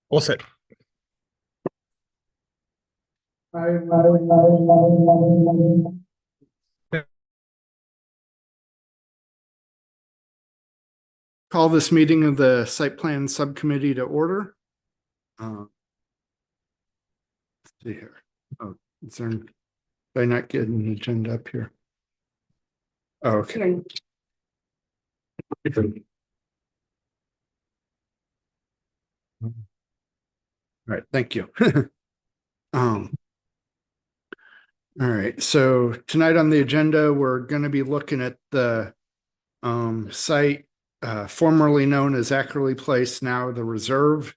All set. Call this meeting of the Site Plan Subcommittee to order. Let's see here. Oh, is there, did I not get an agenda up here? Oh, okay. All right, thank you. All right, so tonight on the agenda, we're going to be looking at the site formerly known as Ackerley Place, now the Reserve.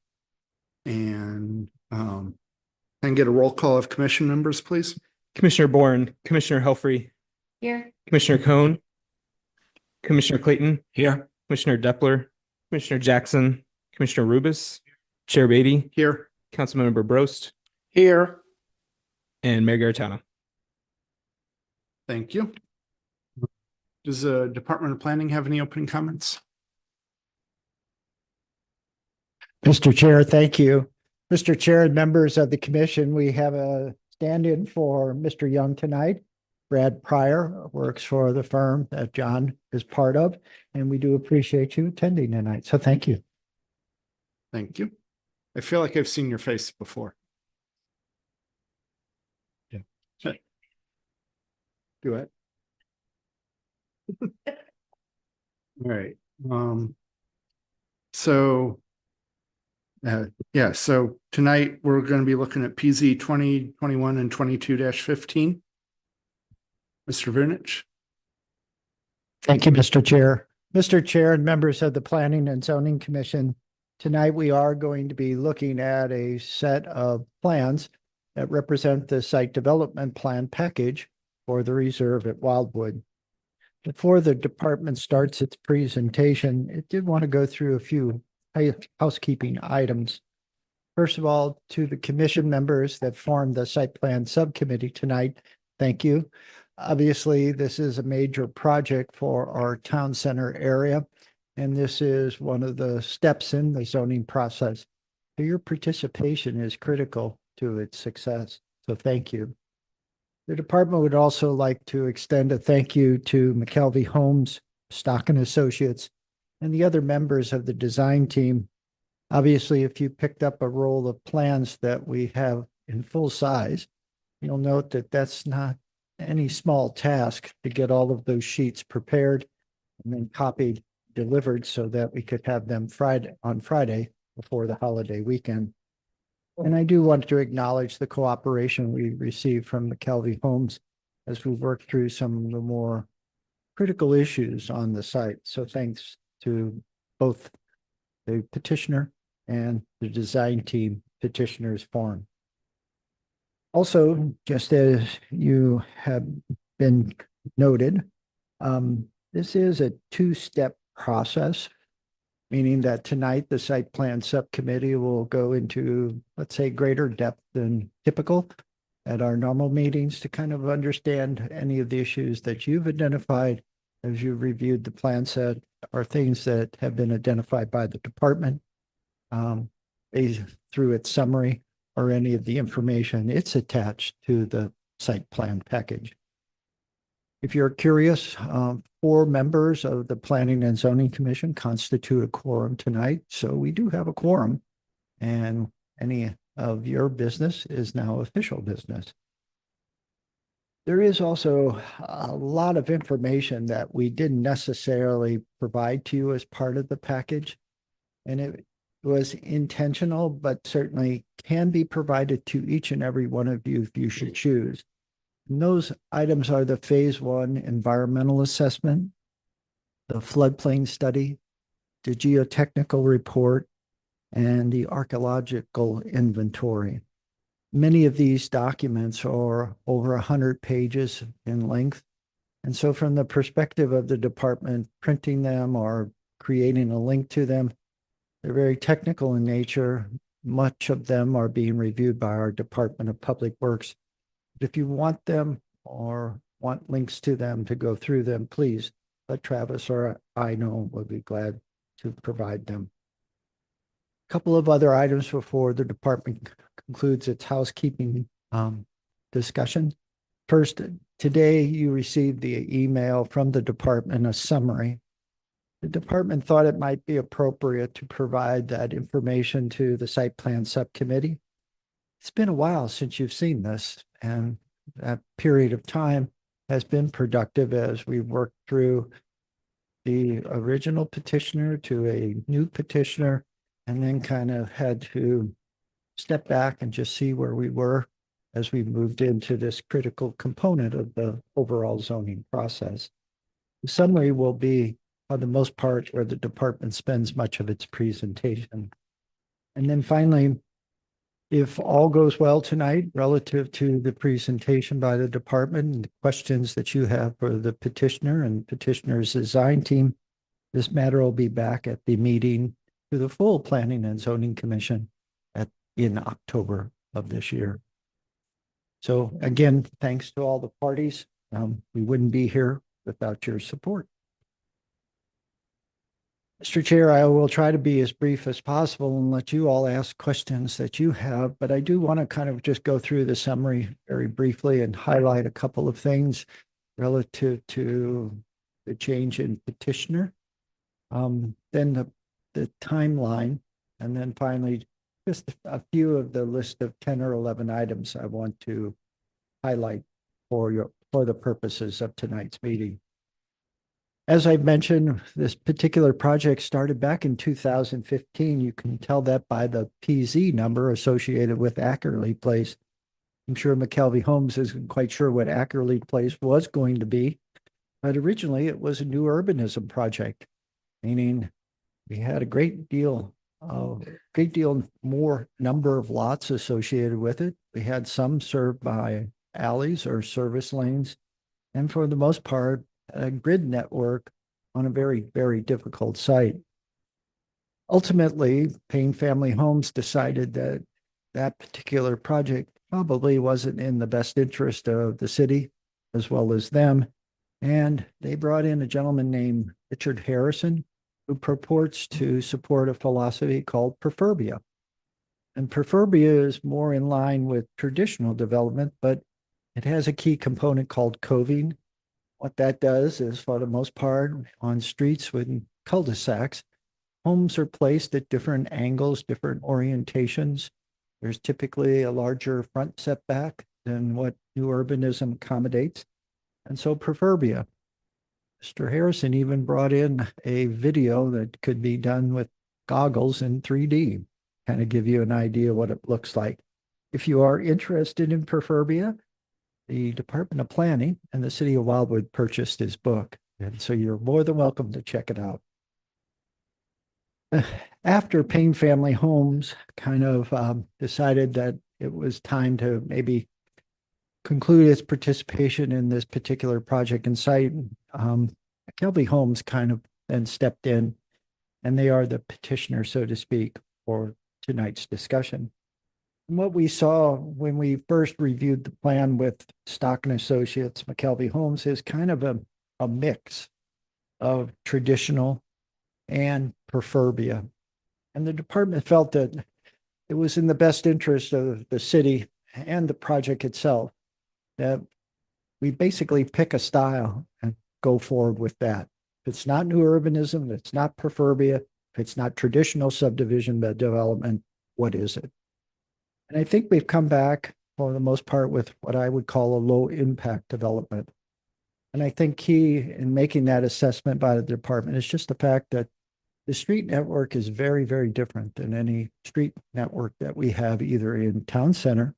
And can get a roll call of commission members, please? Commissioner Bourne, Commissioner Helfrey. Here. Commissioner Cohn. Commissioner Clayton. Here. Commissioner Deppler. Commissioner Jackson. Commissioner Rubis. Chair Beatty. Here. Councilmember Brost. Here. And Mayor Garitano. Thank you. Does the Department of Planning have any opening comments? Mr. Chair, thank you. Mr. Chair and members of the commission, we have a stand-in for Mr. Young tonight. Brad Pryor works for the firm that John is part of, and we do appreciate you attending tonight. So thank you. Thank you. I feel like I've seen your face before. Yeah. Do it. All right. So tonight we're going to be looking at PZ 2021 and 22-15. Mr. Vernich. Thank you, Mr. Chair. Mr. Chair and members of the Planning and Zoning Commission, tonight we are going to be looking at a set of plans that represent the site development plan package for the reserve at Wildwood. Before the department starts its presentation, it did want to go through a few housekeeping items. First of all, to the commission members that formed the site plan subcommittee tonight, thank you. Obviously, this is a major project for our town center area, and this is one of the steps in the zoning process. So your participation is critical to its success. So thank you. The department would also like to extend a thank you to McKelvey Homes, Stock and Associates, and the other members of the design team. Obviously, if you picked up a roll of plans that we have in full size, you'll note that that's not any small task to get all of those sheets prepared and then copied, delivered so that we could have them on Friday before the holiday weekend. And I do want to acknowledge the cooperation we received from McKelvey Homes as we work through some of the more critical issues on the site. So thanks to both the petitioner and the design team petitioners forum. Also, just as you have been noted, this is a two-step process, meaning that tonight the site plan subcommittee will go into, let's say, greater depth than typical at our normal meetings to kind of understand any of the issues that you've identified as you reviewed the plan set or things that have been identified by the department through its summary or any of the information it's attached to the site plan package. If you're curious, 4 members of the Planning and Zoning Commission constitute a quorum tonight. So we do have a quorum, and any of your business is now official business. There is also a lot of information that we didn't necessarily provide to you as part of the package, and it was intentional, but certainly can be provided to each and every one of you if you should choose. And those items are the phase 1 environmental assessment, the floodplain study, the geotechnical report, and the archaeological inventory. Many of these documents are over 100 pages in length. And so from the perspective of the department, printing them or creating a link to them, they're very technical in nature. Much of them are being reviewed by our Department of Public Works. If you want them or want links to them to go through them, please let Travis or I know. We'll be glad to provide them. Couple of other items before the department concludes its housekeeping discussion. First, today you received the email from the department, a summary. The department thought it might be appropriate to provide that information to the site plan subcommittee. It's been a while since you've seen this, and that period of time has been productive as we worked through the original petitioner to a new petitioner, and then kind of had to step back and just see where we were as we moved into this critical component of the overall zoning process. The summary will be, for the most part, where the department spends much of its presentation. And then finally, if all goes well tonight relative to the presentation by the department and the questions that you have for the petitioner and petitioner's design team, this matter will be back at the meeting to the full Planning and Zoning Commission in October of this year. So again, thanks to all the parties. We wouldn't be here without your support. Mr. Chair, I will try to be as brief as possible and let you all ask questions that you have, but I do want to kind of just go through the summary very briefly and highlight a couple of things relative to the change in petitioner. Then the timeline, and then finally, just a few of the list of 10 or 11 items I want to highlight for the purposes of tonight's meeting. As I mentioned, this particular project started back in 2015. You can tell that by the PZ number associated with Ackerley Place. I'm sure McKelvey Homes isn't quite sure what Ackerley Place was going to be, but originally it was a new urbanism project, meaning we had a great deal more number of lots associated with it. We had some served by alleys or service lanes, and for the most part, a grid network on a very, very difficult site. Ultimately, Payne Family Homes decided that that particular project probably wasn't in the best interest of the city as well as them, and they brought in a gentleman named Richard Harrison, who purports to support a philosophy called Preferbia. And Preferbia is more in line with traditional development, but it has a key component called coving. What that does is, for the most part, on streets with cul-de-sacs, homes are placed at different angles, different orientations. There's typically a larger front setback than what new urbanism accommodates. And so Preferbia. Mr. Harrison even brought in a video that could be done with goggles in 3D, kind of give you an idea what it looks like. If you are interested in Preferbia, the Department of Planning and the City of Wildwood purchased his book, and so you're more than welcome to check it out. After Payne Family Homes kind of decided that it was time to maybe conclude its participation in this particular project and site, McKelvey Homes kind of then stepped in, and they are the petitioner, so to speak, for tonight's discussion. And what we saw when we first reviewed the plan with Stockton Associates, McKelvey Homes, is kind of a mix of traditional and Preferbia. And the department felt that it was in the best interest of the city and the project itself that we basically pick a style and go forward with that. If it's not new urbanism, if it's not Preferbia, if it's not traditional subdivision development, what is it? And I think we've come back for the most part with what I would call a low impact development. And I think key in making that assessment by the department is just the fact that the street network is very, very different than any street network that we have either in town center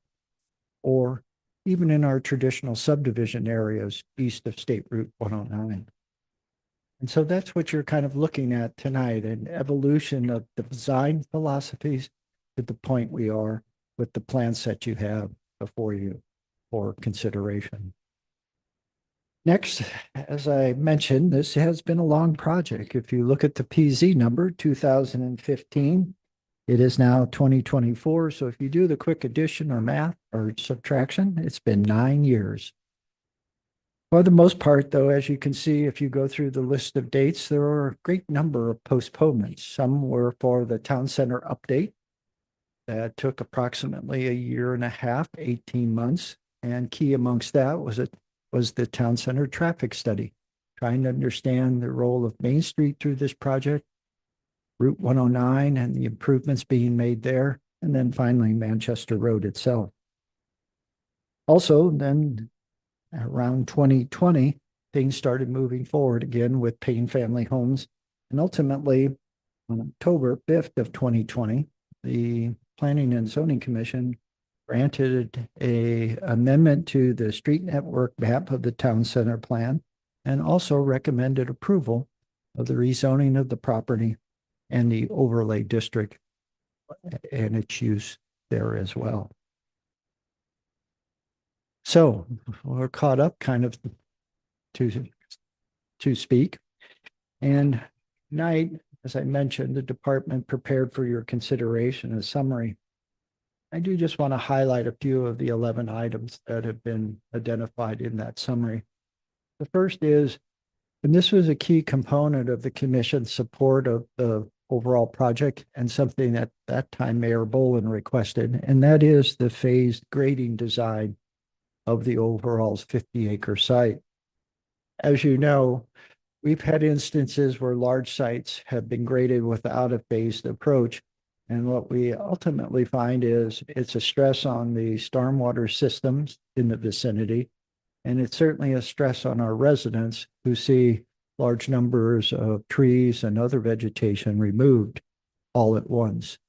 or even in our traditional subdivision areas east of State Route 109. And so that's what you're kind of looking at tonight, an evolution of the design philosophies to the point we are with the plan set you have before you for consideration. Next, as I mentioned, this has been a long project. If you look at the PZ number, 2015, it is now 2024. So if you do the quick addition or math or subtraction, it's been 9 years. For the most part, though, as you can see, if you go through the list of dates, there are a great number of postponements. Some were for the town center update. That took approximately a year and a half, 18 months. And key amongst that was the town center traffic study, trying to understand the role of Main Street through this project, Route 109 and the improvements being made there, and then finally Manchester Road itself. Also, then around 2020, things started moving forward again with Payne Family Homes. And ultimately, on October 5th of 2020, the Planning and Zoning Commission granted a amendment to the street network map of the town center plan and also recommended approval of the rezoning of the property and the overlay district and its use there as well. So we're caught up kind of to speak. And tonight, as I mentioned, the department prepared for your consideration a summary. I do just want to highlight a few of the 11 items that have been identified in that summary. The first is, and this was a key component of the commission's support of the overall project and something at that time Mayor Bolin requested, and that is the phased grading design of the overall 50-acre site. As you know, we've had instances where large sites have been graded without a phased approach. And what we ultimately find is it's a stress on the stormwater systems in the vicinity. And it's certainly a stress on our residents who see large numbers of trees and other vegetation removed all at once.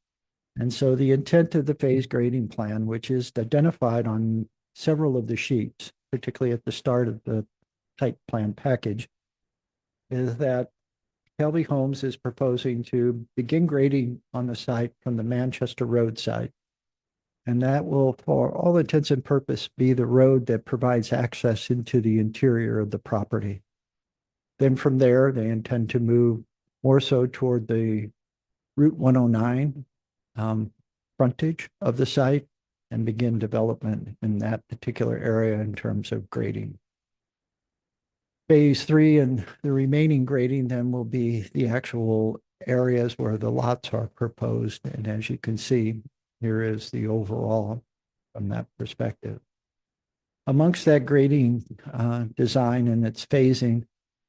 And so the intent of the phase grading plan, which is identified on several of the sheets, particularly at the start of the site plan package, is that Kelby Homes is proposing to begin grading on the site from the Manchester Road side. And that will, for all intents and purposes, be the road that provides access into the interior of the property. Then from there, they intend to move more so toward the Route 109 frontage of the site and begin development in that particular area in terms of grading. Phase 3 and the remaining grading then will be the actual areas where the lots are proposed. And as you can see, here is the overall from that perspective. Amongst that grading design and its phasing,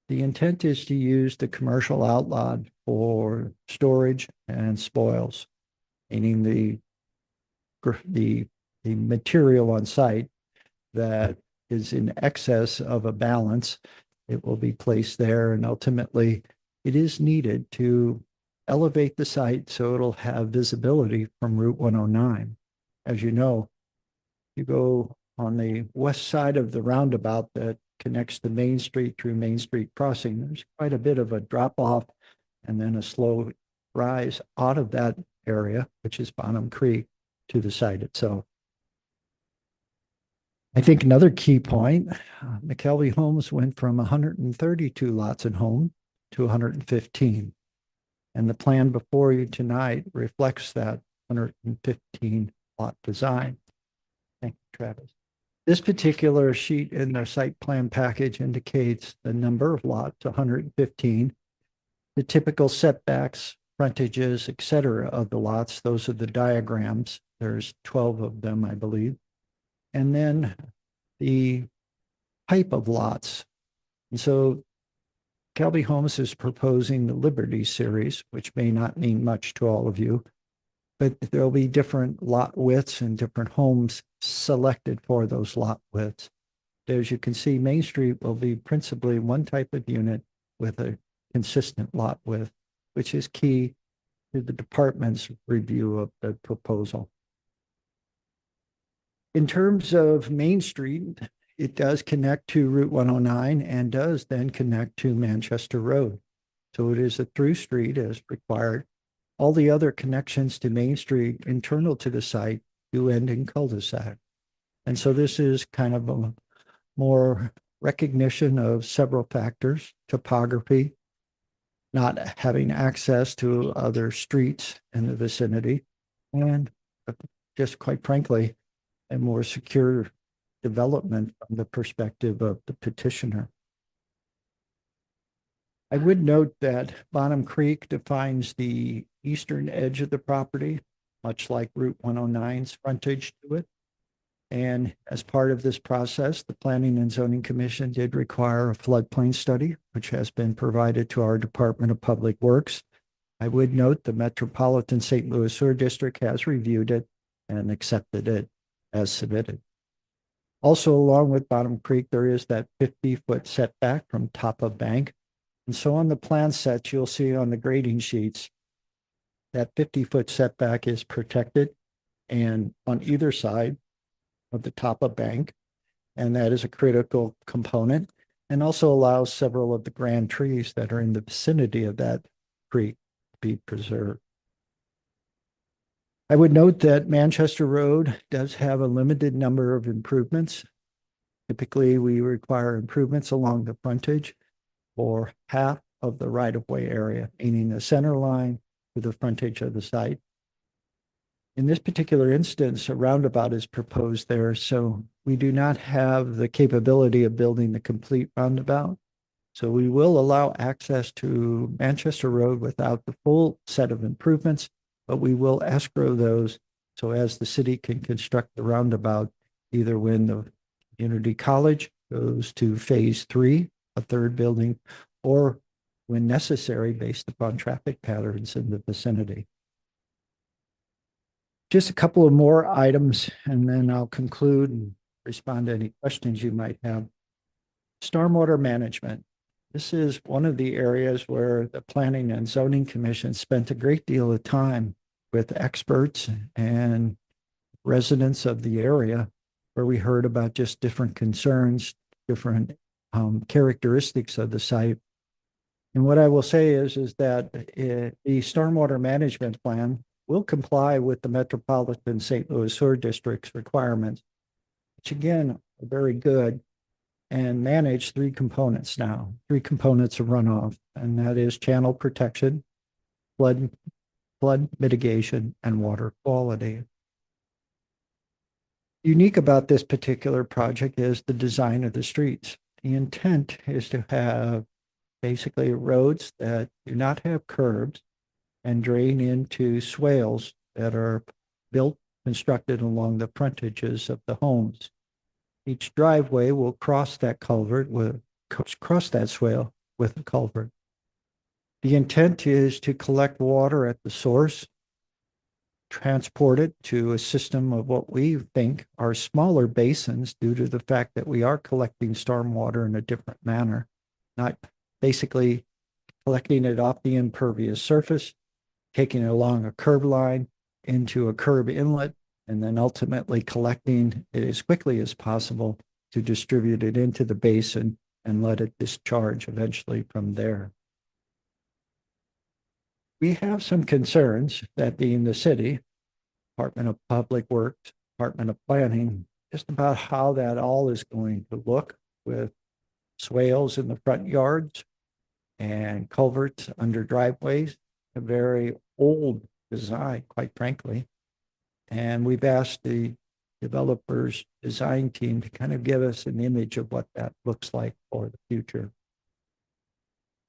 the intent is to use the commercial outlot for storage and spoils, meaning the material on site that is in excess of a balance. It will be placed there, and ultimately it is needed to elevate the site so it'll have visibility from Route 109. As you know, you go on the west side of the roundabout that connects the Main Street through Main Street Crossing. There's quite a bit of a drop off and then a slow rise out of that area, which is Bonham Creek, to the site itself. I think another key point, McKelvey Homes went from 132 lots and home to 115. And the plan before you tonight reflects that 115 lot design. Thank you, Travis. This particular sheet in the site plan package indicates the number of lots, 115, the typical setbacks, frontages, et cetera, of the lots. Those are the diagrams. There's 12 of them, I believe. And then the type of lots. And so Kelby Homes is proposing the Liberty series, which may not mean much to all of you, but there'll be different lot widths and different homes selected for those lot widths. As you can see, Main Street will be principally one type of unit with a consistent lot width, which is key to the department's review of the proposal. In terms of Main Street, it does connect to Route 109 and does then connect to Manchester Road. So it is a through street as required. All the other connections to Main Street internal to the site do end in cul-de-sac. And so this is kind of a more recognition of several factors: topography, not having access to other streets in the vicinity, and just quite frankly, a more secure development from the perspective of the petitioner. I would note that Bonham Creek defines the eastern edge of the property, much like Route 109's frontage to it. And as part of this process, the Planning and Zoning Commission did require a floodplain study, which has been provided to our Department of Public Works. I would note the Metropolitan St. Louis Sewer District has reviewed it and accepted it as submitted. Also, along with Bottom Creek, there is that 50-foot setback from top of bank. And so on the plan sets, you'll see on the grading sheets that 50-foot setback is protected and on either side of the top of bank. And that is a critical component and also allows several of the grand trees that are in the vicinity of that creek to be preserved. I would note that Manchester Road does have a limited number of improvements. Typically, we require improvements along the frontage for half of the right-of-way area, meaning the center line to the frontage of the site. In this particular instance, a roundabout is proposed there, so we do not have the capability of building the complete roundabout. So we will allow access to Manchester Road without the full set of improvements, but we will escrow those so as the city can construct the roundabout either when the community college goes to phase 3, a third building, or when necessary based upon traffic patterns in the vicinity. Just a couple of more items, and then I'll conclude and respond to any questions you might have. Stormwater management. This is one of the areas where the Planning and Zoning Commission spent a great deal of time with experts and residents of the area, where we heard about just different concerns, different characteristics of the site. And what I will say is that the stormwater management plan will comply with the Metropolitan St. Louis Sewer District's requirements, which again are very good, and manage 3 components now, 3 components of runoff, and that is channel protection, flood mitigation, and water quality. Unique about this particular project is the design of the streets. The intent is to have basically roads that do not have curbs and drain into swales that are constructed along the frontages of the homes. Each driveway will cross that swale with a culvert. The intent is to collect water at the source, transport it to a system of what we think are smaller basins due to the fact that we are collecting stormwater in a different manner, not basically collecting it off the impervious surface, taking it along a curb line into a curb inlet, and then ultimately collecting it as quickly as possible to distribute it into the basin and let it discharge eventually from there. We have some concerns, that being the city, Department of Public Works, Department of Planning, just about how that all is going to look with swales in the front yards and culverts under driveways, a very old design, quite frankly. And we've asked the developer's design team to kind of give us an image of what that looks like for the future.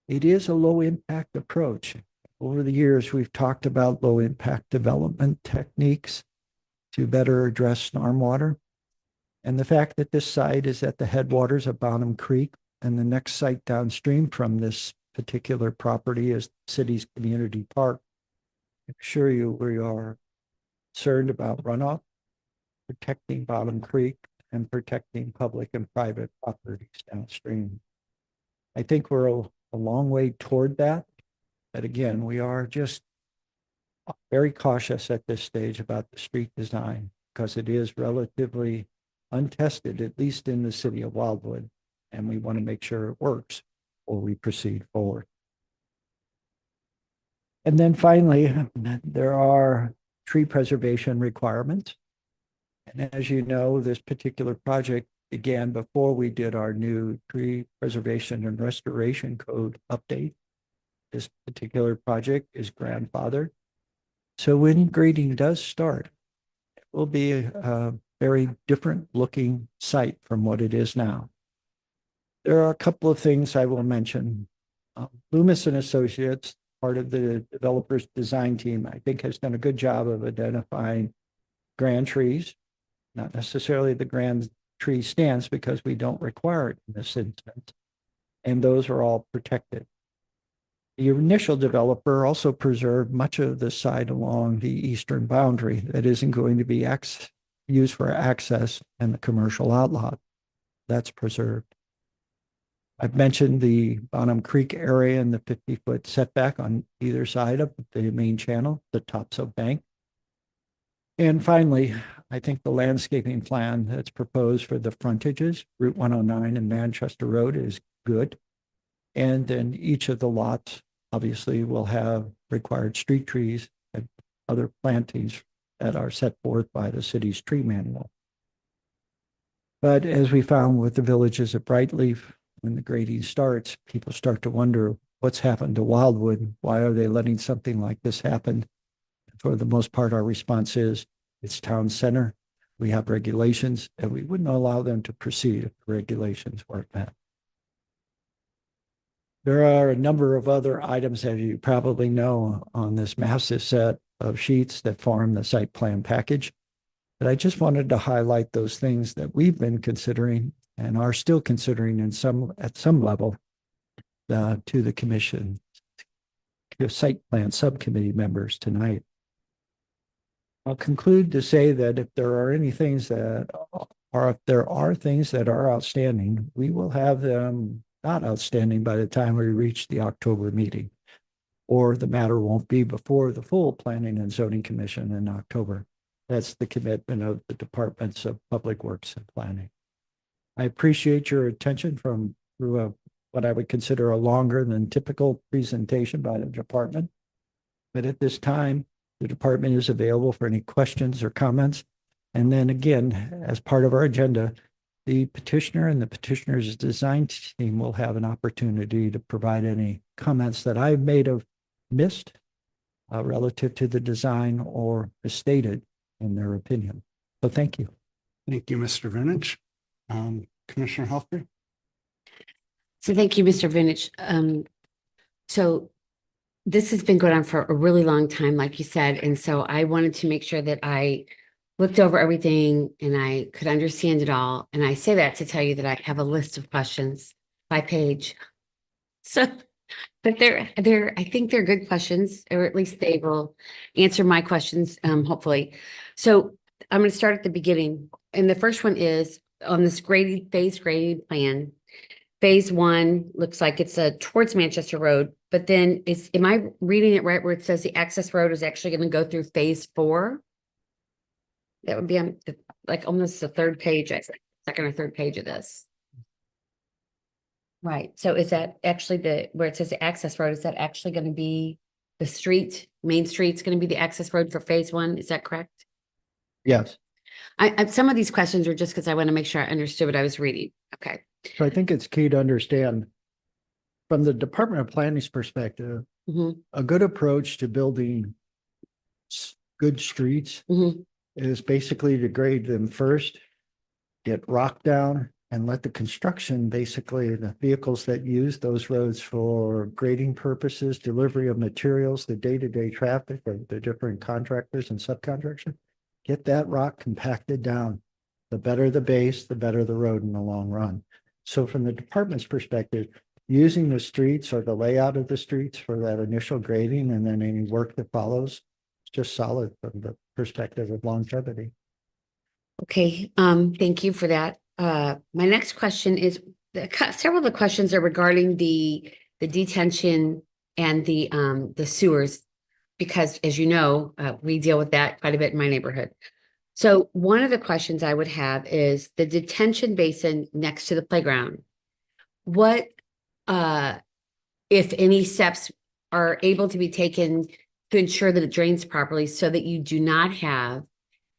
It is a low impact approach. Over the years, we've talked about low impact development techniques to better address stormwater. And the fact that this site is at the headwaters of Bonham Creek and the next site downstream from this particular property is the city's community park. I assure you we are concerned about runoff, protecting Bottom Creek, and protecting public and private properties downstream. I think we're a long way toward that. But again, we are just very cautious at this stage about the street design because it is relatively untested, at least in the city of Wildwood. And we want to make sure it works before we proceed forward. And then finally, there are tree preservation requirements. And as you know, this particular project began before we did our new tree preservation and restoration code update. This particular project is grandfathered. So when grading does start, it will be very different looking site from what it is now. There are a couple of things I will mention. Loomis and Associates, part of the developer's design team, I think has done a good job of identifying grand trees, not necessarily the grand tree stands because we don't require it in this instance. And those are all protected. The initial developer also preserved much of the side along the eastern boundary that isn't going to be used for access and the commercial outlot. That's preserved. I've mentioned the Bonham Creek area and the 50-foot setback on either side of the main channel, the Topsail Bank. And finally, I think the landscaping plan that's proposed for the frontages, Route 109 and Manchester Road, is good. And then each of the lots obviously will have required street trees and other plantings that are set forth by the city's tree manual. But as we found with the villages of Brightleaf, when the grading starts, people start to wonder what's happened to Wildwood. Why are they letting something like this happen? For the most part, our response is it's town center. We have regulations and we wouldn't allow them to proceed if the regulations weren't met. There are a number of other items, as you probably know, on this massive set of sheets that form the site plan package. But I just wanted to highlight those things that we've been considering and are still considering at some level to the commission, the site plan subcommittee members tonight. I'll conclude to say that if there are things that are outstanding, we will have them not outstanding by the time we reach the October meeting, or the matter won't be before the full Planning and Zoning Commission in October. That's the commitment of the Departments of Public Works and Planning. I appreciate your attention through what I would consider a longer than typical presentation by the department. But at this time, the department is available for any questions or comments. And then again, as part of our agenda, the petitioner and the petitioner's design team will have an opportunity to provide any comments that I may have missed relative to the design or stated in their opinion. So thank you. Thank you, Mr. Vintage. Commissioner Helfer? So thank you, Mr. Vintage. So this has been going on for a really long time, like you said. And so I wanted to make sure that I looked over everything and I could understand it all. And I say that to tell you that I have a list of questions by page. So, but I think they're good questions, or at least they will answer my questions, hopefully. So I'm going to start at the beginning. And the first one is on this phase grading plan. Phase 1 looks like it's towards Manchester Road, but then am I reading it right where it says the access road is actually going to go through phase 4? That would be on like almost the third page, I think, second or third page of this. Right. So is that actually where it says the access road, is that actually going to be the main street's going to be the access road for phase 1? Is that correct? Yes. Some of these questions are just because I want to make sure I understood what I was reading. Okay. So I think it's key to understand from the Department of Planning's perspective, a good approach to building good streets is basically to grade them first, get rock down, and let the construction, basically the vehicles that use those roads for grading purposes, delivery of materials, the day-to-day traffic of the different contractors and subcontractors, get that rock compacted down. The better the base, the better the road in the long run. So from the department's perspective, using the streets or the layout of the streets for that initial grading and then any work that follows, it's just solid from the perspective of longevity. Okay, thank you for that. My next question is, several of the questions are regarding the detention and the sewers, because as you know, we deal with that quite a bit in my neighborhood. So one of the questions I would have is the detention basin next to the playground. What, if any, steps are able to be taken to ensure that it drains properly so that you do not have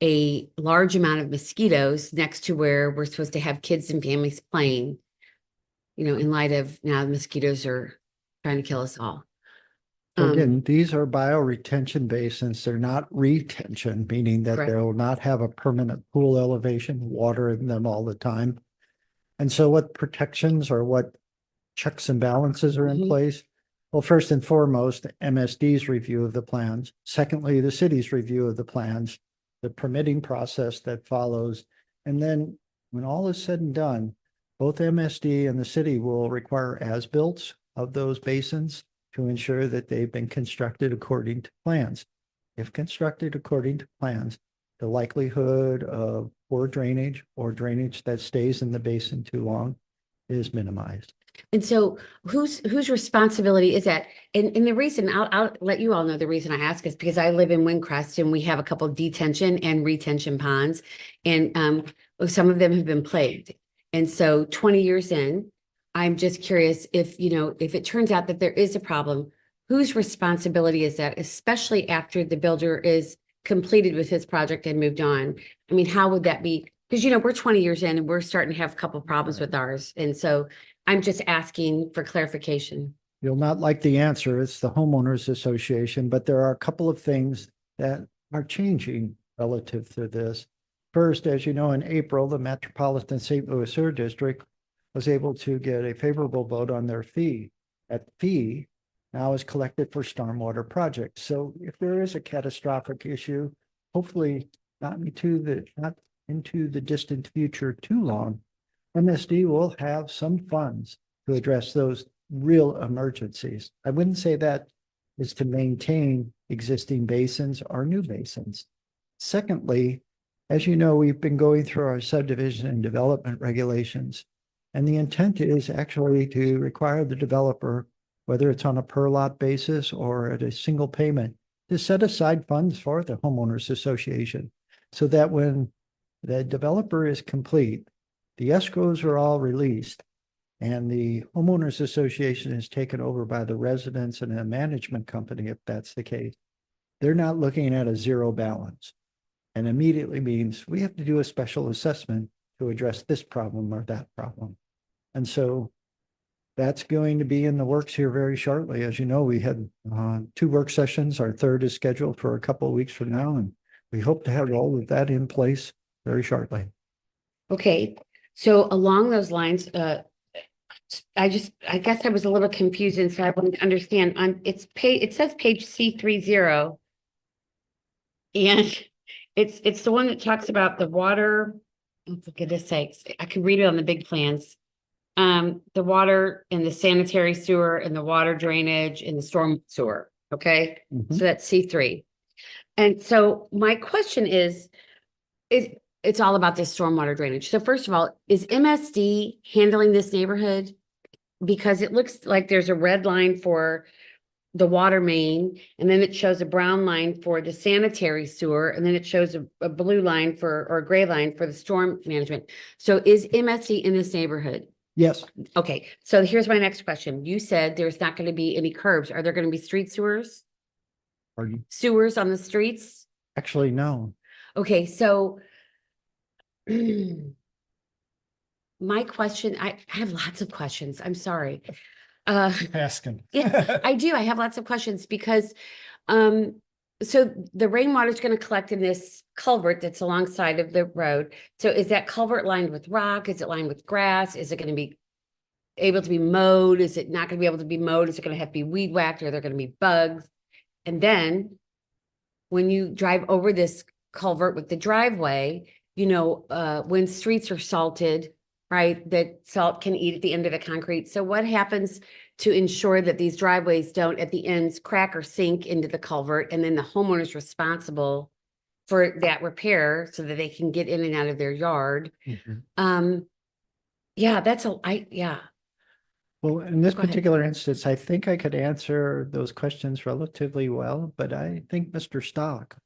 a large amount of mosquitoes next to where we're supposed to have kids and families playing, in light of now the mosquitoes are trying to kill us all. Um, Again, these are bioretention basins. They're not retention, meaning that Correct. they will not have a permanent pool elevation, water in them all the time. And so what protections or what checks and balances are in Mhm. place? Well, first and foremost, MSD's review of the plans. Secondly, the city's review of the plans, the permitting process that follows. And then when all is said and done, both MSD and the city will require as-built of those basins to ensure that they've been constructed according to plans. If constructed according to plans, the likelihood of poor drainage or drainage that stays in the basin too long is minimized. And so whose responsibility is that? And the reason I'll let you all know the reason I ask is because I live in Windcrest and we have a couple of detention and retention ponds. And some of them have been plagued. And so 20 years in, I'm just curious if, if it turns out that there is a problem, whose responsibility is that, especially after the builder is completed with his project and moved on? I mean, how would that be? Because, we're 20 years in and we're starting to have a couple problems with ours. And so I'm just asking for clarification. You'll not like the answer. It's the homeowners association, but there are a couple of things that are changing relative to this. First, as you know, in April, the Metropolitan St. Louis Sewer District was able to get a favorable vote on their fee. That fee now is collected for stormwater projects. So if there is a catastrophic issue, hopefully not into the distant future too long, MSD will have some funds to address those real emergencies. I wouldn't say that is to maintain existing basins or new basins. Secondly, as you know, we've been going through our subdivision and development regulations. And the intent is actually to require the developer, whether it's on a per lot basis or at a single payment, to set aside funds for the homeowners association so that when the developer is complete, the escrows are all released and the homeowners association is taken over by the residents and a management company, if that's the case. They're not looking at a zero balance and immediately means we have to do a special assessment to address this problem or that problem. And so that's going to be in the works here very shortly. As you know, we had 2 work sessions. Our third is scheduled for a couple of weeks from now, and we hope to have all of that in place very shortly. Okay, so along those lines, I guess I was a little confused, and so I want to understand on it says page C30. And it's the one that talks about the water, oh, for goodness sakes, I can read it on the big plans. The water and the sanitary sewer and the water drainage and the storm sewer, okay? Mhm. So that's C3. And so my question is it's all about this stormwater drainage. So first of all, is MSD handling this neighborhood? Because it looks like there's a red line for the water main, and then it shows a brown line for the sanitary sewer, and then it shows a blue line or a gray line for the storm management. So is MSD in this neighborhood? Yes, Okay, so here's my next question. You said there's not going to be any curbs. Are there going to be street sewers? pardon. Sewers on the streets? Actually, no. Okay, so my question, I have lots of questions. I'm sorry. Asking. Yeah, I do. I have lots of questions because so the rainwater is going to collect in this culvert that's alongside of the road. So is that culvert lined with rock? Is it lined with grass? Is it going to be able to be mowed? Is it not going to be able to be mowed? Is it going to have to be weed whacked? Are there going to be bugs? And then when you drive over this culvert with the driveway, when streets are salted, right, that salt can eat at the end of the concrete. So what happens to ensure that these driveways don't at the ends crack or sink into the culvert, and then the homeowner's responsible for that repair so that they can get in and out of their yard? Yeah, yeah. Well, in this Go ahead. particular instance, I think I could answer those questions relatively well, but I think Mr. Stock,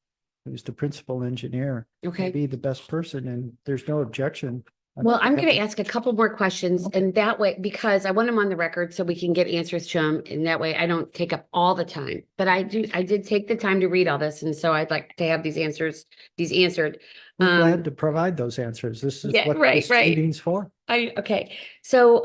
who's the principal engineer, would Okay. be the best person, and there's no objection. Well, I'm going to ask a couple more questions, and that way, because I want them on the record so we can get answers to them, and that way I don't take up all the time. But I did take the time to read all this, and so I'd like to have these answered. I'm glad to provide those answers. This is yeah, what right, this right. meeting's for. Okay, so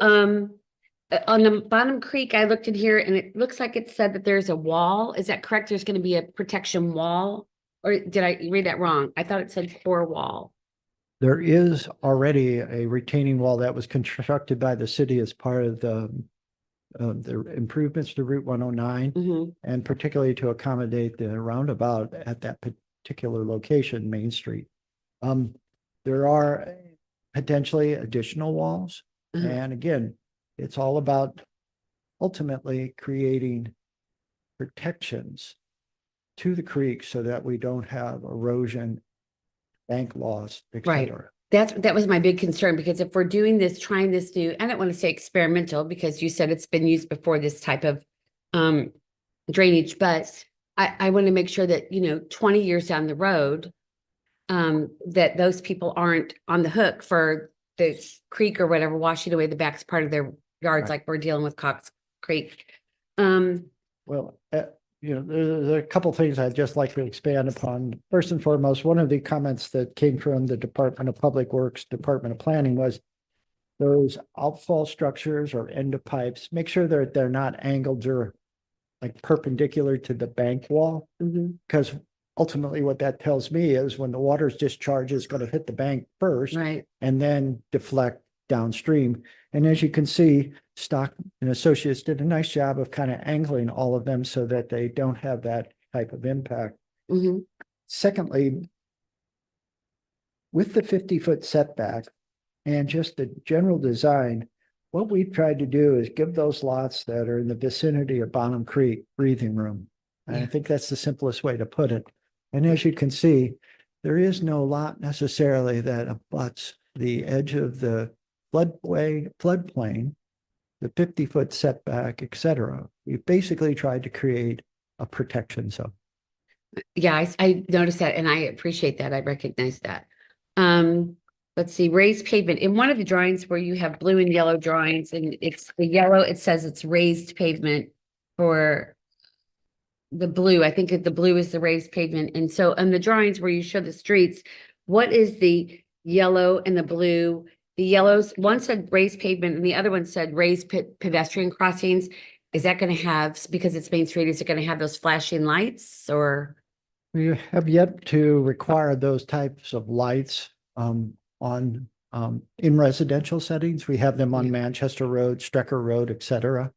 On the bottom creek, I looked in here and it looks like it said that there's a wall. Is that correct? There's gonna be a protection wall? Or did I read that wrong? I thought it said core wall. There is already a retaining wall that was constructed by the city as part of the improvements to Route 109, Mhm. and particularly to accommodate the roundabout at that particular location, Main Street. There are potentially additional walls. Uh-huh. And again, it's all about ultimately creating protections to the creek so that we don't have erosion, bank loss, et Right. cetera. That was my big concern, because if we're doing this, trying this new, I don't want to say experimental, because you said it's been used before, this type of drainage, but I want to make sure that, 20 years down the road, that those people aren't on the hook for the creek or whatever washing away the back part of their yards, Right. like we're dealing with Cox Creek. Well, there's a couple things I'd just like to expand upon. First and foremost, one of the comments that came from the Department of Public Works, Department of Planning was those outfall structures or end of pipes, make sure that they're not angled or like perpendicular to the bank wall. Because ultimately what that tells me is when the water's discharge is going to hit the bank first Right. and then deflect downstream. And as you can see, Stock and Associates did a nice job of kind of angling all of them so that they don't have that type of impact. Mhm. Secondly, with the 50-foot setback and just the general design, what we've tried to do is give those lots that are in the vicinity of Bonham Creek breathing room. And I Yeah. think that's the simplest way to put it. And as you can see, there is no lot necessarily that abuts the edge of the floodplain, the 50-foot setback, et cetera. We've basically tried to create a protection zone. Yeah, I noticed that and I appreciate that. I recognize that. Let's see, raised pavement. In one of the drawings where you have blue and yellow drawings and it's the yellow, it says it's raised pavement for the blue. I think that the blue is the raised pavement. And so on the drawings where you show the streets, what is the yellow and the blue? The yellows, one said raised pavement and the other one said raised pedestrian crossings. Is that going to have, because it's Main Street, is it going to have those flashing lights or? We have yet to require those types of lights in residential settings. We have them on Yeah. Manchester Road, Strecker Road, et cetera.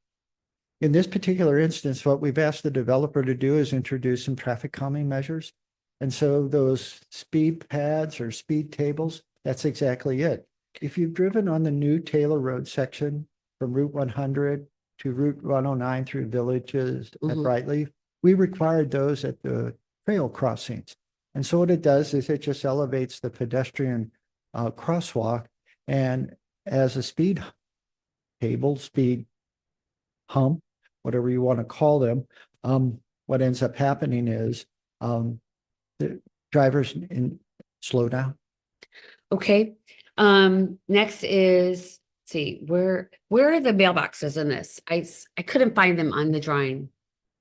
In this particular instance, what we've asked the developer to do is introduce some traffic calming measures. And so those speed pads or speed tables, that's exactly it. If you've driven on the new Taylor Road section from Route 100 to Route 109 through villages at Mhm. Brightleaf, we required those at the trail crossings. And so what it does is it just elevates the pedestrian crosswalk, and as a speed table, speed hump, whatever you want to call them, what ends up happening is the drivers slow down. Okay, next is, let's see, where are the mailboxes in this? I couldn't find them on the drawing.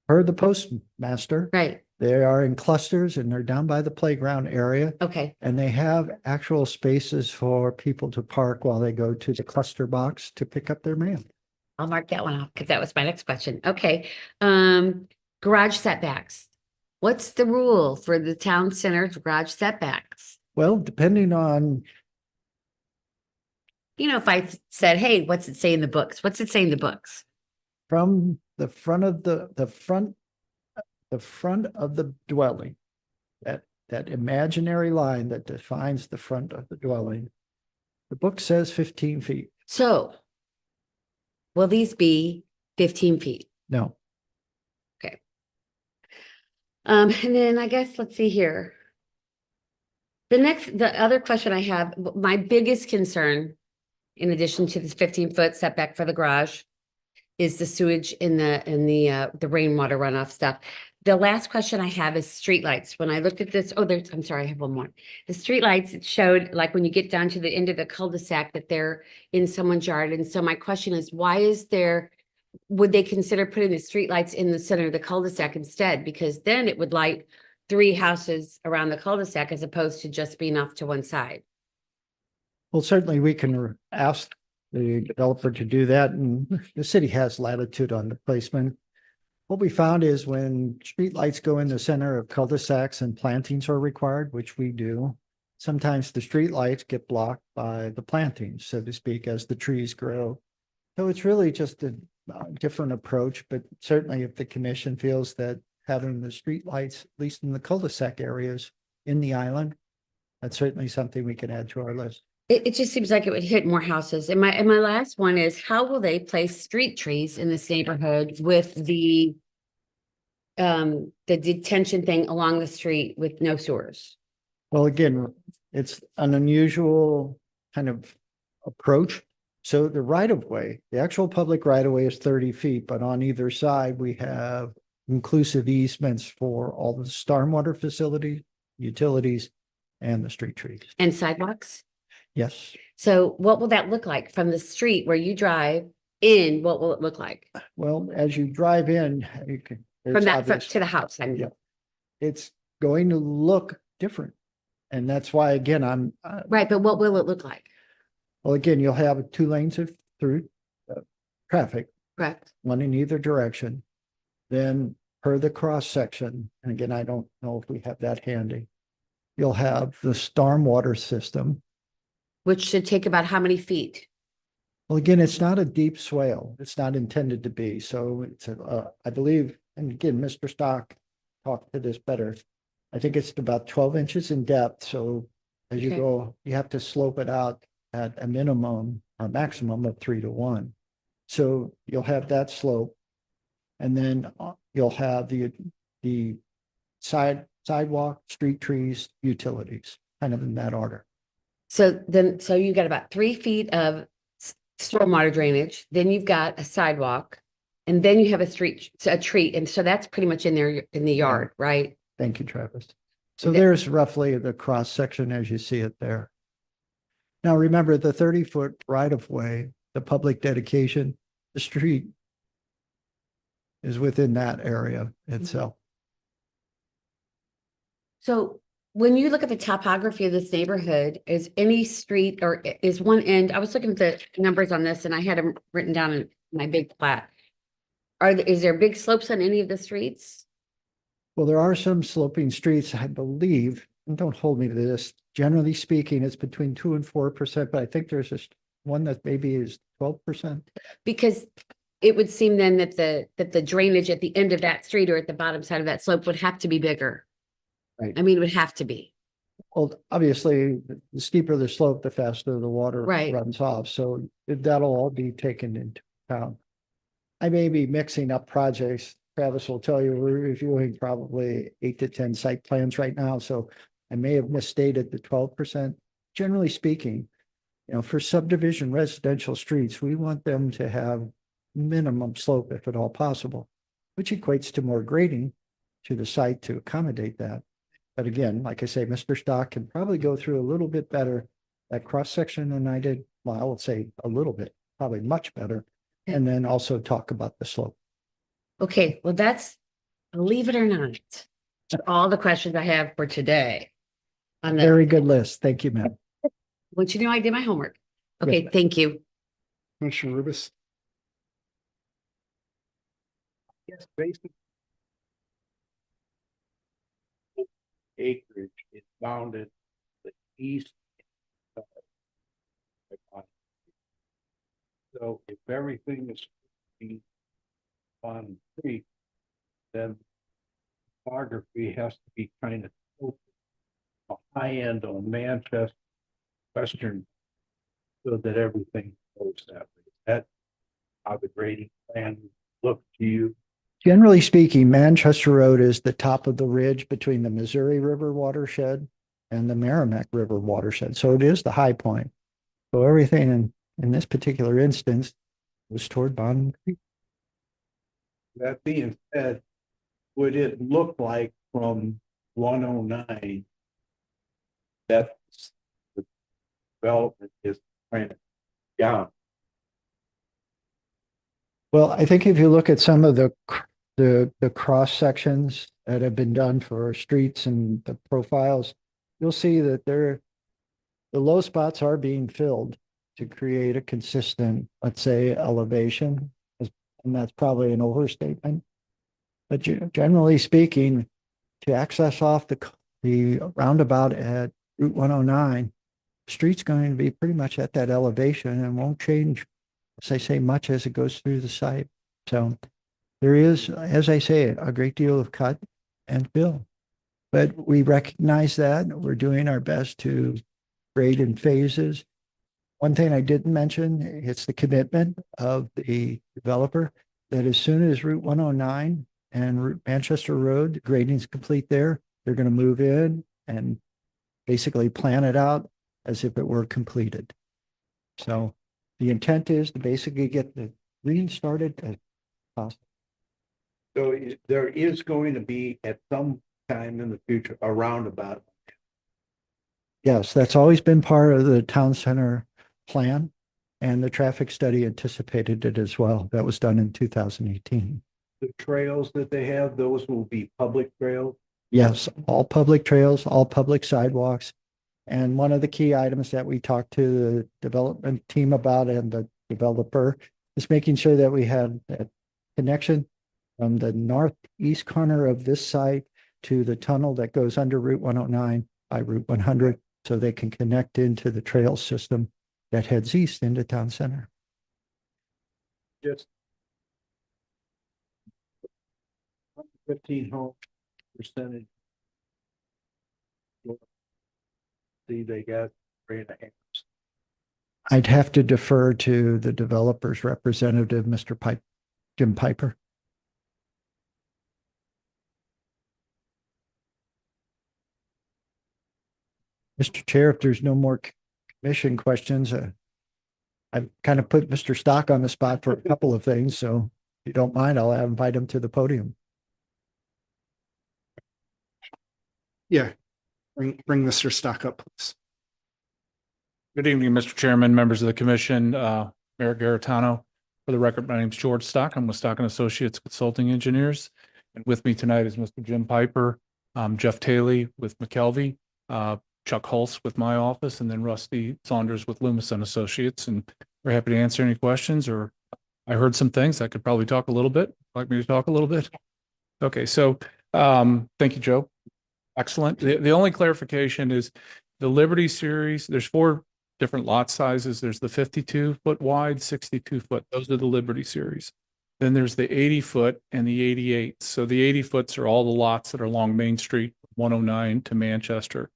Per the postmaster, Right, they are in clusters and they're down by the playground area. okay, And they have actual spaces for people to park while they go to the cluster box to pick up their mail. I'll mark that one off because that was my next question. Okay, garage setbacks. What's the rule for the town center's garage setbacks? Well, depending on, If I said, hey, what's it say in the books? What's it say in the books? from the front of the front of the dwelling, that imaginary line that defines the front of the dwelling, the book says 15 feet. So will these be 15 feet? No, And then I guess, let's see here. The other question I have, my biggest concern, in addition to this 15-foot setback for the garage, is the sewage in the rainwater runoff stuff. The last question I have is streetlights. When I looked at this, I'm sorry, I have one more. The streetlights, it showed like when you get down to the end of the cul-de-sac that they're in someone's yard. And so my question is, would they consider putting the streetlights in the center of the cul-de-sac instead? Because then it would light 3 houses around the cul-de-sac as opposed to just being off to one side. well, certainly we can ask the developer to do that, and the city has latitude on the placement. What we found is when streetlights go in the center of cul-de-sacs and plantings are required, which we do, sometimes the streetlights get blocked by the plantings, so to speak, as the trees grow. So it's really just a different approach, but certainly if the commission feels that having the streetlights, at least in the cul-de-sac areas in the island, that's certainly something we can add to our list. It just seems like it would hit more houses. And my last one is, how will they place street trees in this neighborhood with the detention thing along the street with no sewers? Well, again, it's an unusual kind of approach. So the right of way, the actual public right of way is 30 feet, but on either side, we have inclusive easements for all the stormwater facility, utilities, and the street trees. And sidewalks? Yes. So what will that look like from the street where you drive in? What will it look like Well, as you drive in, you can. from it's that obvious. to the house? I mean, Yeah. It's going to look different. And that's why, again, right, but what will it look like? well, again, you'll have 2 lanes of through traffic, Correct. one in either direction. Then per the cross section, and again, I don't know if we have that handy. You'll have the stormwater system. Which should take about how many feet? Well, again, it's not a deep swale. It's not intended to be. So it's I believe, and again, Mr. Stock talked to this better. I think it's about 12 inches in depth. So as you Okay. go, you have to slope it out at a minimum or maximum of 3 to 1. So you'll have that slope. And then you'll have the sidewalk, street trees, utilities, kind of in that order. So you got about 3 feet of stormwater drainage, then you've got a sidewalk, and then you have a tree, and so that's pretty much in there in the yard, right? Thank you, Travis. So The- there's roughly the cross section as you see it there. Now, remember the 30-foot right of way, the public dedication, the street is within that area itself. So when you look at the topography of this neighborhood, is any street or is one end, I was looking at the numbers on this and I had them written down in my big plat. Is there big slopes on any of the streets? Well, there are some sloping streets, I believe, and don't hold me to this. Generally speaking, it's between 2% and 4%, but I think there's just one that maybe is 12%. Because it would seem then that the drainage at the end of that street or at the bottom side of that slope would have to be bigger. Right. I mean, it would have to be. Well, obviously, the steeper the slope, the faster the water Right. runs off. So that'll all be taken into account. I may be mixing up projects. Travis will tell you, we're reviewing probably 8 to 10 site plans right now. So I may have misstated the 12%. Generally speaking, for subdivision residential streets, we want them to have minimum slope if at all possible, which equates to more grading to the site to accommodate that. But again, like I say, Mr. Stock can probably go through a little bit better that cross section than I did. Well, I would say a little bit, probably much better. And then also talk about the slope. Okay, well, believe it or not, all the questions I have for today. On the, Very good list. Thank you, Matt. want you to know I did my homework. Okay, Yes. thank you. Commissioner Rubis. Yes, basically. Acreage is bounded the east. So if everything is on the creek, then topography has to be kind of a high end on Manchester, western, so that everything goes that way. That how the grading plan look to you. Generally speaking, Manchester Road is the top of the ridge between the Missouri River watershed and the Merrimack River watershed. So it is the high point. So everything in this particular instance was toward Bond Creek. That being said, would it look like from 109 that the development is kind of down? Well, I think if you look at some of the cross sections that have been done for streets and the profiles, you'll see that the low spots are being filled to create a consistent, let's say, elevation. And that's probably an overstatement. But generally speaking, to access off the roundabout at Route 109, street's going to be pretty much at that elevation and won't change, as I say, much as it goes through the site. So there is, as I say, a great deal of cut and fill. But we recognize that. We're doing our best to grade in phases. One thing I didn't mention, it's the commitment of the developer that as soon as Route 109 and Route Manchester Road, the grading's complete there, they're going to move in and basically plan it out as if it were completed. So the intent is to basically get the green started as possible. So there is going to be at some time in the future a roundabout. Yes, that's always been part of the town center plan, and the traffic study anticipated it as well. That was done in 2018. The trails that they have, those will be public trails. Yes, all public trails, all public sidewalks. And one of the key items that we talked to the development team about and the developer is making sure that we had that connection from the northeast corner of this site to the tunnel that goes under Route 109 by Route 100, so they can connect into the trail system that heads east into town center. Just 15 home percentage. See, they got 3.5. I'd have to defer to the developer's representative, Mr. Jim Piper. Mr. Chair, if there's no more commission questions, I've kind of put Mr. Stock on the spot for a couple of things, so if you don't mind, I'll invite him to the podium. Yeah. Bring Mr. Stock up, please. Good evening, Mr. Chairman, members of the commission, Mayor Garitano. For the record, my name is George Stock. I'm with Stock and Associates Consulting Engineers. And with me tonight is Mr. Jim Piper, Jeff Taylor with McKelvey, Chuck Hulse with my office, and then Rusty Saunders with Loomis and Associates. And we're happy to answer any questions, or I heard some things I could probably talk a little bit. Like me to talk a little bit? Okay, so thank you, Joe. Excellent. The only clarification is the Liberty series, there's 4 different lot sizes. There's the 52-foot wide, 62-foot. Those are the Liberty series. Then there's the 80-foot and the 88. So the 80-foots are all the lots that are along Main Street, 109 to Manchester.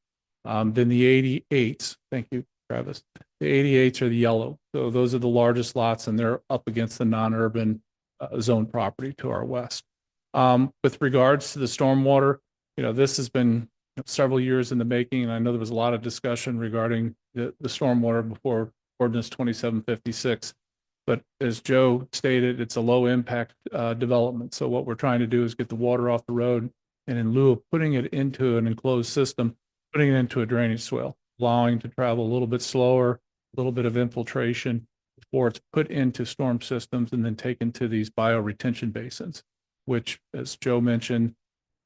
Then the 88s, thank you, Travis. The 88s are the yellow. So those are the largest lots, and they're up against the non-urban zone property to our west. With regards to the stormwater, this has been several years in the making, and I know there was a lot of discussion regarding the stormwater before ordinance 2756. But as Joe stated, it's a low impact development. So what we're trying to do is get the water off the road, and in lieu of putting it into an enclosed system, putting it into a drainage swale, allowing to travel a little bit slower, a little bit of infiltration before it's put into storm systems and then taken to these bioretention basins, which, as Joe mentioned,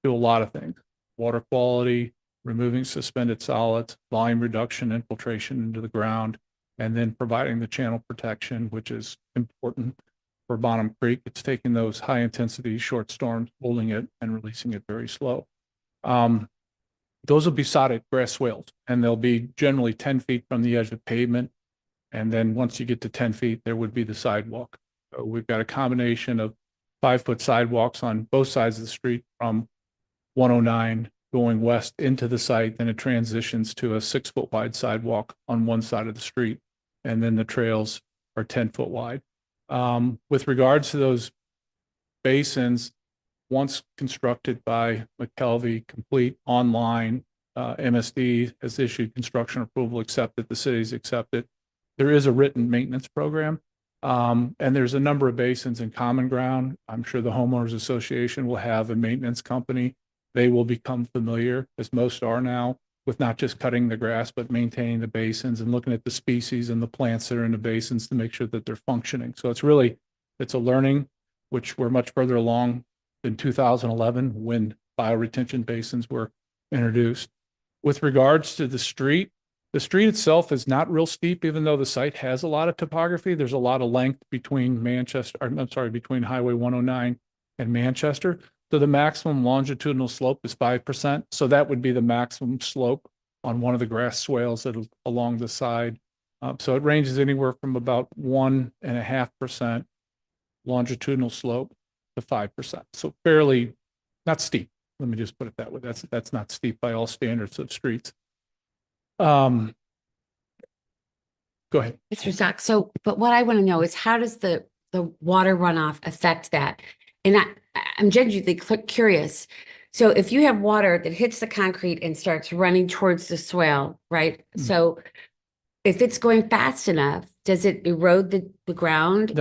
do a lot of things: water quality, removing suspended solids, volume reduction, infiltration into the ground, and then providing the channel protection, which is important for Bonham Creek. It's taking those high intensity short storms, holding it and releasing it very slow. Those will be sodded grass swales, and they'll be generally 10 feet from the edge of pavement. And then once you get to 10 feet, there would be the sidewalk. So we've got a combination of 5-foot sidewalks on both sides of the street from 109 going west into the site. Then it transitions to a 6-foot wide sidewalk on one side of the street. And then the trails are 10-foot wide. With regards to those basins, once constructed by McKelvey, complete online, MSD has issued construction approval, accepted, the city's accepted. There is a written maintenance program. And there's a number of basins in common ground. I'm sure the homeowners association will have a maintenance company. They will become familiar, as most are now, with not just cutting the grass, but maintaining the basins and looking at the species and the plants that are in the basins to make sure that they're functioning. So it's a learning, which we're much further along in 2011 when bioretention basins were introduced. With regards to the street, The street itself is not real steep, even though the site has a lot of topography. There's a lot of length between between Highway 109 and Manchester. So the maximum longitudinal slope is 5%. So that would be the maximum slope on one of the grass swales that is along the side. So it ranges anywhere from about 1.5% longitudinal slope to 5%. So fairly, not steep. Let me just put it that way. That's not steep by all standards of streets. Go ahead. Mr. Stock, so, but what I want to know is how does the water runoff affect that? And I'm genuinely curious. So if you have water that hits the concrete and starts running towards the swale, right? Mm. So if it's going fast enough, does it erode the ground?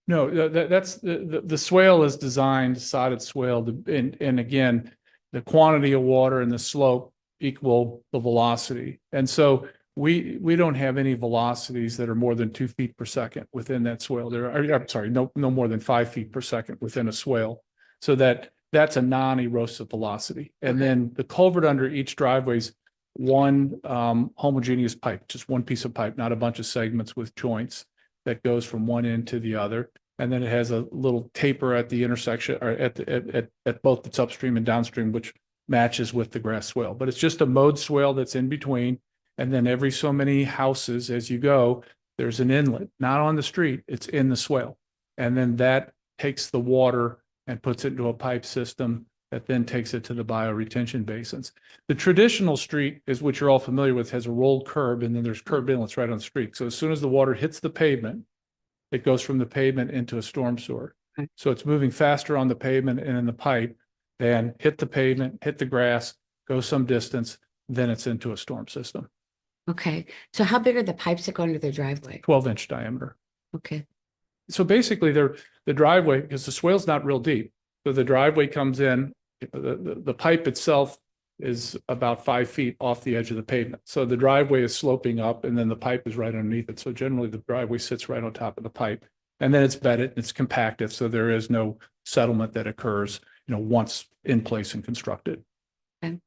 No, that's the swale is designed, sodded swale, and again, the quantity of water and the slope equal the velocity. And so we don't have any velocities that are more than 2 feet per second within that swale. I'm sorry, no more than 5 feet per second within a swale. So that's a non-erosive velocity. And then the culvert under each driveway is one homogeneous pipe, just one piece of pipe, not a bunch of segments with joints that goes from one end to the other. And then it has a little taper at the intersection or at both its upstream and downstream, which matches with the grass swale. But it's just a mowed swale that's in between. And then every so many houses as you go, there's an inlet, not on the street, it's in the swale. And then that takes the water and puts it into a pipe system that then takes it to the bioretention basins. The traditional street, is which you're all familiar with, has a rolled curb, and then there's curb inlets right on the street. So as soon as the water hits the pavement, it goes from the pavement into a storm sewer. Okay. So it's moving faster on the pavement and in the pipe than hit the pavement, hit the grass, go some distance, then it's into a storm system. Okay, so how big are the pipes that go under their driveway? 12-inch diameter. Okay, So basically the driveway, because the swale's not real deep. So the driveway comes in, the pipe itself is about 5 feet off the edge of the pavement. So the driveway is sloping up and then the pipe is right underneath it. So generally the driveway sits right on top of the pipe, and then it's bedded, it's compacted. So there is no settlement that occurs, once in place and constructed. and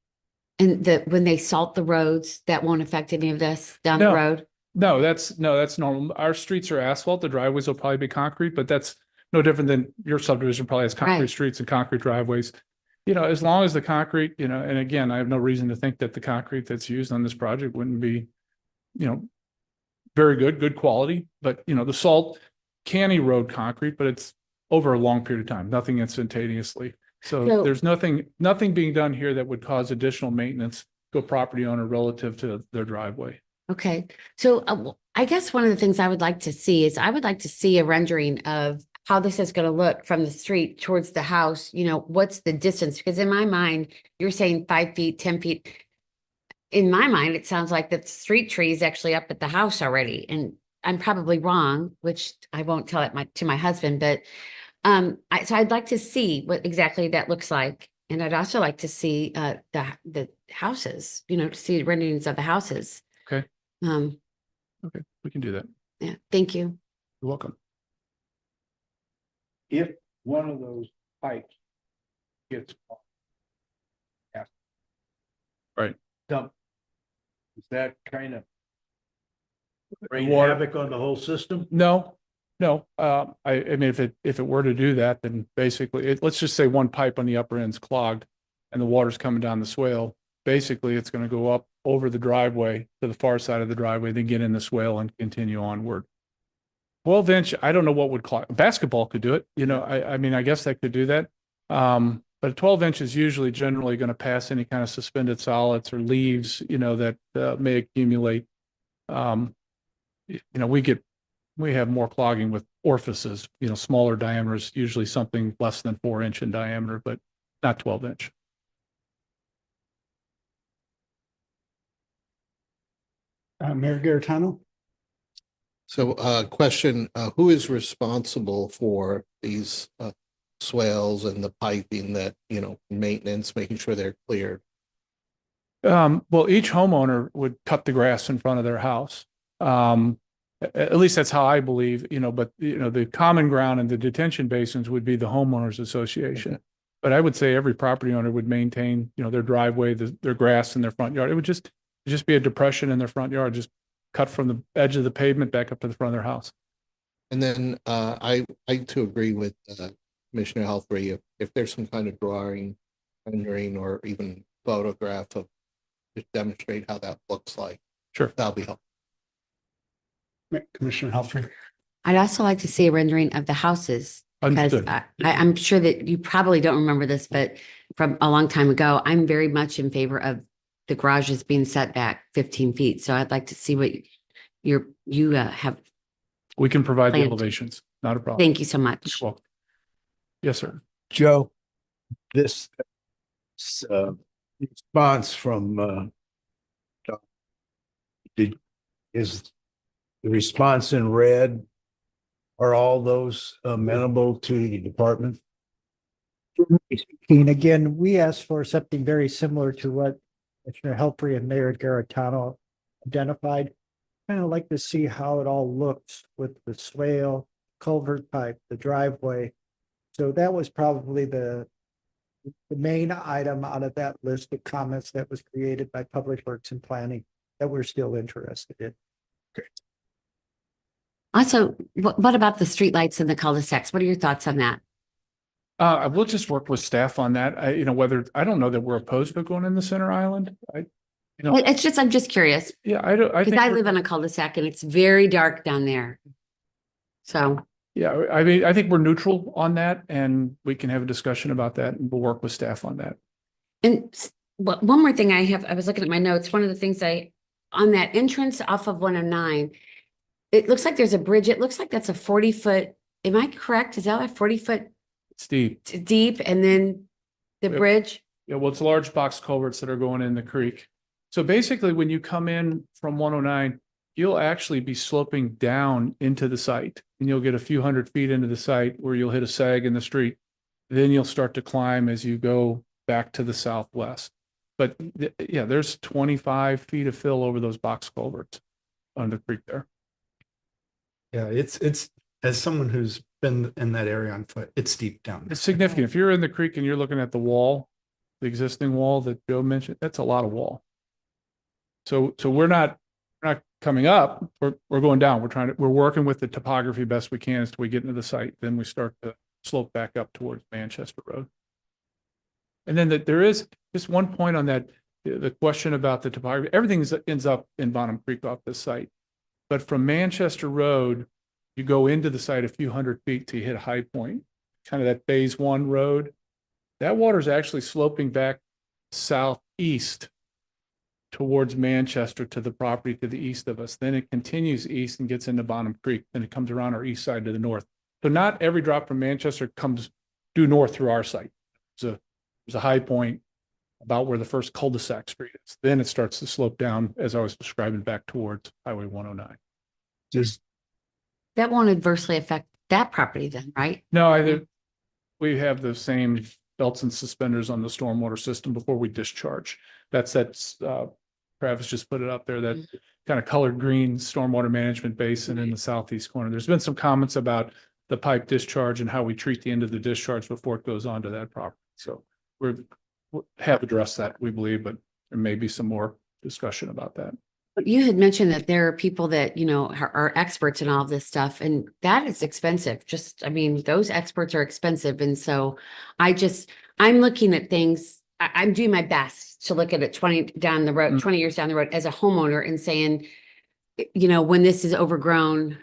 when they salt the roads, that won't affect any of this down the No. road? No, that's normal. Our streets are asphalt. The driveways will probably be concrete, but that's no different than your subdivision probably has concrete Right. streets and concrete driveways. As long as the concrete, and again, I have no reason to think that the concrete that's used on this project wouldn't be, very good quality. But, the salt can erode concrete, but it's over a long period of time, nothing instantaneously. So So- there's nothing being done here that would cause additional maintenance to a property owner relative to their driveway. Okay, so I guess one of the things I would like to see is I would like to see a rendering of how this is going to look from the street towards the house. What's the distance? Because in my mind, you're saying 5 feet, 10 feet. In my mind, it sounds like that the street tree is actually up at the house already, and I'm probably wrong, which I won't tell it to my husband. But so I'd like to see what exactly that looks like, and I'd also like to see the houses. To see renderings of the houses. Okay. Um, Okay, we can do that. yeah, thank you. You're welcome. If one of those pipes gets caught, Right. dump, is that kind of bring Water- havoc on the whole system? No. I mean, if it were to do that, then basically, let's just say one pipe on the upper end's clogged and the water's coming down the swale. Basically, it's going to go up over the driveway to the far side of the driveway, then get in the swale and continue onward. 12-inch, I don't know what would clog. Basketball could do it. I mean, I guess that could do that. But 12-inch is usually generally going to pass any kind of suspended solids or leaves, that may accumulate. We have more clogging with orifices, smaller diameters, usually something less than 4-inch in diameter, but not 12-inch. Mayor Garitano? So, question, who is responsible for these, swales and the piping that, maintenance, making sure they're cleared? Well, each homeowner would cut the grass in front of their house. At least that's how I believe, but the common ground and the detention basins would be the homeowners association. Okay. But I would say every property owner would maintain, their driveway, their grass in their front yard. It would just just be a depression in their front yard, just cut from the edge of the pavement back up to the front of their house. And then I too agree with Commissioner Helfrey, if there's some kind of drawing, rendering, or even photograph of, to demonstrate how that looks like, Sure. that'll be helpful. Commissioner Helfrey. I'd also like to see a rendering of the houses. Because Understood. I'm sure that you probably don't remember this, but from a long time ago, I'm very much in favor of the garages being set back 15 feet. So I'd like to see what you have. We can provide the Planned. elevations, not a problem. Thank you so much. Well, yes, sir. Joe, this response from is the response in red? Are all those amenable to the department? And again, we asked for something very similar to what Commissioner Helfrey and Mayor Garatano identified. Kind of like to see how it all looks with the swale, culvert pipe, the driveway. So that was probably the main item out of that list of comments that was created by Public Works and Planning that we're still interested in. Also, what about the streetlights and the cul-de-sacs? What are your thoughts on that? I will just work with staff on that. I don't know that we're opposed to going in the center island. It's just, I'm just curious. Yeah, I don't, I Because think, I we're- live on a cul-de-sac and it's very dark down there. So, yeah, I mean, I think we're neutral on that and we can have a discussion about that and we'll work with staff on that. and one more thing I was looking at my notes, one of the things on that entrance off of 109, it looks like there's a bridge. It looks like that's a 40-foot. Am I correct? Is that a 40-foot Steve, deep and then the Yep. bridge? yeah, well, it's large box culverts that are going in the creek. So basically, when you come in from 109, you'll actually be sloping down into the site and you'll get a few hundred feet into the site where you'll hit a sag in the street. Then you'll start to climb as you go back to the southwest. But yeah, there's 25 feet of fill over those box culverts on the creek there. Yeah, it's as someone who's been in that area on foot, it's deep down. It's significant. If you're in the creek and you're looking at the wall, the existing wall that Joe mentioned, that's a lot of wall. So we're not coming up, we're going down. We're working with the topography best we can as we get into the site. Then we start to slope back up towards Manchester Road. And then there is just one point on that, the question about the topography, everything ends up in Bonham Creek off this site. But from Manchester Road, you go into the site a few hundred feet to hit a high point, kind of that phase 1 road. That water is actually sloping back southeast towards Manchester to the property to the east of us. Then it continues east and gets into Bonham Creek. Then it comes around our east side to the north. So not every drop from Manchester comes due north through our site. There's a high point about where the first cul-de-sac street is. Then it starts to slope down, as I was describing, back towards Highway 109. Just That won't adversely affect that property then, right? No, we have the same belts and suspenders on the stormwater system before we discharge. That's Travis just put it up there, that kind of colored green stormwater management basin in the southeast corner. There's been some comments about the pipe discharge and how we treat the end of the discharge before it goes on to that property. So we have addressed that, we believe, but there may be some more discussion about that. But you had mentioned that there are people that, are experts in all of this stuff, and that is expensive. Those experts are expensive. And so I'm looking at things, I'm doing my best to look at it 20 down the road, 20 years down the road as a homeowner and saying, when this is overgrown,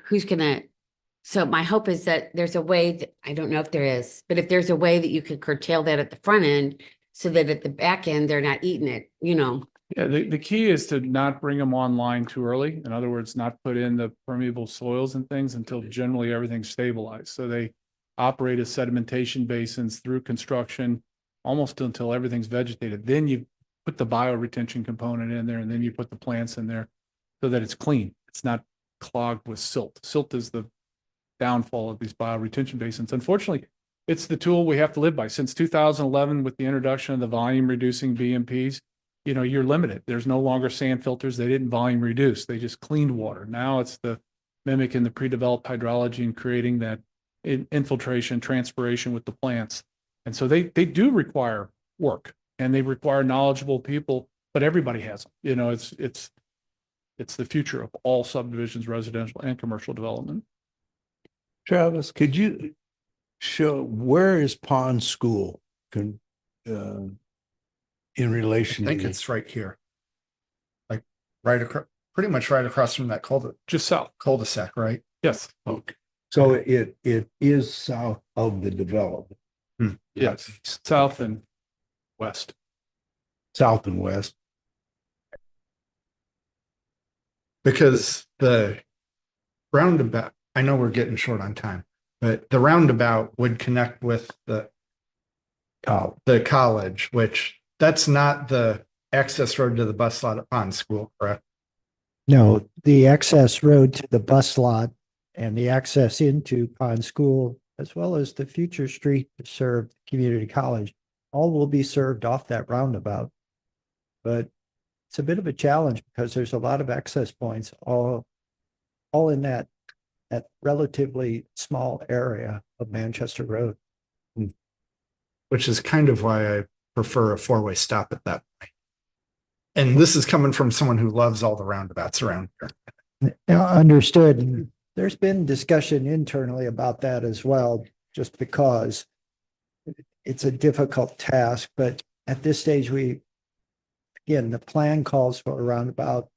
so my hope is that there's a way that, I don't know if there is, but if there's a way that you could curtail that at the front end so that at the back end, they're not eating it, Yeah, the key is to not bring them online too early. In other words, not put in the permeable soils and things until generally everything's stabilized. So they operate as sedimentation basins through construction almost until everything's vegetated. Then you put the bioretention component in there and then you put the plants in there so that it's clean. It's not clogged with silt. Silt is the downfall of these bioretention basins. Unfortunately, it's the tool we have to live by. Since 2011, with the introduction of the volume reducing BMPs, you're limited. There's no longer sand filters. They didn't volume reduce. They just cleaned water. Now it's the mimicking the pre-developed hydrology and creating that infiltration, transpiration with the plants. And so they do require work and they require knowledgeable people but everybody has them. You know, it's the future of all subdivisions, residential and commercial development. Travis, could you show, where is Pond School in I relation to think the- it's right here. Like right across, pretty much right across from that Just south. cul-de-sac, right? Yes, Okay. So it is south of the development, yes, south and west. south and west. Because the roundabout, I know we're getting short on time, but the roundabout would connect with the college, which that's not the access road to the bus lot at Pond School, correct? No, the access road to the bus lot and the access into Pond School, as well as the future street to serve community college, all will be served off that roundabout. But it's a bit of a challenge because there's a lot of access points all in that relatively small area of Manchester Road. Which is kind of why I prefer a four-way stop at that point. And this is coming from someone who loves all the roundabouts around here. Understood. And there's been discussion internally about that as well, just because it's a difficult task, but at this stage, again, the plan calls for a roundabout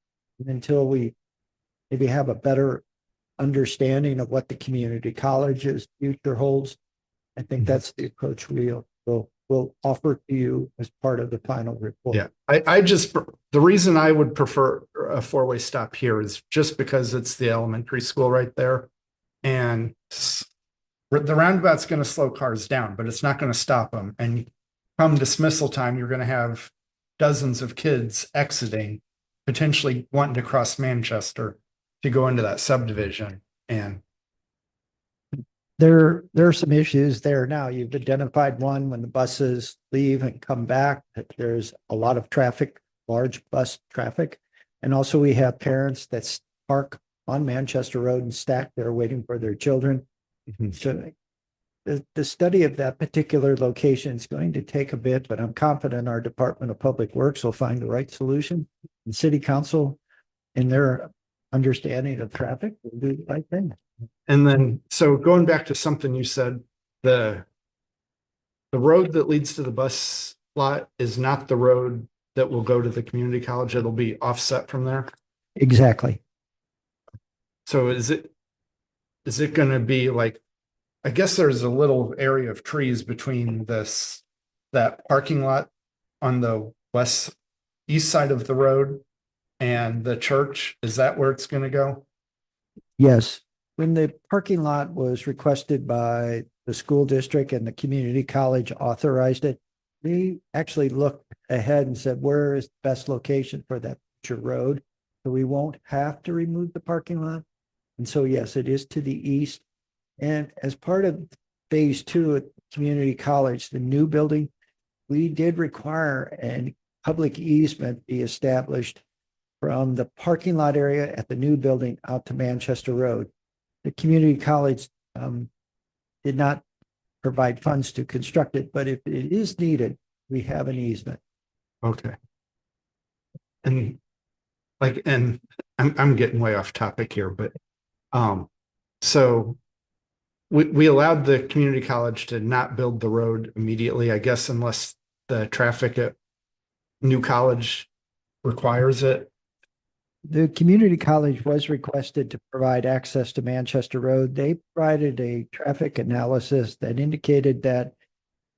until we maybe have a better understanding of what the community college's future holds. I think that's the approach we'll offer to you as part of the final report. Yeah, the reason I would prefer a four-way stop here is just because it's the elementary school right there. And the roundabout's going to slow cars down, but it's not going to stop them. And come dismissal time, you're going to have dozens of kids exiting, potentially wanting to cross Manchester to go into that subdivision. And There are some issues there now. You've identified one when the buses leave and come back, that there's a lot of traffic, large bus traffic. And also we have parents that park on Manchester Road and stack there waiting for their children. So the study of that particular location is going to take a bit, but I'm confident our Department of Public Works will find the right solution. And City Council, in their understanding of traffic, will do the right thing. And then, so going back to something you said, the road that leads to the bus lot is not the road that will go to the community college. It'll be offset from there. Exactly. So is it going to be like, I guess there's a little area of trees between that parking lot on the east side of the road and the church. Is that where it's going to go? Yes. When the parking lot was requested by the school district and the community college authorized it, we actually looked ahead and said, where is the best location for that future road? So we won't have to remove the parking lot. And so, yes, it is to the east. And as part of phase 2 at community college, the new building, we did require a public easement be established from the parking lot area at the new building out to Manchester Road. The community college did not provide funds to construct it, but if it is needed, we have an easement. Okay. And I'm getting way off topic here, but so we allowed the community college to not build the road immediately, I guess, unless the traffic at New College requires it. The community college was requested to provide access to Manchester Road. They provided a traffic analysis that indicated that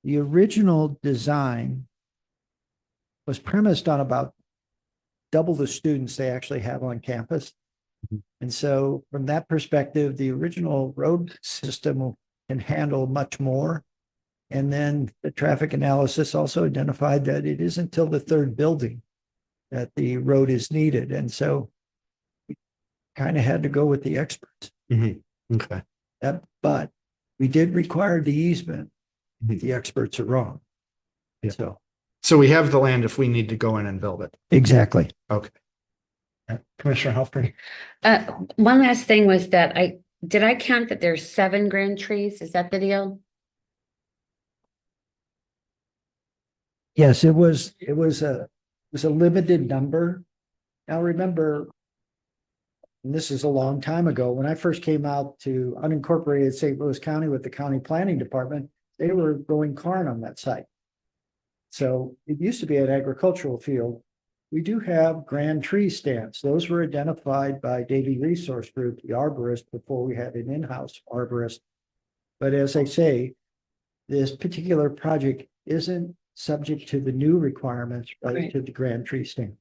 the original design was premised on about double the students they actually have on campus. And so from that perspective, the original road system can handle much more. And then the traffic analysis also identified that it isn't until the third building that the road is needed. And so we kind of had to go with the experts. Okay. But we did require the easement. The experts are wrong. Yeah. So we have the land if we need to go in and build it. exactly. Okay. Commissioner Helfrich? One last thing was that did I count that there's 7 grand trees? Is that the deal? Yes, it was a was a limited number. Now remember, and this is a long time ago, when I first came out to unincorporated St. Louis County with the county planning department, they were growing corn on that site. So it used to be an agricultural field. We do have grand tree stands. Those were identified by Davy Resource Group, the arborist, before we had an in-house arborist. But as I say, this particular project isn't subject to the new requirements related Right. to the grand tree stand.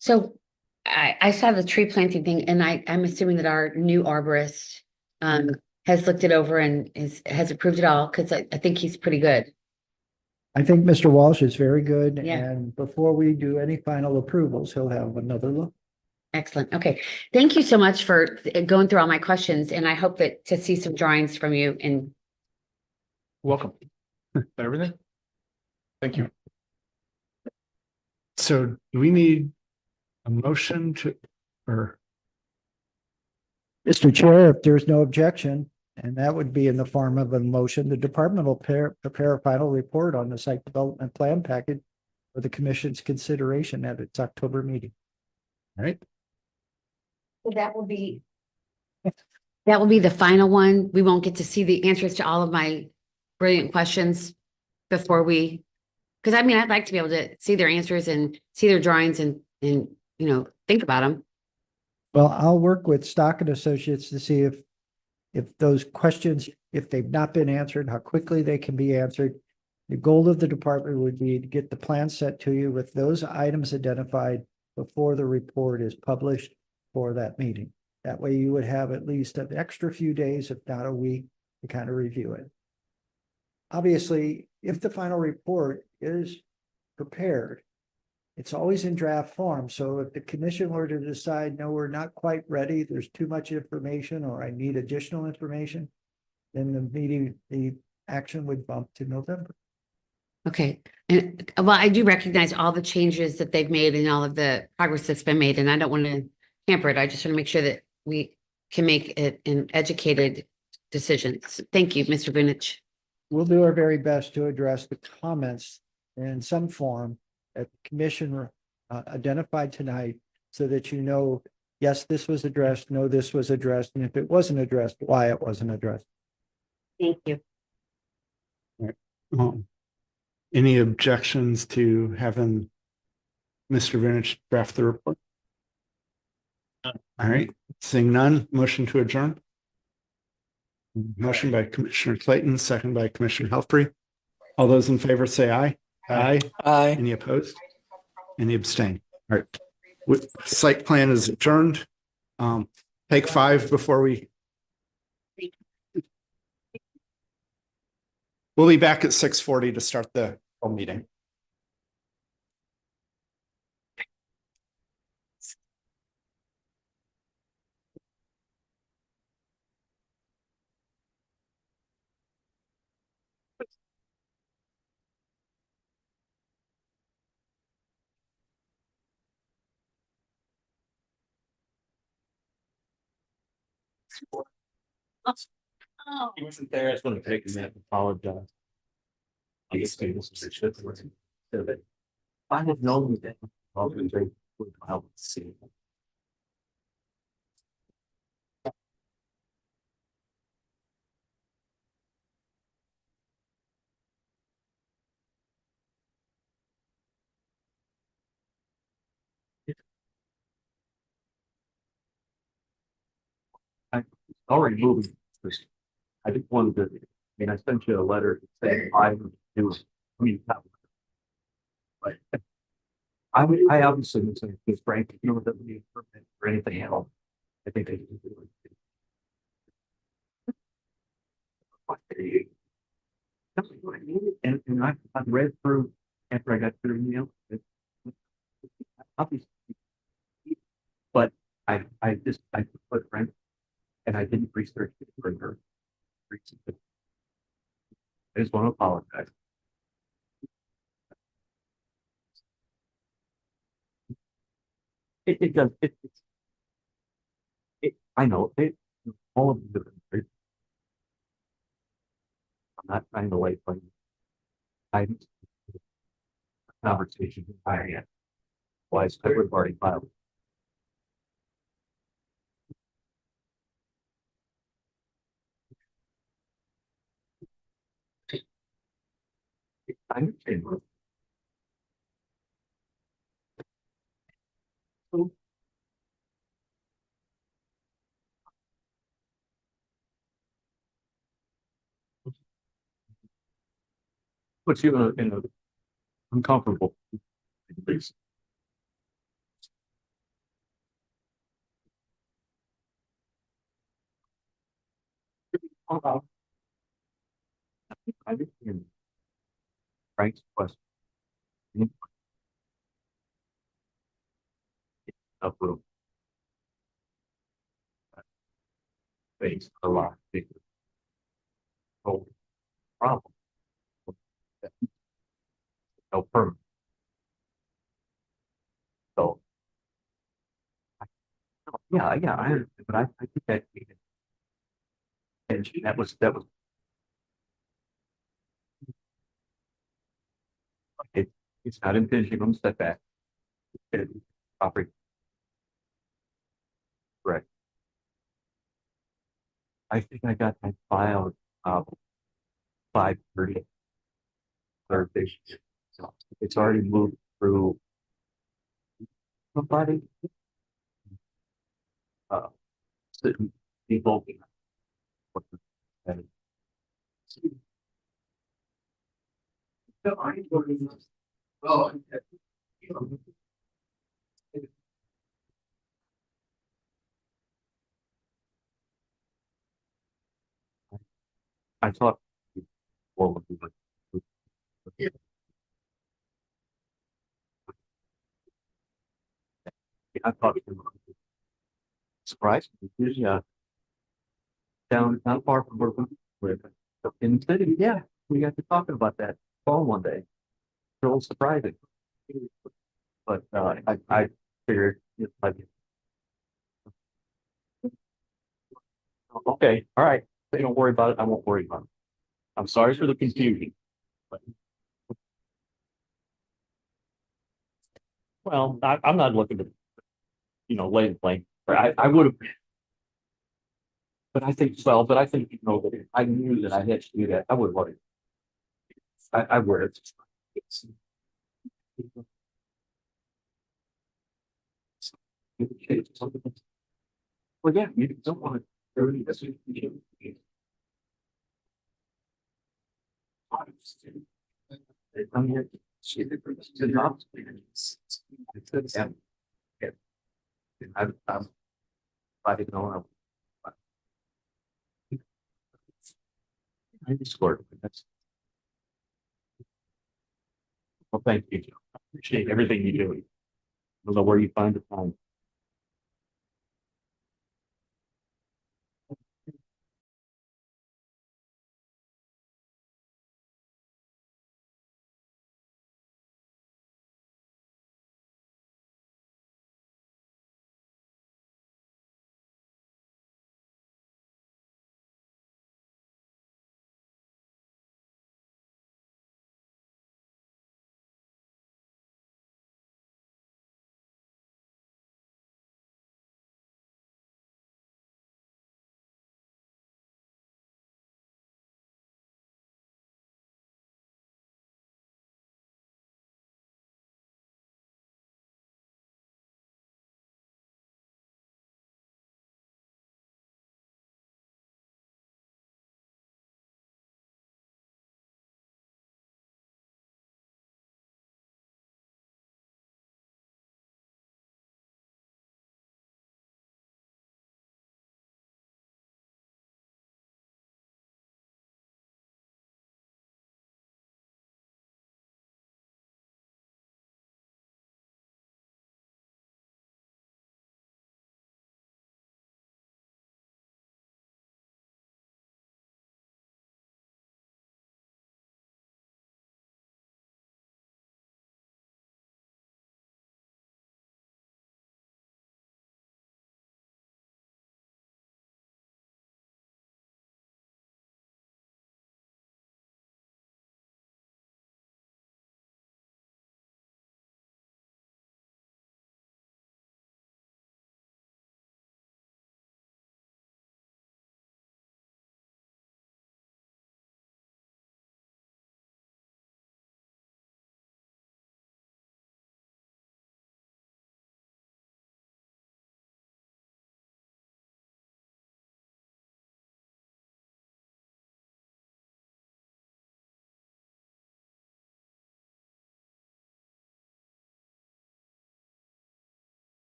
So I saw the tree planting thing and I'm assuming that our new arborist has looked it over and has approved it all, because I think he's pretty good. I think Mr. Walsh is very good, Yeah. and before we do any final approvals, he'll have another look. Excellent. Okay. Thank you so much for going through all my questions, and I hope that to see some drawings from you and Welcome. Is that everything? Thank you. So do we need a motion to, or, Mr. Chair, if there's no objection, and that would be in the form of a motion, the department will prepare a final report on the site development plan package for the commission's consideration at its October meeting. all right? that will be the final one. We won't get to see the answers to all of my brilliant questions before we, because I mean, I'd like to be able to see their answers and see their drawings and think about them. Well, I'll work with Stock and Associates to see if those questions, if they've not been answered, how quickly they can be answered. The goal of the department would be to get the plan set to you with those items identified before the report is published for that meeting. That way you would have at least an extra few days, if not a week, to kind of review it. Obviously, if the final report is prepared, it's always in draft form. So if the commission were to decide, no, we're not quite ready, there's too much information, or I need additional information, then the action would bump to November. Okay, and well, I do recognize all the changes that they've made and all of the progress that's been made, and I don't want to hamper it. I just want to make sure that we can make it an educated decision. Thank you, Mr. Vinich. We'll do our very best to address the comments in some form that the commission identified tonight, so that you know, yes, this was addressed, no, this was addressed, and if it wasn't addressed, why it wasn't addressed. Thank you. Any objections to having Mr. Vinich draft the report? All right, seeing none, motion to adjourn. Motion by Commissioner Clayton, second by Commissioner Helfrey. All those in favor say aye. Aye. Aye. Any opposed? Any abstain? All right. Site plan is adjourned. Take 5 before we. We'll be back at 6:40 to start the full meeting. He wasn't there. I just want to take him and apologize. I guess maybe this is a shit. I have known that. I would see. Already moving. I just wanted to, I sent you a letter saying I would do it. But I obviously was saying, because Frank, if you know, that we permit or anything else, I think they can do it. And I read through after I got your email. Obviously, but I put Frank. And I didn't research it further. I just want to apologize. It does. I know it. All of the. I'm not trying to wait for you. I conversation. I am. Otherwise, I would have already filed. I understand. Puts you in a uncomfortable place. I understand. Frank's question. Upload. Face a lot bigger. Oh, problem. No permit. So. Yeah, I understand, but I think that. And that was. It, it's not impinging on setback. It, property. Correct. I think I got that filed, 5:30. Thursday. So it's already moved through. Somebody. Uh. Certain people. What the- and- No, I ain't going to- Well, you know. I thought. Well, I thought. Surprised. Yeah. Down, not far from Brooklyn. In the city, yeah, we got to talking about that phone one day. It's a little surprising. But, I figured. Okay, all right. They don't worry about it. I won't worry about it. I'm sorry for the confusion. But- Well, I'm not looking to, lay the blame. I would have. But I think, but I think, that I knew that I had to do that. I would have. I would have. Well, yeah, you don't want to. They come here. To not. Yeah. Yeah. I didn't know. I just scored. That's. Well, thank you. Appreciate everything you do. I don't know where you find the time.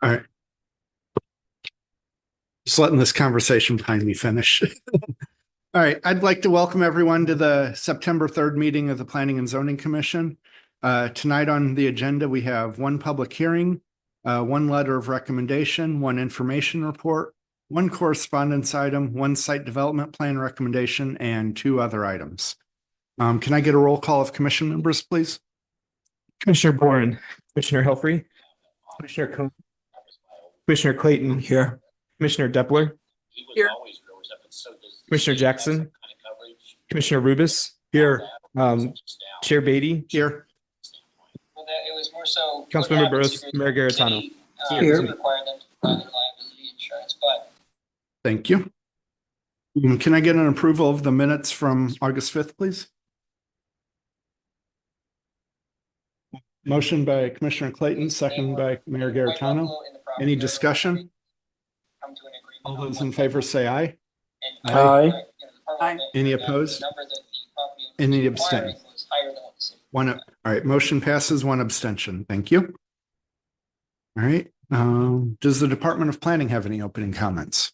All right. Just letting this conversation behind me finish. All right, I'd like to welcome everyone to the September 3rd meeting of the Planning and Zoning Commission. Tonight on the agenda, we have one public hearing, one letter of recommendation, one information report, one correspondence item, one site development plan recommendation, and two other items. Can I get a roll call of commission members, please? Commissioner Boren, Commissioner Helfrey, Commissioner Coon, Commissioner Clayton here, Commissioner Depler. Here. Commissioner Jackson, Commissioner Rubis here, Chair Beatty, Here. Councilmember Burris, Mayor Garitano. Here. Thank you. Can I get an approval of the minutes from August 5th, please? Motion by Commissioner Clayton, second by Mayor Garitano. Any discussion? All those in favor say aye. Aye. Any opposed? Any abstain? One, all right, motion passes, one abstention. Thank you. All right, does the Department of Planning have any opening comments?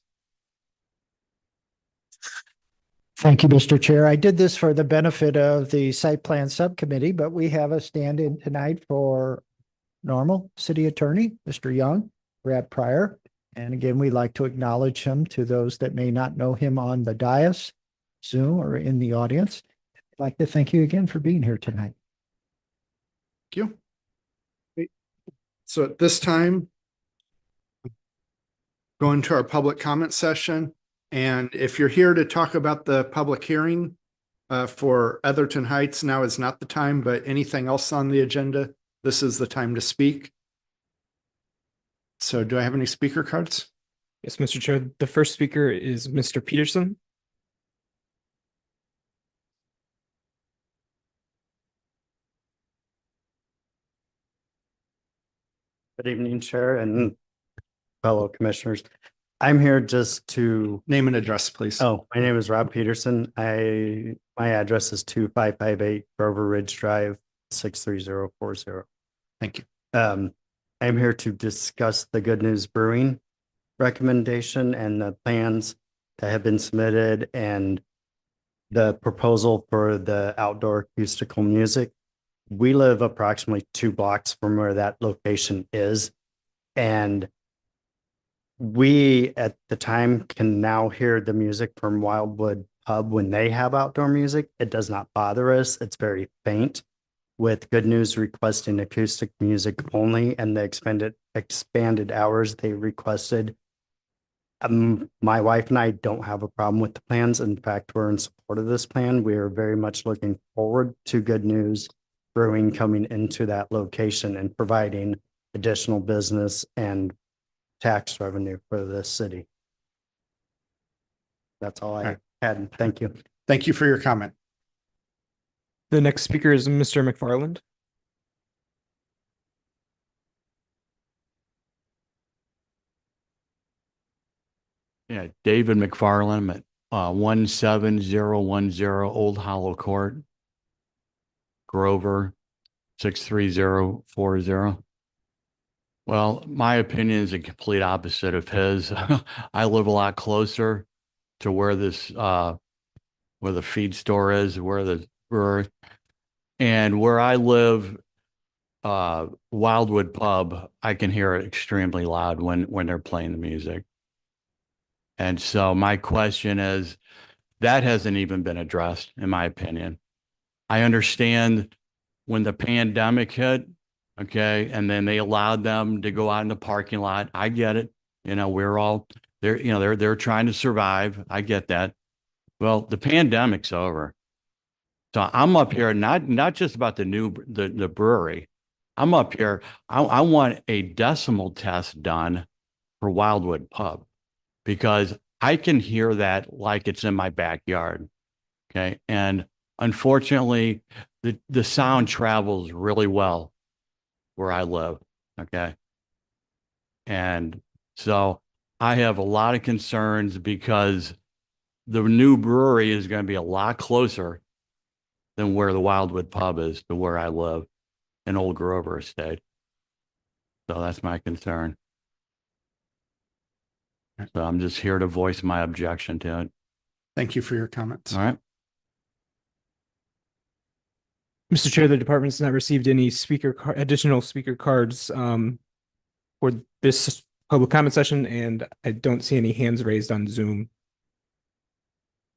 Thank you, Mr. Chair. I did this for the benefit of the site plan subcommittee, but we have a stand-in tonight for normal city attorney, Mr. Young, Brad Pryor. And again, we'd like to acknowledge him to those that may not know him on the dais, Zoom, or in the audience. I'd like to thank you again for being here tonight. Thank you. Great. So at this time, going to our public comment session. And if you're here to talk about the public hearing for Etherton Heights, now is not the time, but anything else on the agenda, this is the time to speak. So do I have any speaker cards? Yes, Mr. Chair, the first speaker is Mr. Peterson. Good evening, Chair and fellow commissioners. I'm here just to, Name and address, please. my name is Rob Peterson. My address is 2558 Grover Ridge Drive, 63040. Thank you. I'm here to discuss the Good News Brewing recommendation and the plans that have been submitted and the proposal for the outdoor acoustical music. We live approximately 2 blocks from where that location is. And we at the time can now hear the music from Wildwood Pub when they have outdoor music. It does not bother us. It's very faint. With Good News requesting acoustic music only and the expanded hours they requested. My wife and I don't have a problem with the plans. In fact, we're in support of this plan. We are very much looking forward to Good News Brewing coming into that location and providing additional business and tax revenue for this city. That's all I had. Thank you. Thank you for your comment. The next speaker is Mr. McFarland. Yeah, David McFarland at 17010 Old Hollow Court, Grover 63040. Well, my opinion is a complete opposite of his. I live a lot closer to where this where the feed store is, where the brewery, and where I live, Wildwood Pub, I can hear it extremely loud when they're playing the music. And so my question is, that hasn't even been addressed, in my opinion. I understand when the pandemic hit, okay, and then they allowed them to go out in the parking lot. I get it. You know, we're all they're, you know, they're trying to survive. I get that. Well, the pandemic's over. So I'm up here, not just about the brewery. I'm up here. I want a decimal test done for Wildwood Pub, because I can hear that like it's in my backyard. Okay. And unfortunately, the sound travels really well where I live. Okay. And so I have a lot of concerns because the new brewery is going to be a lot closer than where the Wildwood Pub is to where I live in Old Grover Estate. So that's my concern. So I'm just here to voice my objection to it. Thank you for your comments. All right. Mr. Chair, the department's not received any additional speaker cards for this public comment session, and I don't see any hands raised on Zoom.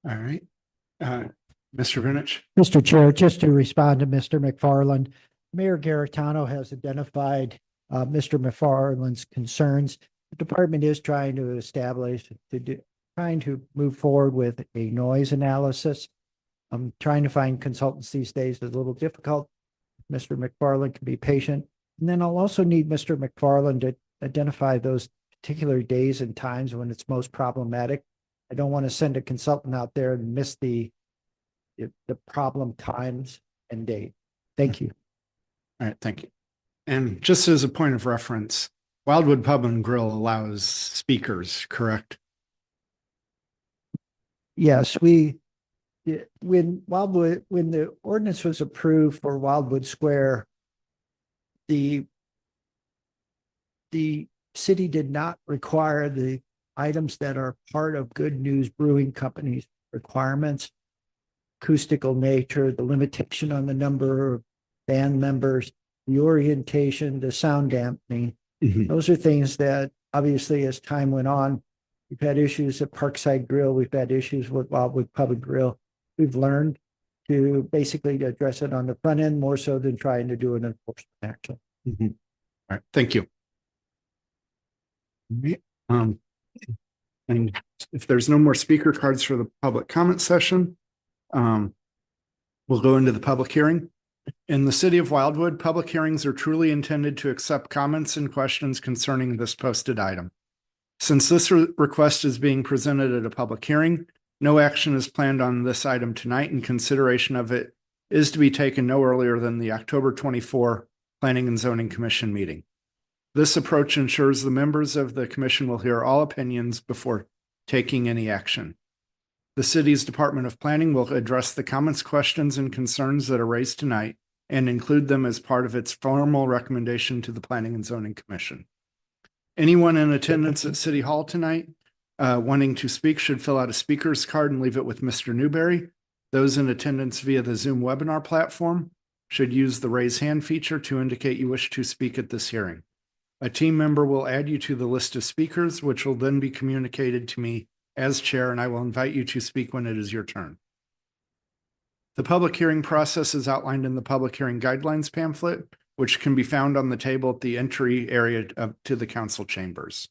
All right. Mr. Vinich? Mr. Chair, just to respond to Mr. McFarland, Mayor Garitano has identified Mr. McFarland's concerns. The department is trying to trying to move forward with a noise analysis. Trying to find consultants these days is a little difficult. Mr. McFarland can be patient. And then I'll also need Mr. McFarland to identify those particular days and times when it's most problematic. I don't want to send a consultant out there and miss the problem times and date. Thank you. All right, thank you. And just as a point of reference, Wildwood Pub and Grill allows speakers, correct? Yes, when the ordinance was approved for Wildwood Square, the city did not require the items that are part of Good News Brewing Company's requirements, acoustical nature, the limitation on the number of band members, the orientation, the sound dampening. Those are things that obviously as time went on, we've had issues at Parkside Grill, we've had issues with Wildwood Pub and Grill. We've learned to basically address it on the front end more so than trying to do an enforcement action. All right, thank you. And if there's no more speaker cards for the public comment session, we'll go into the public hearing. In the city of Wildwood, public hearings are truly intended to accept comments and questions concerning this posted item. Since this request is being presented at a public hearing, no action is planned on this item tonight, and consideration of it is to be taken no earlier than the October 24 Planning and Zoning Commission meeting. This approach ensures the members of the commission will hear all opinions before taking any action. The city's Department of Planning will address the comments, questions, and concerns that are raised tonight and include them as part of its formal recommendation to the Planning and Zoning Commission. Anyone in attendance at City Hall tonight wanting to speak should fill out a speaker's card and leave it with Mr. Newberry. Those in attendance via the Zoom webinar platform should use the raise hand feature to indicate you wish to speak at this hearing. A team member will add you to the list of speakers, which will then be communicated to me as chair, and I will invite you to speak when it is your turn. The public hearing process is outlined in the public hearing guidelines pamphlet, which can be found on the table at the entry area to the council chambers.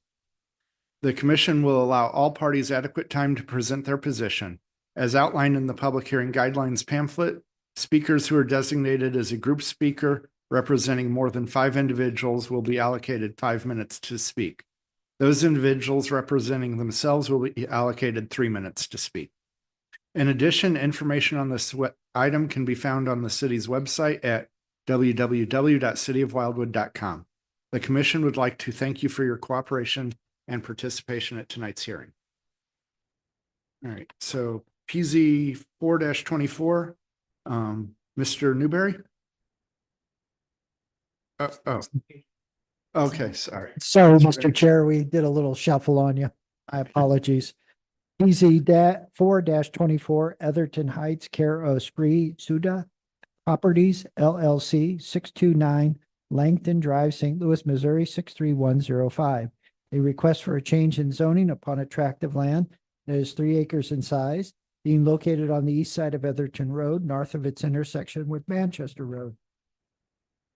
The commission will allow all parties adequate time to present their position. As outlined in the public hearing guidelines pamphlet, speakers who are designated as a group speaker representing more than 5 individuals will be allocated 5 minutes to speak. Those individuals representing themselves will be allocated 3 minutes to speak. In addition, information on this item can be found on the city's website at www.cityofwildwood.com. The commission would like to thank you for your cooperation and participation at tonight's hearing. All right, so PZ 4-24, Mr. Newberry? Okay, sorry. Sorry, Mr. Chair, we did a little shuffle on you. My apologies. PZ 4-24, Etherton Heights, care of Spree Suda Properties LLC, 629 Langton Drive, St. Louis, Missouri, 63105. A request for a change in zoning upon a tract of land that is 3 acres in size, being located on the east side of Etherton Road, north of its intersection with Manchester Road.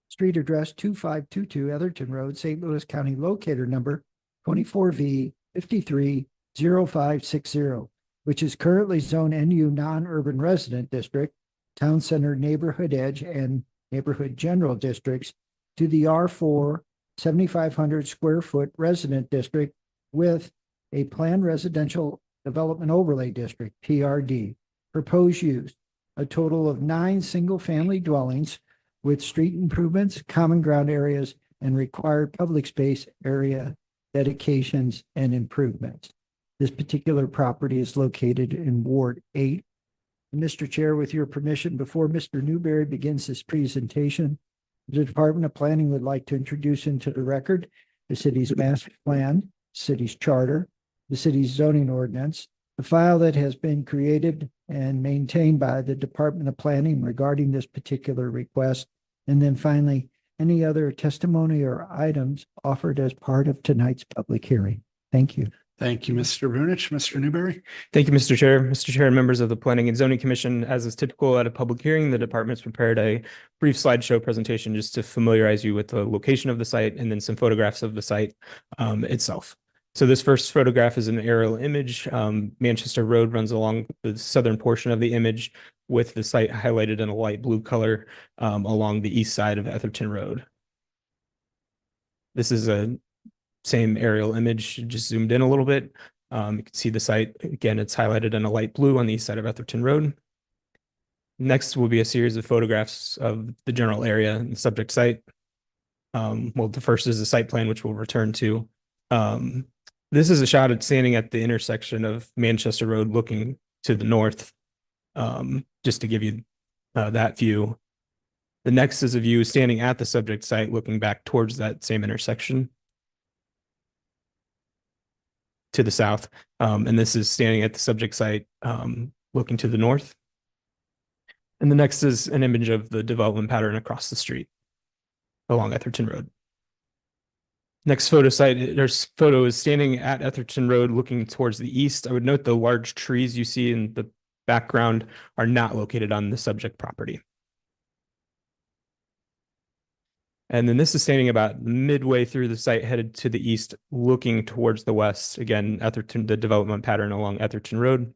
Street address 2522 Etherton Road, St. Louis County, locator number 24V 530560, which is currently zone NU non-urban resident district, town center neighborhood edge, and neighborhood general districts to the R4 7,500 square foot resident district with a planned residential development overlay district, PRD. Proposed use, a total of 9 single-family dwellings with street improvements, common ground areas, and required public space area dedications and improvements. This particular property is located in Ward 8. Mr. Chair, with your permission, before Mr. Newberry begins his presentation, the Department of Planning would like to introduce into the record the city's master plan, city's charter, the city's zoning ordinance, the file that has been created and maintained by the Department of Planning regarding this particular request, and then finally, any other testimony or items offered as part of tonight's public hearing. Thank you. Thank you, Mr. Vunich. Mr. Newberry? Thank you, Mr. Chair. Mr. Chair and members of the Planning and Zoning Commission, as is typical at a public hearing, the department's prepared a brief slideshow presentation just to familiarize you with the location of the site and then some photographs of the site itself. So this first photograph is an aerial image. Manchester Road runs along the southern portion of the image with the site highlighted in a light blue color along the east side of Etherton Road. This is a same aerial image, just zoomed in a little bit. You can see the site. Again, it's highlighted in a light blue on the east side of Etherton Road. Next will be a series of photographs of the general area and the subject site. Well, the first is the site plan, which we'll return to. This is a shot at standing at the intersection of Manchester Road looking to the north, just to give you that view. The next is a view standing at the subject site looking back towards that same intersection to the south. And this is standing at the subject site looking to the north. And the next is an image of the development pattern across the street along Etherton Road. Next photo is standing at Etherton Road looking towards the east. I would note the large trees you see in the background are not located on the subject property. And then this is standing about midway through the site headed to the east, looking towards the west. Again, Etherton, the development pattern along Etherton Road.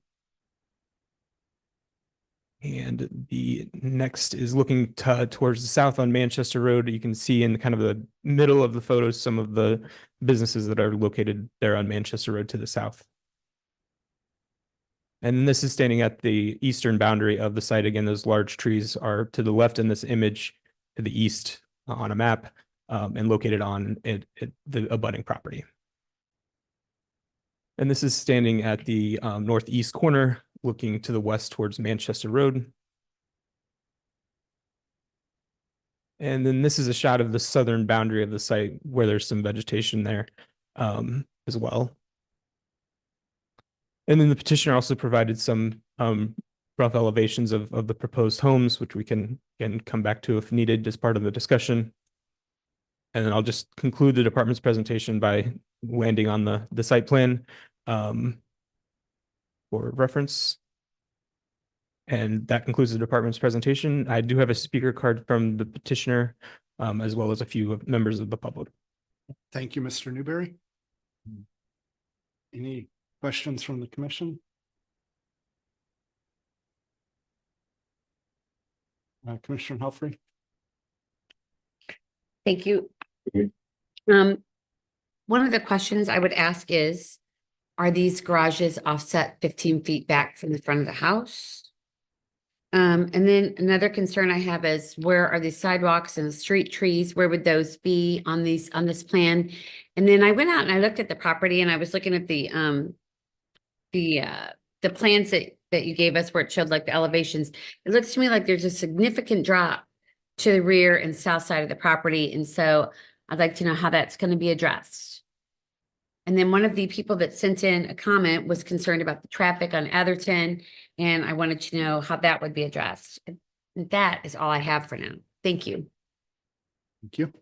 And the next is looking towards the south on Manchester Road. You can see in kind of the middle of the photos some of the businesses that are located there on Manchester Road to the south. And then this is standing at the eastern boundary of the site. Again, those large trees are to the left in this image, to the east on a map, and located on the abutting property. And this is standing at the northeast corner, looking to the west towards Manchester Road. And then this is a shot of the southern boundary of the site where there's some vegetation there as well. And then the petitioner also provided some rough elevations of the proposed homes, which we can again come back to if needed as part of the discussion. And then I'll just conclude the department's presentation by landing on the site plan for reference. And that concludes the department's presentation. I do have a speaker card from the petitioner, as well as a few members of the public. Thank you, Mr. Newberry. Any questions from the commission? Commissioner Helfrey? Thank you. One of the questions I would ask is, are these garages offset 15 feet back from the front of the house? And then another concern I have is, where are the sidewalks and the street trees? Where would those be on this plan? And then I went out and I looked at the property and I was looking at the plans that you gave us where it showed like the elevations. It looks to me like there's a significant drop to the rear and south side of the property. And so I'd like to know how that's going to be addressed. And then one of the people that sent in a comment was concerned about the traffic on Atherton, and I wanted to know how that would be addressed. And that is all I have for now. Thank you. Thank you.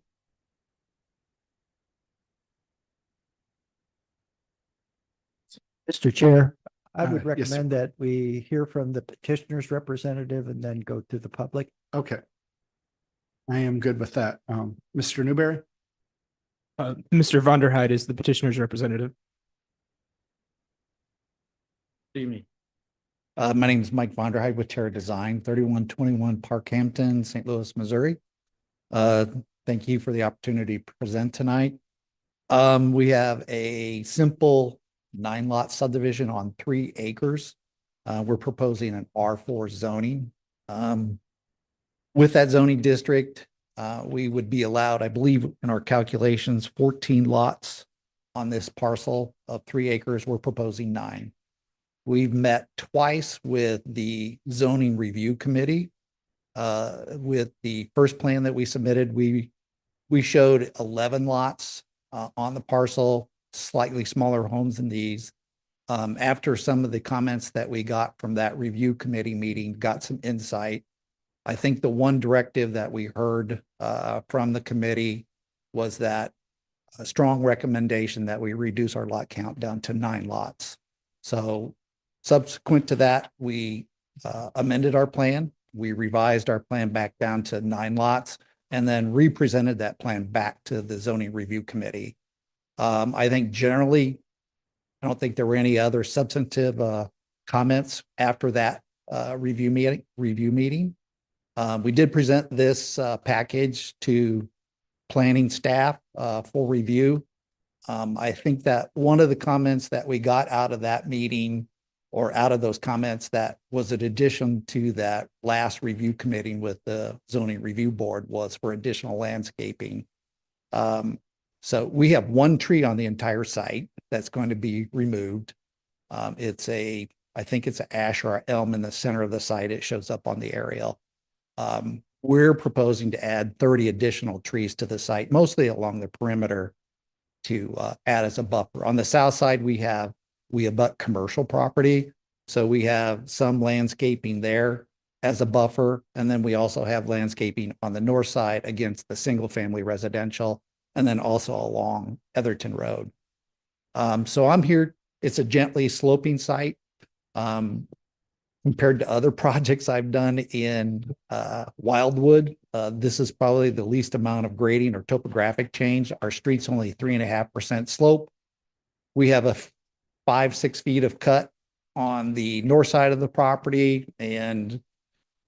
Mr. Chair, I would Yes, sir. recommend that we hear from the petitioner's representative and then go to the public. Okay. I am good with that. Mr. Newberry? Mr. Vonderheide is the petitioner's representative. Good evening. My name is Mike Vonderheide with Terra Design, 3121 Parkhampton, St. Louis, Missouri. Thank you for the opportunity to present tonight. We have a simple 9-lot subdivision on 3 acres. We're proposing an R4 zoning. With that zoning district, we would be allowed, I believe in our calculations, 14 lots on this parcel of 3 acres. We're proposing 9. We've met twice with the zoning review committee. With the first plan that we submitted, we showed 11 lots on the parcel, slightly smaller homes than these. After some of the comments that we got from that review committee meeting, got some insight. I think the one directive that we heard from the committee was that a strong recommendation that we reduce our lot count down to 9 lots. So subsequent to that, we amended our plan. We revised our plan back down to 9 lots and then represented that plan back to the zoning review committee. I think generally, I don't think there were any other substantive comments after that review meeting. We did present this package to planning staff for review. I think that one of the comments that we got out of that meeting or out of those comments that was an addition to that last review committee with the zoning review board was for additional landscaping. So we have 1 tree on the entire site that's going to be removed. I think it's an ash or an elm in the center of the site. It shows up on the aerial. We're proposing to add 30 additional trees to the site, mostly along the perimeter to add as a buffer. On the south side, we abut commercial property. So we have some landscaping there as a buffer. And then we also have landscaping on the north side against the single family residential, and then also along Etherton Road. So I'm here, it's a gently sloping site. Compared to other projects I've done in Wildwood, this is probably the least amount of grading or topographic change. Our street's only 3.5% slope. We have a 5-6 feet of cut on the north side of the property and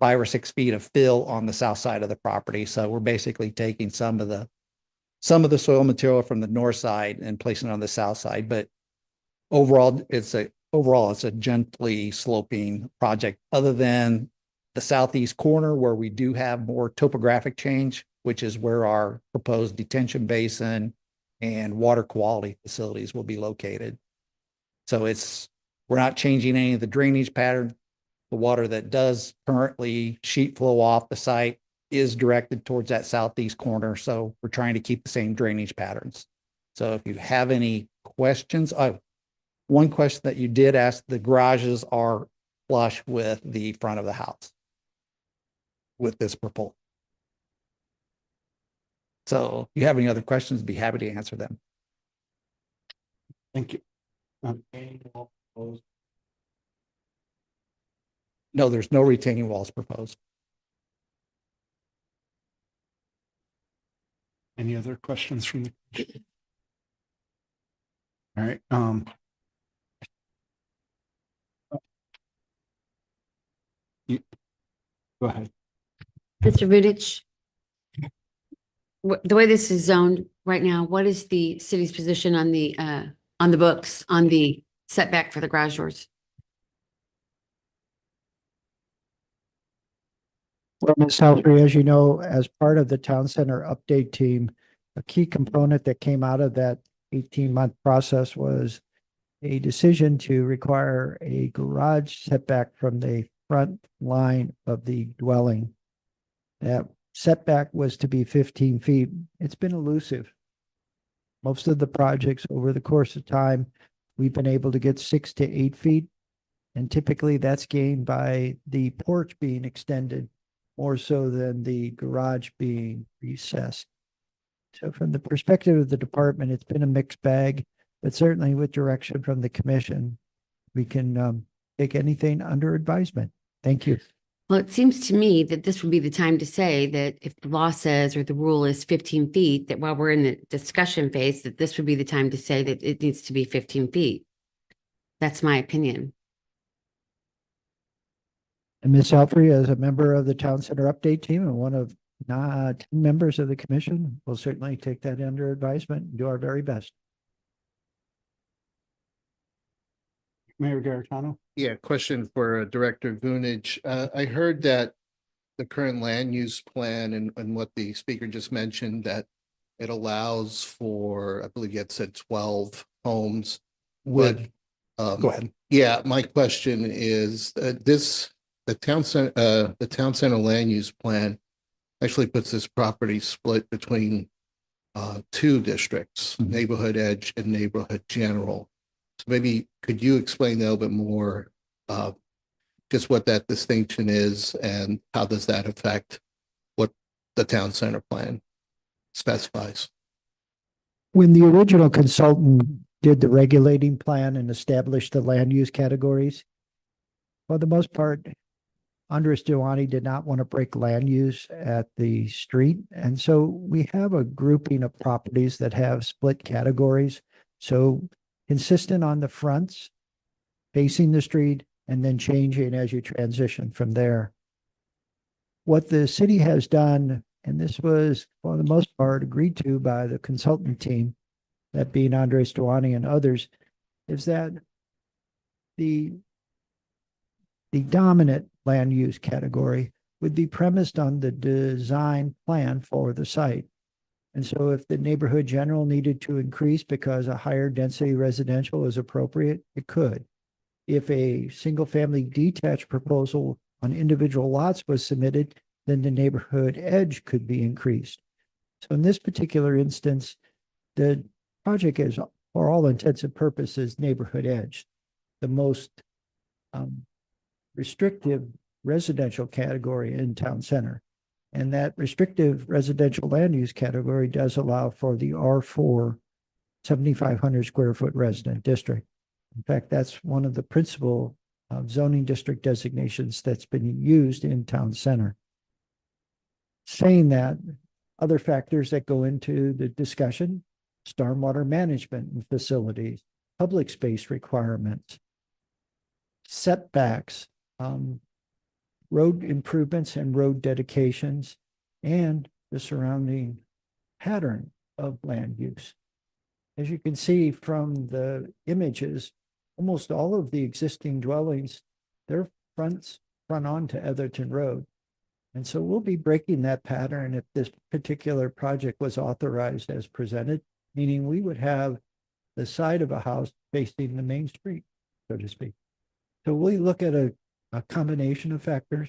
5 or 6 feet of fill on the south side of the property. So we're basically taking some of the soil material from the north side and placing it on the south side. But overall, it's a gently sloping project, other than the southeast corner where we do have more topographic change, which is where our proposed detention basin and water quality facilities will be located. So we're not changing any of the drainage pattern. The water that does currently sheet flow off the site is directed towards that southeast corner. So we're trying to keep the same drainage patterns. So if you have any questions, one question that you did ask, the garages are flush with the front of the house with this proposal. So if you have any other questions, be happy to answer them. Thank you. No, there's no retaining walls proposed. Any other questions from the commission? All right, go ahead. Mr. Vudich, the way this is zoned right now, what is the city's position on the books, on the setback for the garage doors? Well, Ms. Helfrey, as you know, as part of the town center update team, a key component that came out of that 18-month process was a decision to require a garage setback from the front line of the dwelling. That setback was to be 15 feet. It's been elusive. Most of the projects over the course of time, we've been able to get 6 to 8 feet. And typically that's gained by the porch being extended more so than the garage being recessed. So from the perspective of the department, it's been a mixed bag, but certainly with direction from the commission, we can take anything under advisement. Thank you. Well, it seems to me that this would be the time to say that if the law says, or the rule is 15 feet, that while we're in the discussion phase, that this would be the time to say that it needs to be 15 feet. That's my opinion. And Ms. Helfrey, as a member of the town center update team and one of members of the commission, we'll certainly take that under advisement and do our very best. Mayor Garitano? Yeah, question for Director Vunich. I heard that the current land use plan and what the speaker just mentioned, that it allows for, I believe you had said 12 homes. With, But, go ahead. Yeah, my question is, the town center land use plan actually puts this property split between 2 districts, Mhm. neighborhood edge and neighborhood general. So maybe could you explain a little bit more, just what that distinction is and how does that affect what the town center plan specifies? When the original consultant did the regulating plan and established the land use categories, for the most part, Andres Giovanni did not want to break land use at the street. And so we have a grouping of properties that have split categories. So consistent on the fronts, facing the street, and then changing as you transition from there. What the city has done, and this was for the most part agreed to by the consultant team, that being Andres Giovanni and others, is that the dominant land use category would be premised on the design plan for the site. And so if the neighborhood general needed to increase because a higher density residential is appropriate, it could. If a single family detached proposal on individual lots was submitted, then the neighborhood edge could be increased. So in this particular instance, the project is, for all intents and purposes, neighborhood edge, the most restrictive residential category in town center. And that restrictive residential land use category does allow for the R4 7,500 square foot resident district. In fact, that's one of the principal zoning district designations that's been used in town center. Saying that, other factors that go into the discussion, stormwater management and facilities, public space requirements, setbacks, road improvements and road dedications, and the surrounding pattern of land use. As you can see from the images, almost all of the existing dwellings, their front onto Etherton Road. And so we'll be breaking that pattern if this particular project was authorized as presented, meaning we would have the side of a house facing the main street, so to speak. So we look at a combination of factors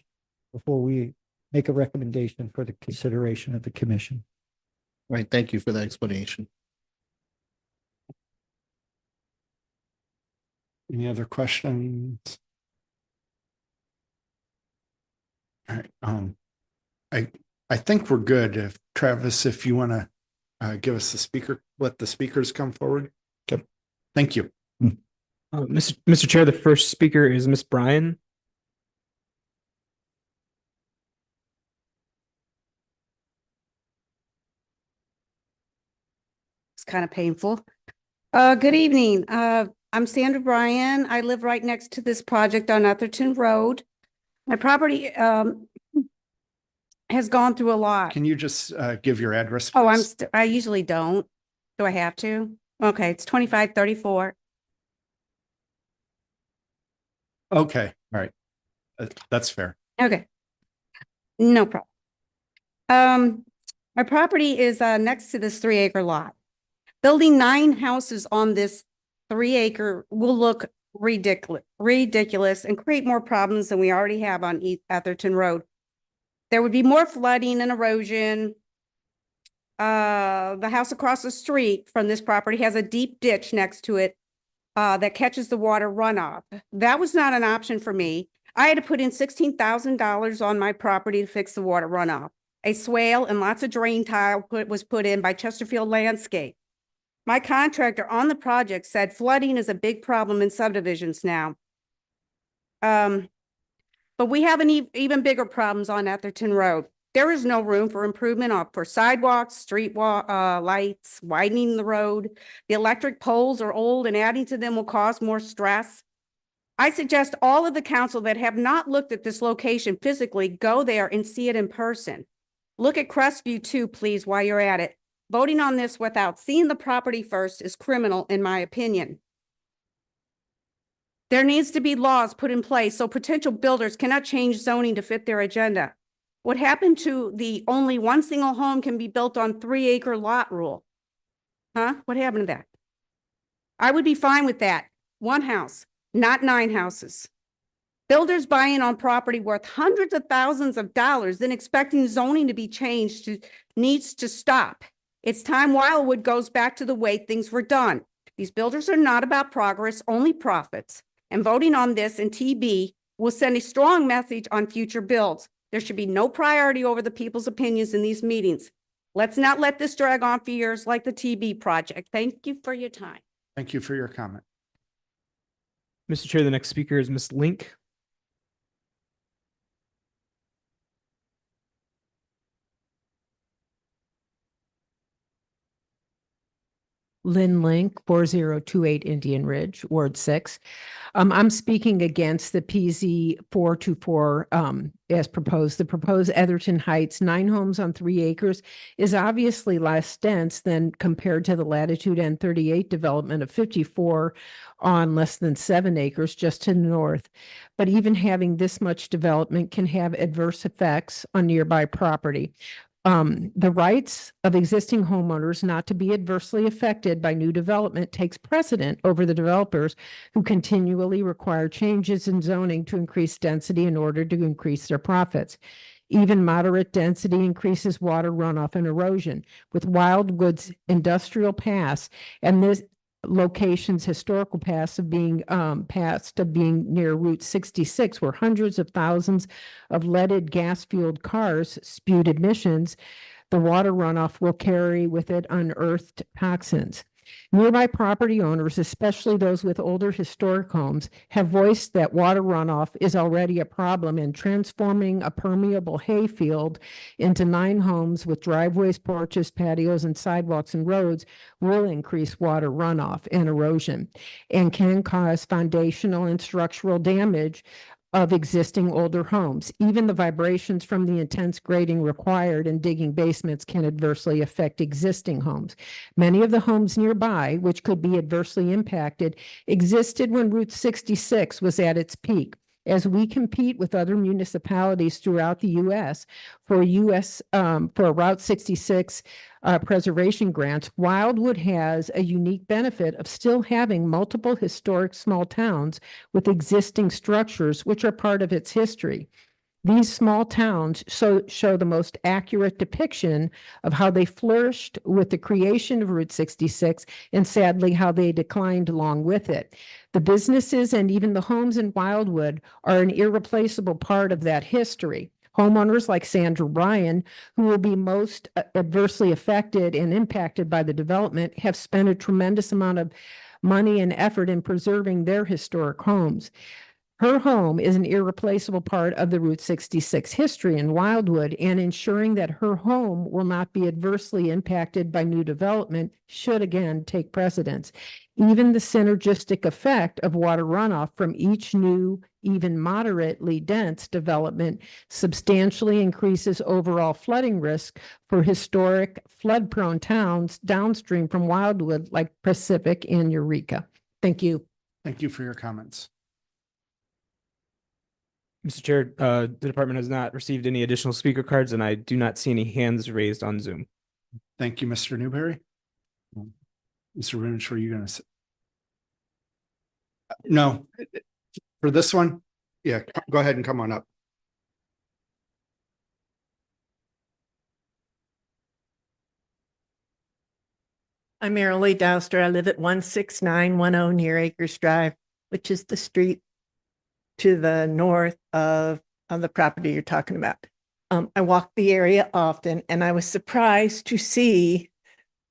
before we make a recommendation for the consideration of the commission. Right, thank you for that explanation. Any other questions? All right, I think we're good. If Travis, if you want to give us the speaker, let the speakers come forward. Okay. Thank you. Mr. Chair, the first speaker is Ms. Bryan. It's kind of painful. Good evening. I'm Sandra Bryan. I live right next to this project on Etherton Road. My property has gone through a lot. Can you just give your address? Oh, please? I usually don't. Do I have to? Okay, it's 2534. Okay, all right. That's fair. Okay. No problem. My property is next to this 3-acre lot. Building 9 houses on this 3-acre will look ridiculous and create more problems than we already have on Etherton Road. There would be more flooding and erosion. The house across the street from this property has a deep ditch next to it that catches the water runoff. That was not an option for me. I had to put in $16,000 on my property to fix the water runoff. A swale and lots of drain tile was put in by Chesterfield Landscape. My contractor on the project said flooding is a big problem in subdivisions now. But we have even bigger problems on Etherton Road. There is no room for improvement for sidewalks, street lights, widening the road. The electric poles are old and adding to them will cause more stress. I suggest all of the council that have not looked at this location physically go there and see it in person. Look at Crestview too, please, while you're at it. Voting on this without seeing the property first is criminal, in my opinion. There needs to be laws put in place so potential builders cannot change zoning to fit their agenda. What happened to the only one single home can be built on 3-acre lot rule? Huh? What happened to that? I would be fine with that. One house, not 9 houses. Builders buying on property worth hundreds of thousands of dollars, then expecting zoning to be changed needs to stop. It's time Wildwood goes back to the way things were done. These builders are not about progress, only profits. And voting on this in TB will send a strong message on future builds. There should be no priority over the people's opinions in these meetings. Let's not let this drag on for years like the TB project. Thank you for your time. Thank you for your comment. Mr. Chair, the next speaker is Ms. Link. Lynn Link, 4028 Indian Ridge, Ward 6. I'm speaking against the PZ 424 as proposed. The proposed Etherton Heights, 9 homes on 3 acres, is obviously less dense than compared to the Latitude N38 development of 54 on less than 7 acres just to the north. But even having this much development can have adverse effects on nearby property. The rights of existing homeowners not to be adversely affected by new development takes precedent over the developers who continually require changes in zoning to increase density in order to increase their profits. Even moderate density increases water runoff and erosion. With Wildwood's industrial pass and this location's historical past of being near Route 66, where hundreds of thousands of leaded gas-fueled cars spewed emissions, the water runoff will carry with it unearthed toxins. Nearby property owners, especially those with older historic homes, have voiced that water runoff is already a problem, and transforming a permeable hayfield into 9 homes with driveways, porches, patios, and sidewalks and roads will increase water runoff and erosion and can cause foundational and structural damage of existing older homes. Even the vibrations from the intense grading required in digging basements can adversely affect existing homes. Many of the homes nearby, which could be adversely impacted, existed when Route 66 was at its peak. As we compete with other municipalities throughout the U.S. for Route 66 preservation grants, Wildwood has a unique benefit of still having multiple historic small towns with existing structures which are part of its history. These small towns show the most accurate depiction of how they flourished with the creation of Route 66 and sadly how they declined along with it. The businesses and even the homes in Wildwood are an irreplaceable part of that history. Homeowners like Sandra Ryan, who will be most adversely affected and impacted by the development, have spent a tremendous amount of money and effort in preserving their historic homes. Her home is an irreplaceable part of the Route 66 history in Wildwood, and ensuring that her home will not be adversely impacted by new development should again take precedence. Even the synergistic effect of water runoff from each new, even moderately dense development substantially increases overall flooding risk for historic flood-prone towns downstream from Wildwood like Pacific and Eureka. Thank you. Thank you for your comments. Mr. Chair, the department has not received any additional speaker cards, and I do not see any hands raised on Zoom. Thank you, Mr. Newberry. Mr. Vinich, were you going to say? No, for this one? Yeah, go ahead and come on up. I'm Marilee Douster. I live at 16910 Near Acres Drive, which is the street to the north of the property you're talking about. I walk the area often, and I was surprised to see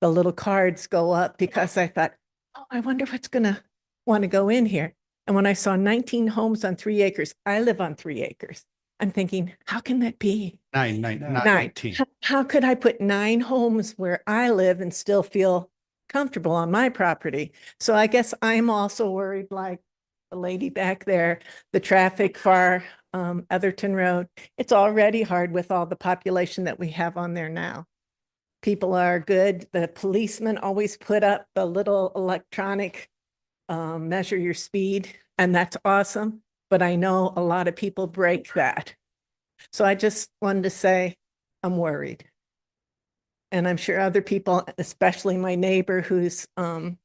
the little cards go up because I thought, oh, I wonder what's going to want to go in here. And when I saw 19 homes on 3 acres, I live on 3 acres. I'm thinking, how can that be? Nine. 19. How could I put 9 homes where I live and still feel comfortable on my property? So I guess I'm also worried, like the lady back there, the traffic for Etherton Road. It's already hard with all the population that we have on there now. People are good. The policemen always put up the little electronic measure your speed, and that's awesome. But I know a lot of people break that. So I just wanted to say I'm worried. And I'm sure other people, especially my neighbor who's Denny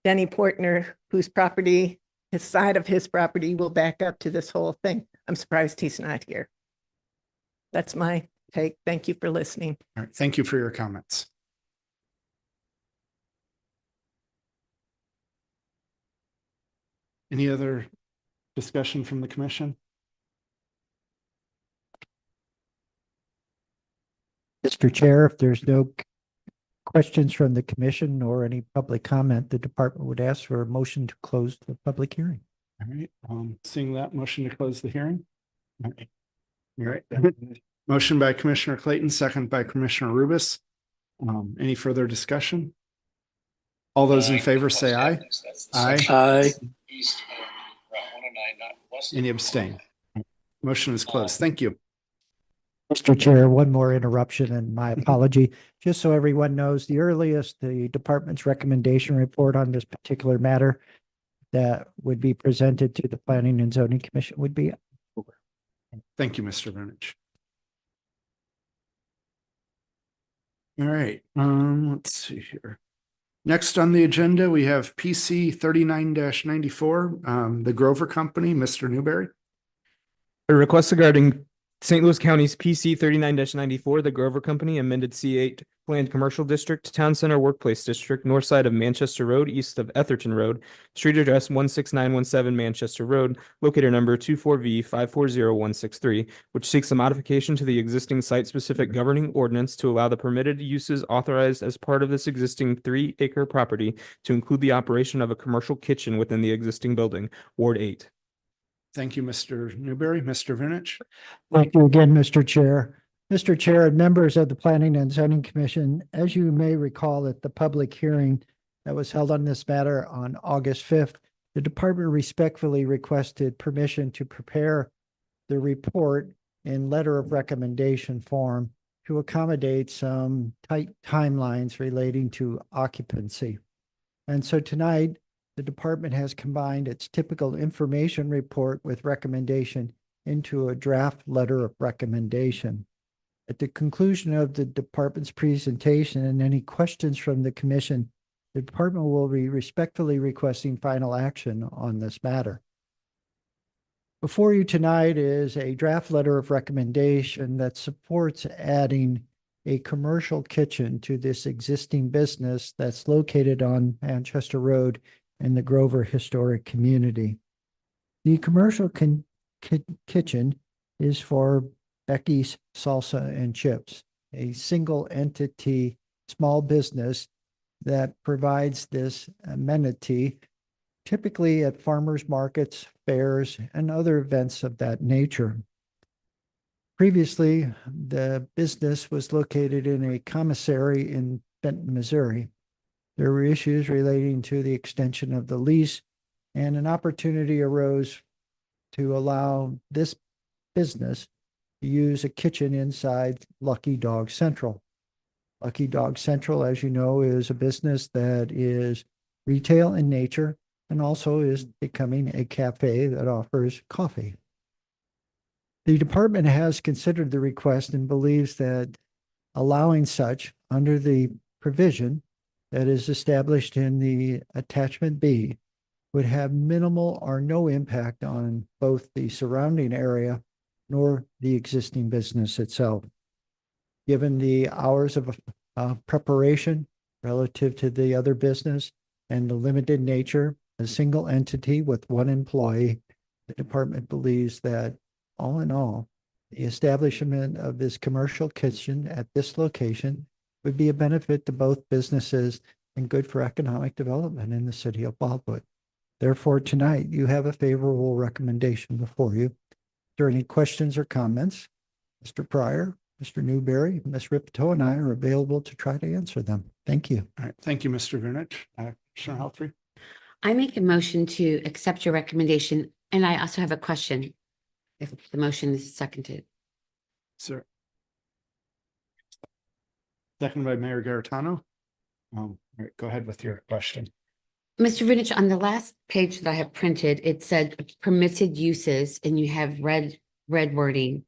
Portner, whose property, his side of his property will back up to this whole thing. I'm surprised he's not here. That's my take. Thank you for listening. All right, thank you for your comments. Any other discussion from the commission? Mr. Chair, if there's no questions from the commission or any public comment, the department would ask for a motion to close the public hearing. All right, seeing that, motion to close the hearing. All right. Motion by Commissioner Clayton, second by Commissioner Rubus. Any further discussion? All those in favor say aye. Aye. Aye. Any abstain? Motion is closed. Thank you. Mr. Chair, one more interruption and my apology. Just so everyone knows, the earliest the department's recommendation report on this particular matter that would be presented to the Planning and Zoning Commission would be October. Thank you, Mr. Vernich. All right, let's see here. Next on the agenda, we have PC 39-94, the Grover Company, Mr. Newberry. A request regarding St. Louis County's PC 39-94, the Grover Company, amended C8 Planned Commercial District, Town Center Workplace District, north side of Manchester Road, east of Etherton Road, street address 16917 Manchester Road, locator number 24V540163, which seeks a modification to the existing site-specific governing ordinance to allow the permitted uses authorized as part of this existing 3-acre property to include the operation of a commercial kitchen within the existing building, Ward 8. Thank you, Mr. Newberry. Mr. Vernich. Thank you again, Mr. Chair. Mr. Chair and members of the Planning and Zoning Commission, as you may recall at the public hearing that was held on this matter on August 5th, the department respectfully requested permission to prepare the report in letter of recommendation form to accommodate some tight timelines relating to occupancy. And so tonight, the department has combined its typical information report with recommendation into a draft letter of recommendation. At the conclusion of the department's presentation and any questions from the commission, the department will be respectfully requesting final action on this matter. Before you tonight is a draft letter of recommendation that supports adding a commercial kitchen to this existing business that's located on Manchester Road in the Grover Historic Community. The commercial kitchen is for Becky's Salsa and Chips, a single entity small business that provides this amenity typically at farmers markets, fairs, and other events of that nature. Previously, the business was located in a commissary in Benton, Missouri. There were issues relating to the extension of the lease, and an opportunity arose to allow this business to use a kitchen inside Lucky Dog Central. Lucky Dog Central, as you know, is a business that is retail in nature and also is becoming a cafe that offers coffee. The department has considered the request and believes that allowing such under the provision that is established in the attachment B would have minimal or no impact on both the surrounding area nor the existing business itself. Given the hours of preparation relative to the other business and the limited nature, a single entity with one employee, the department believes that all in all, the establishment of this commercial kitchen at this location would be a benefit to both businesses and good for economic development in the city of Wildwood. Therefore, tonight you have a favorable recommendation before you. If there are any questions or comments, Mr. Pryor, Mr. Newberry, Ms. Ripto, and I are available to try to answer them. Thank you. All right, thank you, Mr. Vernich. Commissioner Helfrey. I make a motion to accept your recommendation, and I also have a question if the motion is seconded. Sir. Second by Mayor Garitano. All right, go ahead with your question. Mr. Vinich, on the last page that I have printed, it said permitted uses and you have red wording.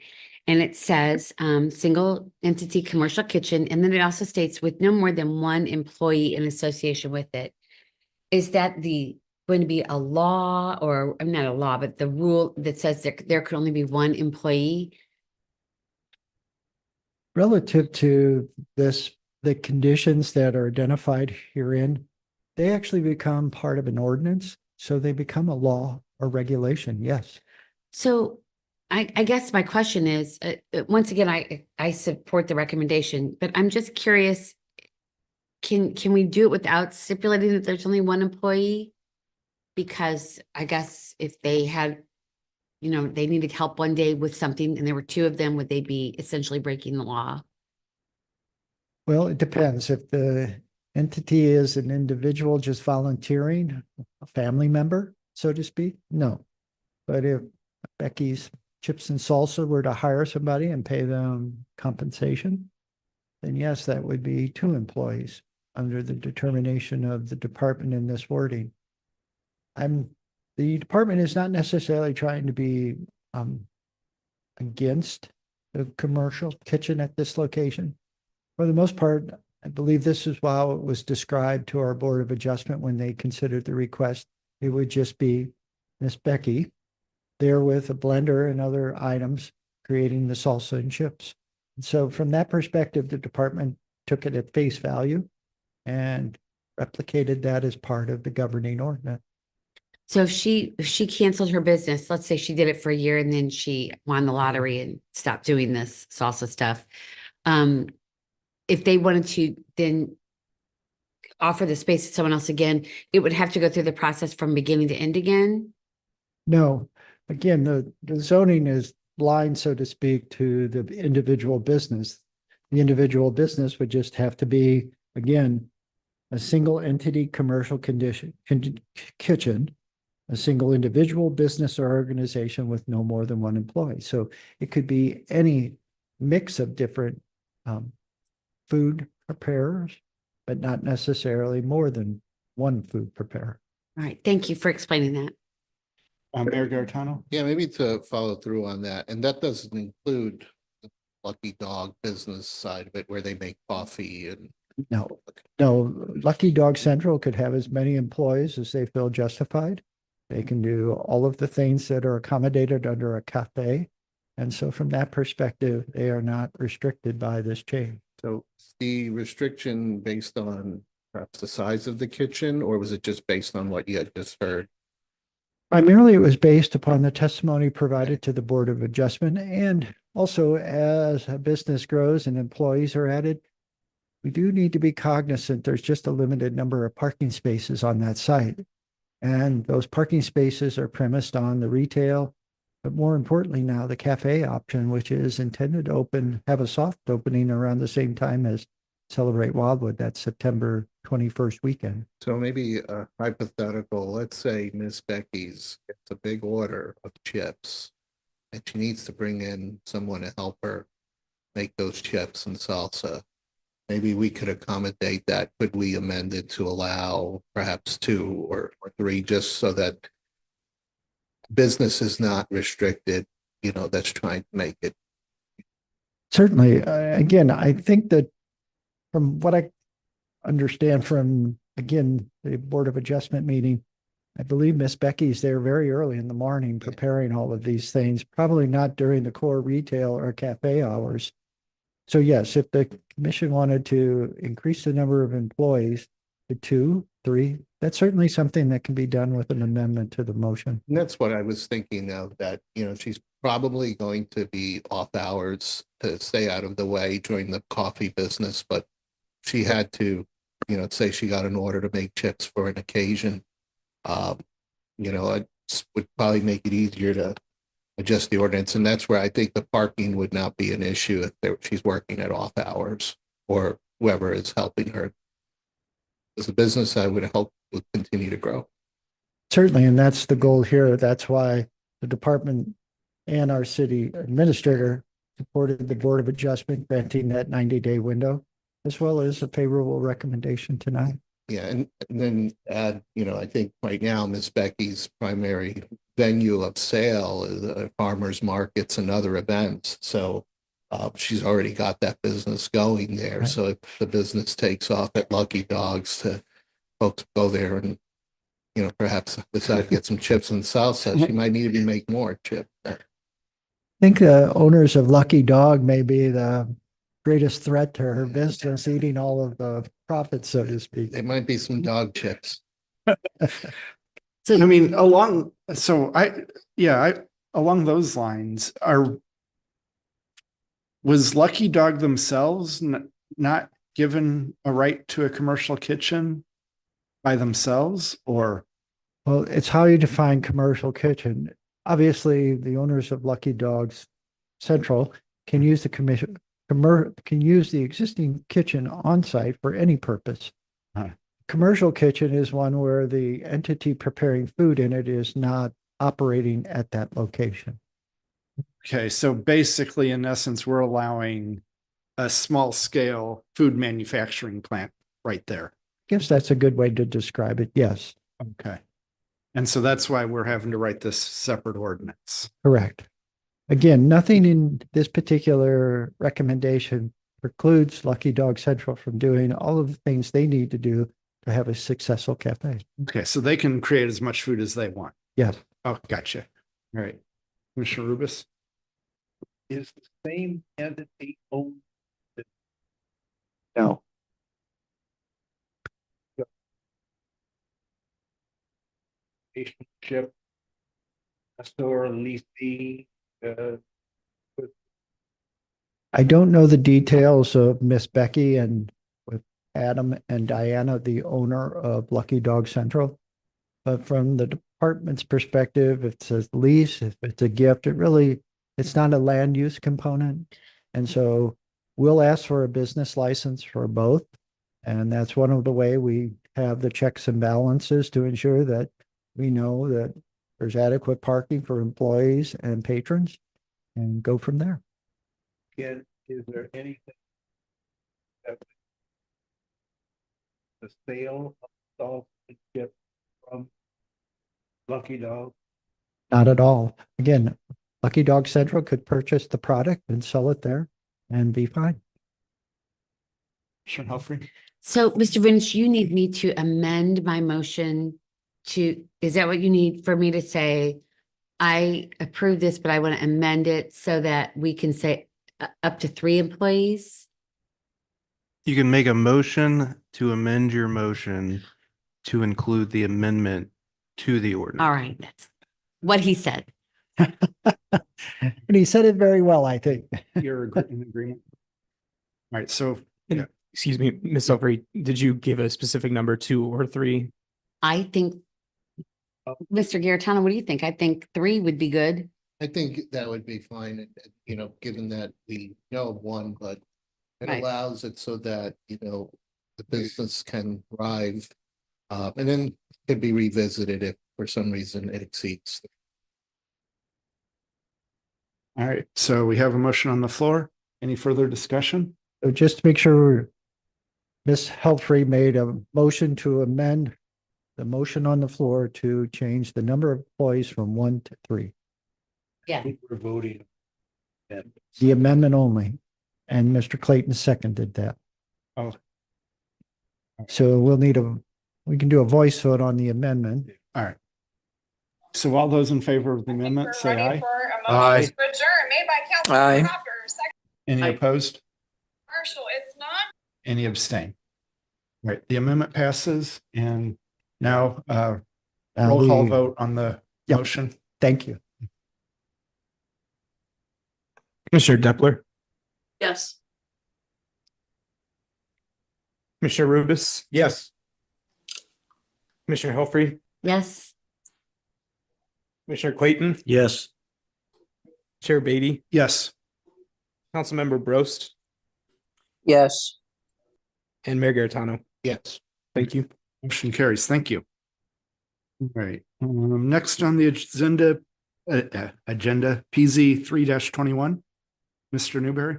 And it says single entity commercial kitchen. And then it also states with no more than one employee in association with it. Is that going to be a law or not a law, but the rule that says there could only be one employee? Relative to this, the conditions that are identified herein, they actually become part of an ordinance. So they become a law or regulation, yes. So I guess my question is, once again, I support the recommendation, but I'm just curious. Can we do it without stipulating that there's only one employee? Because I guess if they had, they needed help one day with something and there were two of them, would they be essentially breaking the law? Well, it depends. If the entity is an individual just volunteering, a family member, so to speak, no. But if Becky's Chips and Salsa were to hire somebody and pay them compensation, then yes, that would be two employees under the determination of the department in this wording. The department is not necessarily trying to be against the commercial kitchen at this location. For the most part, I believe this is how it was described to our Board of Adjustment when they considered the request. It would just be Miss Becky there with a blender and other items creating the salsa and chips. And so from that perspective, the department took it at face value and replicated that as part of the governing ordinance. So if she canceled her business, let's say she did it for a year and then she won the lottery and stopped doing this salsa stuff. If they wanted to then offer the space to someone else again, it would have to go through the process from beginning to end again? No, again, the zoning is blind, so to speak, to the individual business. The individual business would just have to be, again, a single entity commercial kitchen, a single individual business or organization with no more than one employee. So it could be any mix of different food preparers, but not necessarily more than one food preparer. All right, thank you for explaining that. Mayor Garitano? Yeah, maybe to follow through on that, and that doesn't include the Lucky Dog business side of it where they make coffee and. No, Lucky Dog Central could have as many employees as they feel justified. They can do all of the things that are accommodated under a cafe. And so from that perspective, they are not restricted by this change. So the restriction based on perhaps the size of the kitchen, or was it just based on what you had just heard? Primarily, it was based upon the testimony provided to the Board of Adjustment. And also as a business grows and employees are added, we do need to be cognizant there's just a limited number of parking spaces on that site. And those parking spaces are premised on the retail, but more importantly now the cafe option, which is intended to have a soft opening around the same time as Celebrate Wildwood, that September 21st weekend. So maybe a hypothetical, let's say Miss Becky's gets a big order of chips and she needs to bring in someone to help her make those chips and salsa. Maybe we could accommodate that. Could we amend it to allow perhaps 2 or 3, just so that business is not restricted, that's trying to make it. Certainly. Again, I think that from what I understand from, again, the Board of Adjustment meeting, I believe Miss Becky's there very early in the morning preparing all of these things, probably not during the core retail or cafe hours. So yes, if the commission wanted to increase the number of employees to 2, 3, that's certainly something that can be done with an amendment to the motion. And that's what I was thinking of, that, she's probably going to be off hours to stay out of the way during the coffee business, but she had to, say she got an order to make chips for an occasion. It would probably make it easier to adjust the ordinance. And that's where I think the parking would not be an issue if she's working at off hours or whoever is helping her. As a business, I would hope will continue to grow. Certainly, and that's the goal here. That's why the department and our city administrator supported the Board of Adjustment granting that 90-day window, as well as a favorable recommendation tonight. Yeah, and then add, I think right now Miss Becky's primary venue of sale is farmers markets and other events. So she's already got that business going there. Right. So if the business takes off at Lucky Dogs, to folks go there and perhaps decide to get some chips and salsa, she might need to make more chips. I think the owners of Lucky Dog may be the greatest threat to her business, eating all of the profits, so to speak. There might be some dog chips. So I mean, along those lines, was Lucky Dog themselves not given a right to a commercial kitchen by themselves, or? Well, it's how you define commercial kitchen. Obviously, the owners of Lucky Dogs Central can use the can use the existing kitchen on site for any purpose. Huh. Commercial kitchen is one where the entity preparing food in it is not operating at that location. Okay, so basically, in essence, we're allowing a small scale food manufacturing plant right there. Guess that's a good way to describe it. Yes, Okay. And so that's why we're having to write this separate ordinance. correct. Again, nothing in this particular recommendation precludes Lucky Dog Central from doing all of the things they need to do to have a successful cafe. Okay, so they can create as much food as they want. Yes. Oh, gotcha. All right. Commissioner Rubus? Is the same entity owned? No. Relationship, store leasing, I don't know the details of Miss Becky and with Adam and Diana, the owner of Lucky Dog Central. But from the department's perspective, if it's a lease, if it's a gift, it's not a land use component. And so we'll ask for a business license for both. And that's one of the way we have the checks and balances to ensure that we know that there's adequate parking for employees and patrons and go from there. is there anything that the sale of dog ship from Lucky Dog? Not at all. Again, Lucky Dog Central could purchase the product and sell it there and be fine. Commissioner Helfrey? So, Mr. Vince, you need me to amend my motion is that what you need for me to say? I approve this, but I want to amend it so that we can say up to 3 employees? You can make a motion to amend your motion to include the amendment to the ordinance. All right, that's what he said. And he said it very well, I think. You're in agreement? All right, so And, excuse me, Ms. Selfrey, did you give a specific number, 2 or 3? I think, Mr. Garitano, what do you think? I think 3 would be good. I think that would be fine, given that we know of one, but it Right. allows it so that, the business can thrive. And then could be revisited if for some reason it exceeds. all right, so we have a motion on the floor. Any further discussion? So just to make sure, Ms. Helfrey made a motion to amend the motion on the floor to change the number of employees from 1 to 3. I think we're voting. And The amendment only. And Mr. Clayton seconded that. Oh. So we can do a voice vote on the amendment. All right. So all those in favor of the amendment, say aye. Aye. Adjourn made by Councilman Proctor, second Any opposed? Marshall, it's not. Any abstain? All right, the amendment passes and now Now roll call the- vote on the Yep. motion. Thank you. Commissioner Depler, Yes. Commissioner Rubus, Yes. Commissioner Helfrey, Yes, Commissioner Clayton, Yes. Chair Beatty, Yes. Councilmember Brost, Yes. and Mayor Garitano. Yes. Thank you. Motion carries. Thank you. All right, next on the agenda, PZ 3-21. Mr. Newberry?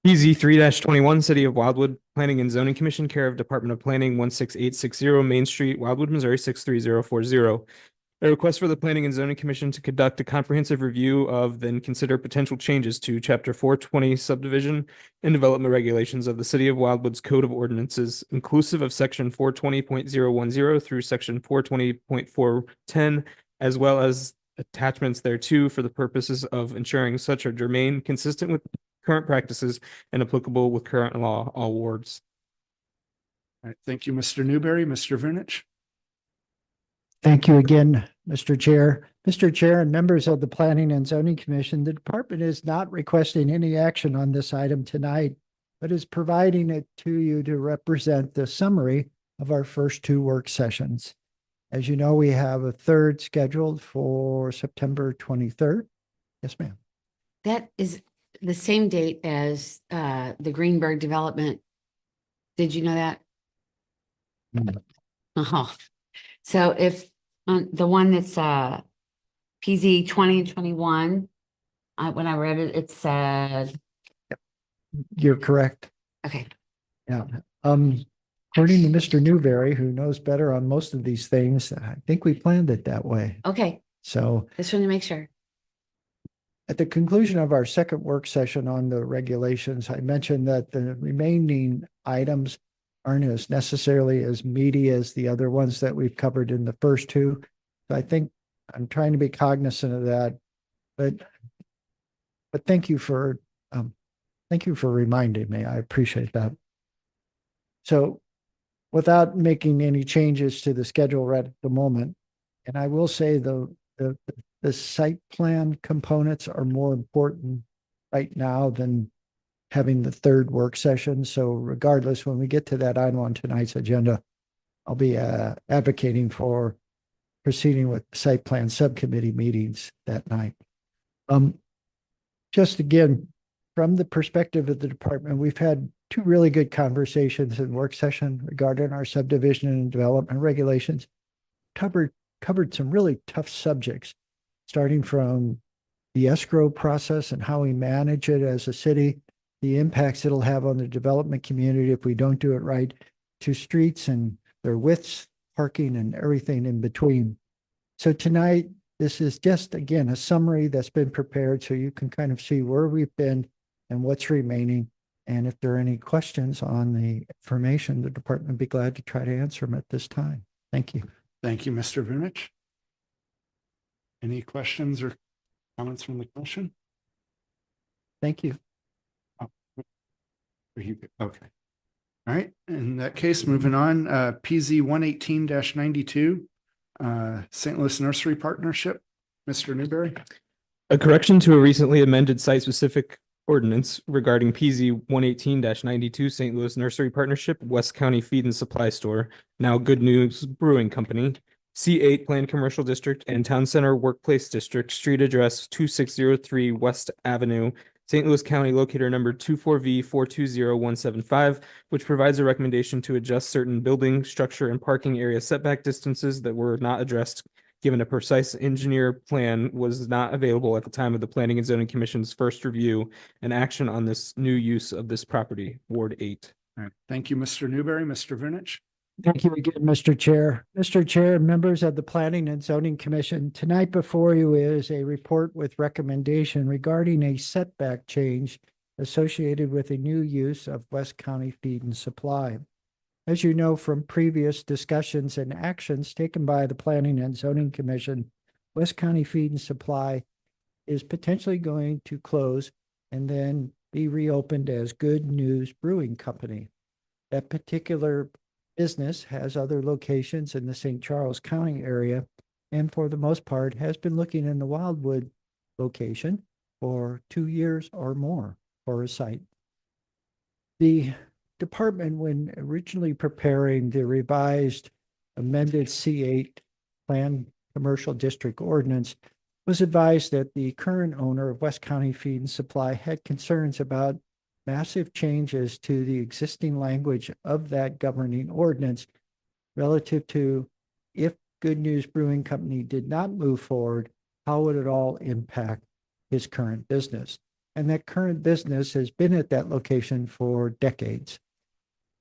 PZ 3-21, City of Wildwood, Planning and Zoning Commission, care of Department of Planning, 16860 Main Street, Wildwood, Missouri, 63040. A request for the Planning and Zoning Commission to conduct a comprehensive review of, then consider potential changes to Chapter 420 subdivision and development regulations of the City of Wildwood's Code of Ordinances, inclusive of Section 420.010 through Section 420.410, as well as attachments thereto for the purposes of ensuring such are germane, consistent with current practices, and applicable with current law, all wards. All right, thank you, Mr. Newberry. Mr. Vernich? Thank you again, Mr. Chair. Mr. Chair and members of the Planning and Zoning Commission, the department is not requesting any action on this item tonight, but is providing it to you to represent the summary of our first two work sessions. As you know, we have a third scheduled for September 23rd. Yes, ma'am. That is the same date as the Greenberg development. Did you know that? Mm. Oh, so if the one that's PZ 20 and 21, when I read it, it said, You're correct. okay, Yeah. According to Mr. Newberry, who knows better on most of these things, I think we planned it that way. okay, So just want to make sure. at the conclusion of our second work session on the regulations, I mentioned that the remaining items aren't as necessarily as meaty as the other ones that we've covered in the first two. So I think I'm trying to be cognizant of that, but thank you for reminding me. I appreciate that. So without making any changes to the schedule right at the moment, and I will say the site plan components are more important right now than having the third work session. So regardless, when we get to that item on tonight's agenda, I'll be advocating for proceeding with site plan subcommittee meetings that night. Just again, from the perspective of the department, we've had two really good conversations in work session regarding our subdivision and development regulations. Covered some really tough subjects, starting from the escrow process and how we manage it as a city, the impacts it'll have on the development community if we don't do it right, to streets and their widths, parking, and everything in between. So tonight, this is just, again, a summary that's been prepared so you can kind of see where we've been and what's remaining. And if there are any questions on the information, the department would be glad to try to answer them at this time. Thank you. Thank you, Mr. Vunich. Any questions or comments from the commission? Thank you. Okay. All right. In that case, moving on, PZ 118-92, St. Louis Nursery Partnership. Mr. Newberry. A correction to a recently amended site-specific ordinance regarding PZ 118-92 St. Louis Nursery Partnership, West County Feed and Supply Store, now Good News Brewing Company, C8 Planned Commercial District and Town Center Workplace District, street address 2603 West Avenue, St. Louis County, locator number 24V420175, which provides a recommendation to adjust certain building, structure, and parking area setback distances that were not addressed, given a precise engineer plan was not available at the time of the Planning and Zoning Commission's first review and action on this new use of this property, Ward 8. All right. Thank you, Mr. Newberry. Mr. Vunich. Thank you again, Mr. Chair. Mr. Chair, members of the Planning and Zoning Commission, tonight before you is a report with recommendation regarding a setback change associated with a new use of West County Feed and Supply. As you know from previous discussions and actions taken by the Planning and Zoning Commission, West County Feed and Supply is potentially going to close and then be reopened as Good News Brewing Company. That particular business has other locations in the St. Charles County area, and for the most part has been looking in the Wildwood location for 2 years or more for a site. The department, when originally preparing the revised amended C8 Planned Commercial District Ordinance, was advised that the current owner of West County Feed and Supply had concerns about massive changes to the existing language of that governing ordinance relative to if Good News Brewing Company did not move forward, how would it all impact his current business? And that current business has been at that location for decades.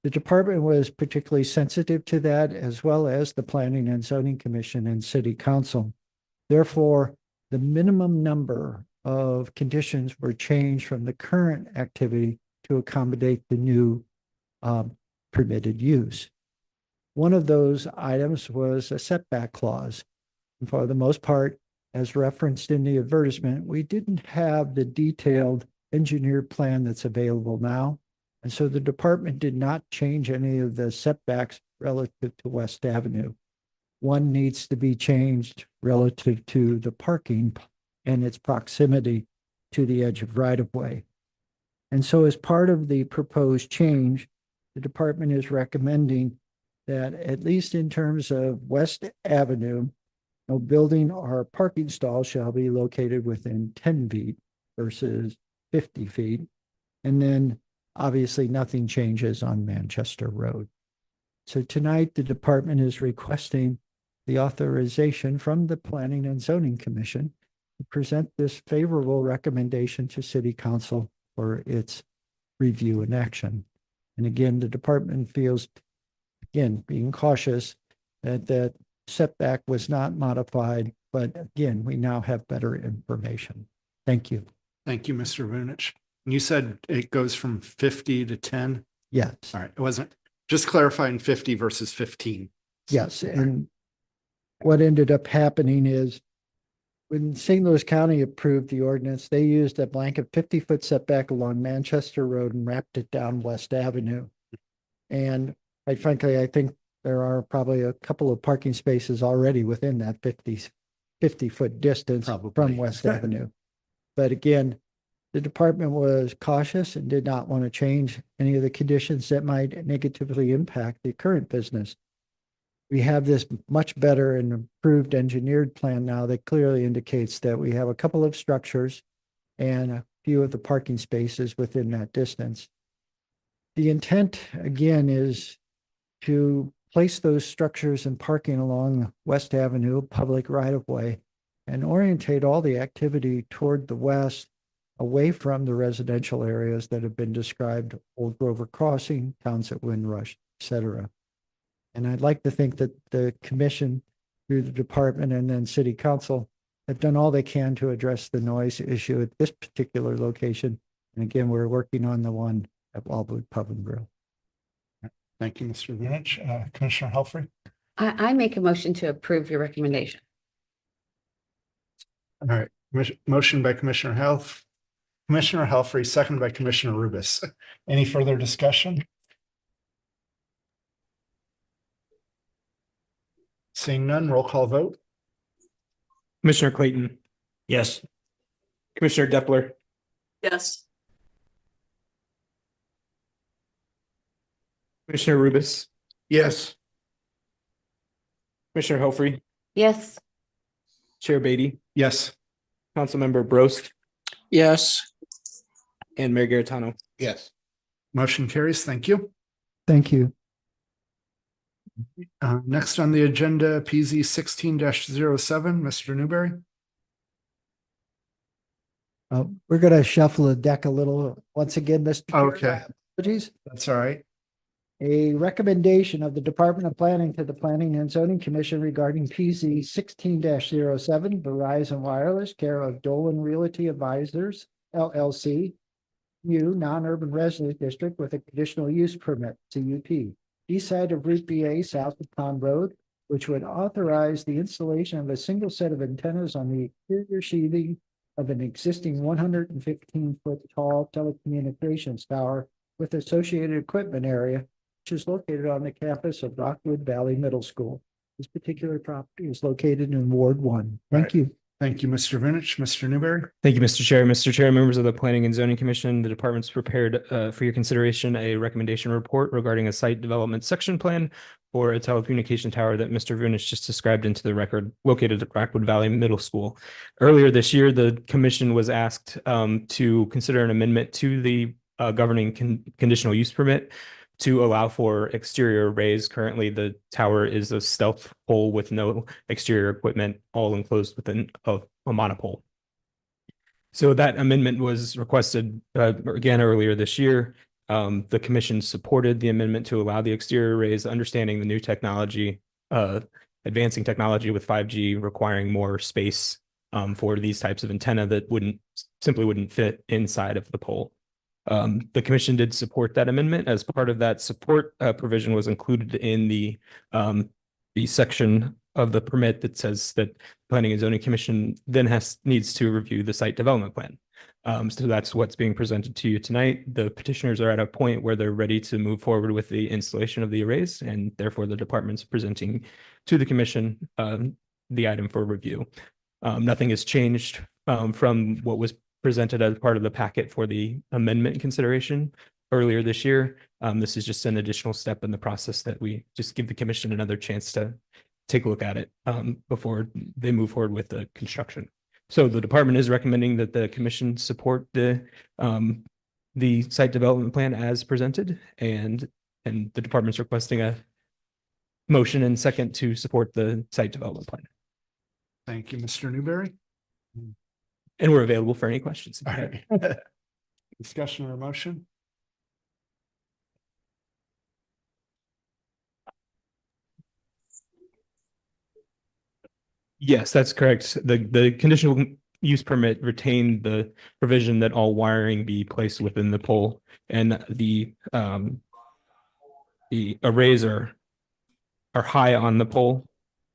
The department was particularly sensitive to that, as well as the Planning and Zoning Commission and City Council. Therefore, the minimum number of conditions were changed from the current activity to accommodate the new permitted use. One of those items was a setback clause. And for the most part, as referenced in the advertisement, we didn't have the detailed engineered plan that's available now. And so the department did not change any of the setbacks relative to West Avenue. One needs to be changed relative to the parking and its proximity to the edge of right-of-way. And so as part of the proposed change, the department is recommending that at least in terms of West Avenue, no building or parking stall shall be located within 10 feet versus 50 feet. And then obviously nothing changes on Manchester Road. So tonight, the department is requesting the authorization from the Planning and Zoning Commission to present this favorable recommendation to City Council for its review and action. And again, the department feels, again, being cautious that that setback was not modified, but again, we now have better information. Thank you. Thank you, Mr. Vunich. You said it goes from 50 to 10? Yes. All right, it wasn't, just clarifying 50 versus 15. Yes, and what ended up happening is when St. Louis County approved the ordinance, they used a blanket 50-foot setback along Manchester Road and wrapped it down West Avenue. And quite frankly, I think there are probably a couple of parking spaces already within that 50-foot distance from West Avenue. But again, the department was cautious and did not want to change any of the conditions that might negatively impact the current business. We have this much better and improved engineered plan now that clearly indicates that we have a couple of structures and a few of the parking spaces within that distance. The intent, again, is to place those structures and parking along West Avenue, public right-of-way, and orientate all the activity toward the west, away from the residential areas that have been described, Old Grover Crossing, Townsend Windrush, et cetera. And I'd like to think that the commission, through the department and then city council, have done all they can to address the noise issue at this particular location. And again, we're working on the one at Wildwood Pub and Grill. Thank you, Mr. Vunich. Commissioner Helfrey? I make a motion to approve your recommendation. All right, motion by Commissioner Helfrey, second by Commissioner Rubis. Any further discussion? Seeing none, roll call vote. Commissioner Clayton. Yes. Commissioner Depler. Yes. Commissioner Rubis. Yes. Commissioner Helfrey. Yes. Chair Beatty. Yes. Councilmember Brost. Yes. And Mayor Garitano. Yes. Motion carries. Thank you. Thank you. Next on the agenda, PZ 16-07, Mr. Newberry. We're going to shuffle the deck a little once again, Mr. Chair. Okay. Apologies. That's all right. A recommendation of the Department of Planning to the Planning and Zoning Commission regarding PZ 16-07 Verizon Wireless, care of Dolan Realty Advisors, LLC, new non-urban resident district with a conditional use permit, CUP, east side of Route BA, south of Pond Road, which would authorize the installation of a single set of antennas on the exterior sheathing of an existing 115-foot tall telecommunications tower with associated equipment area, which is located on the campus of Rockwood Valley Middle School. This particular property is located in Ward 1. Thank you. Thank you, Mr. Vunich. Mr. Newberry. Thank you, Mr. Chair. Mr. Chair, members of the Planning and Zoning Commission, the department's prepared for your consideration a recommendation report regarding a site development section plan for a telecommunication tower that Mr. Vunich just described into the record, located at Rockwood Valley Middle School. Earlier this year, the commission was asked to consider an amendment to the governing conditional use permit to allow for exterior arrays. Currently, the tower is a stealth pole with no exterior equipment, all enclosed within a monopole. So that amendment was requested again earlier this year. The commission supported the amendment to allow the exterior arrays, understanding the new technology, advancing technology with 5G requiring more space for these types of antenna that simply wouldn't fit inside of the pole. The commission did support that amendment. As part of that support, provision was included in the section of the permit that says that Planning and Zoning Commission then needs to review the site development plan. So that's what's being presented to you tonight. The petitioners are at a point where they're ready to move forward with the installation of the arrays, and therefore the department's presenting to the commission the item for review. Nothing has changed from what was presented as part of the packet for the amendment consideration earlier this year. This is just an additional step in the process that we just give the commission another chance to take a look at it before they move forward with the construction. So the department is recommending that the commission support the site development plan as presented, and the department's requesting a motion and second to support the site development plan. Thank you, Mr. Newberry. And we're available for any questions. All right. Discussion or motion? Yes, that's correct. The conditional use permit retained the provision that all wiring be placed within the pole, and the arrays are high on the pole.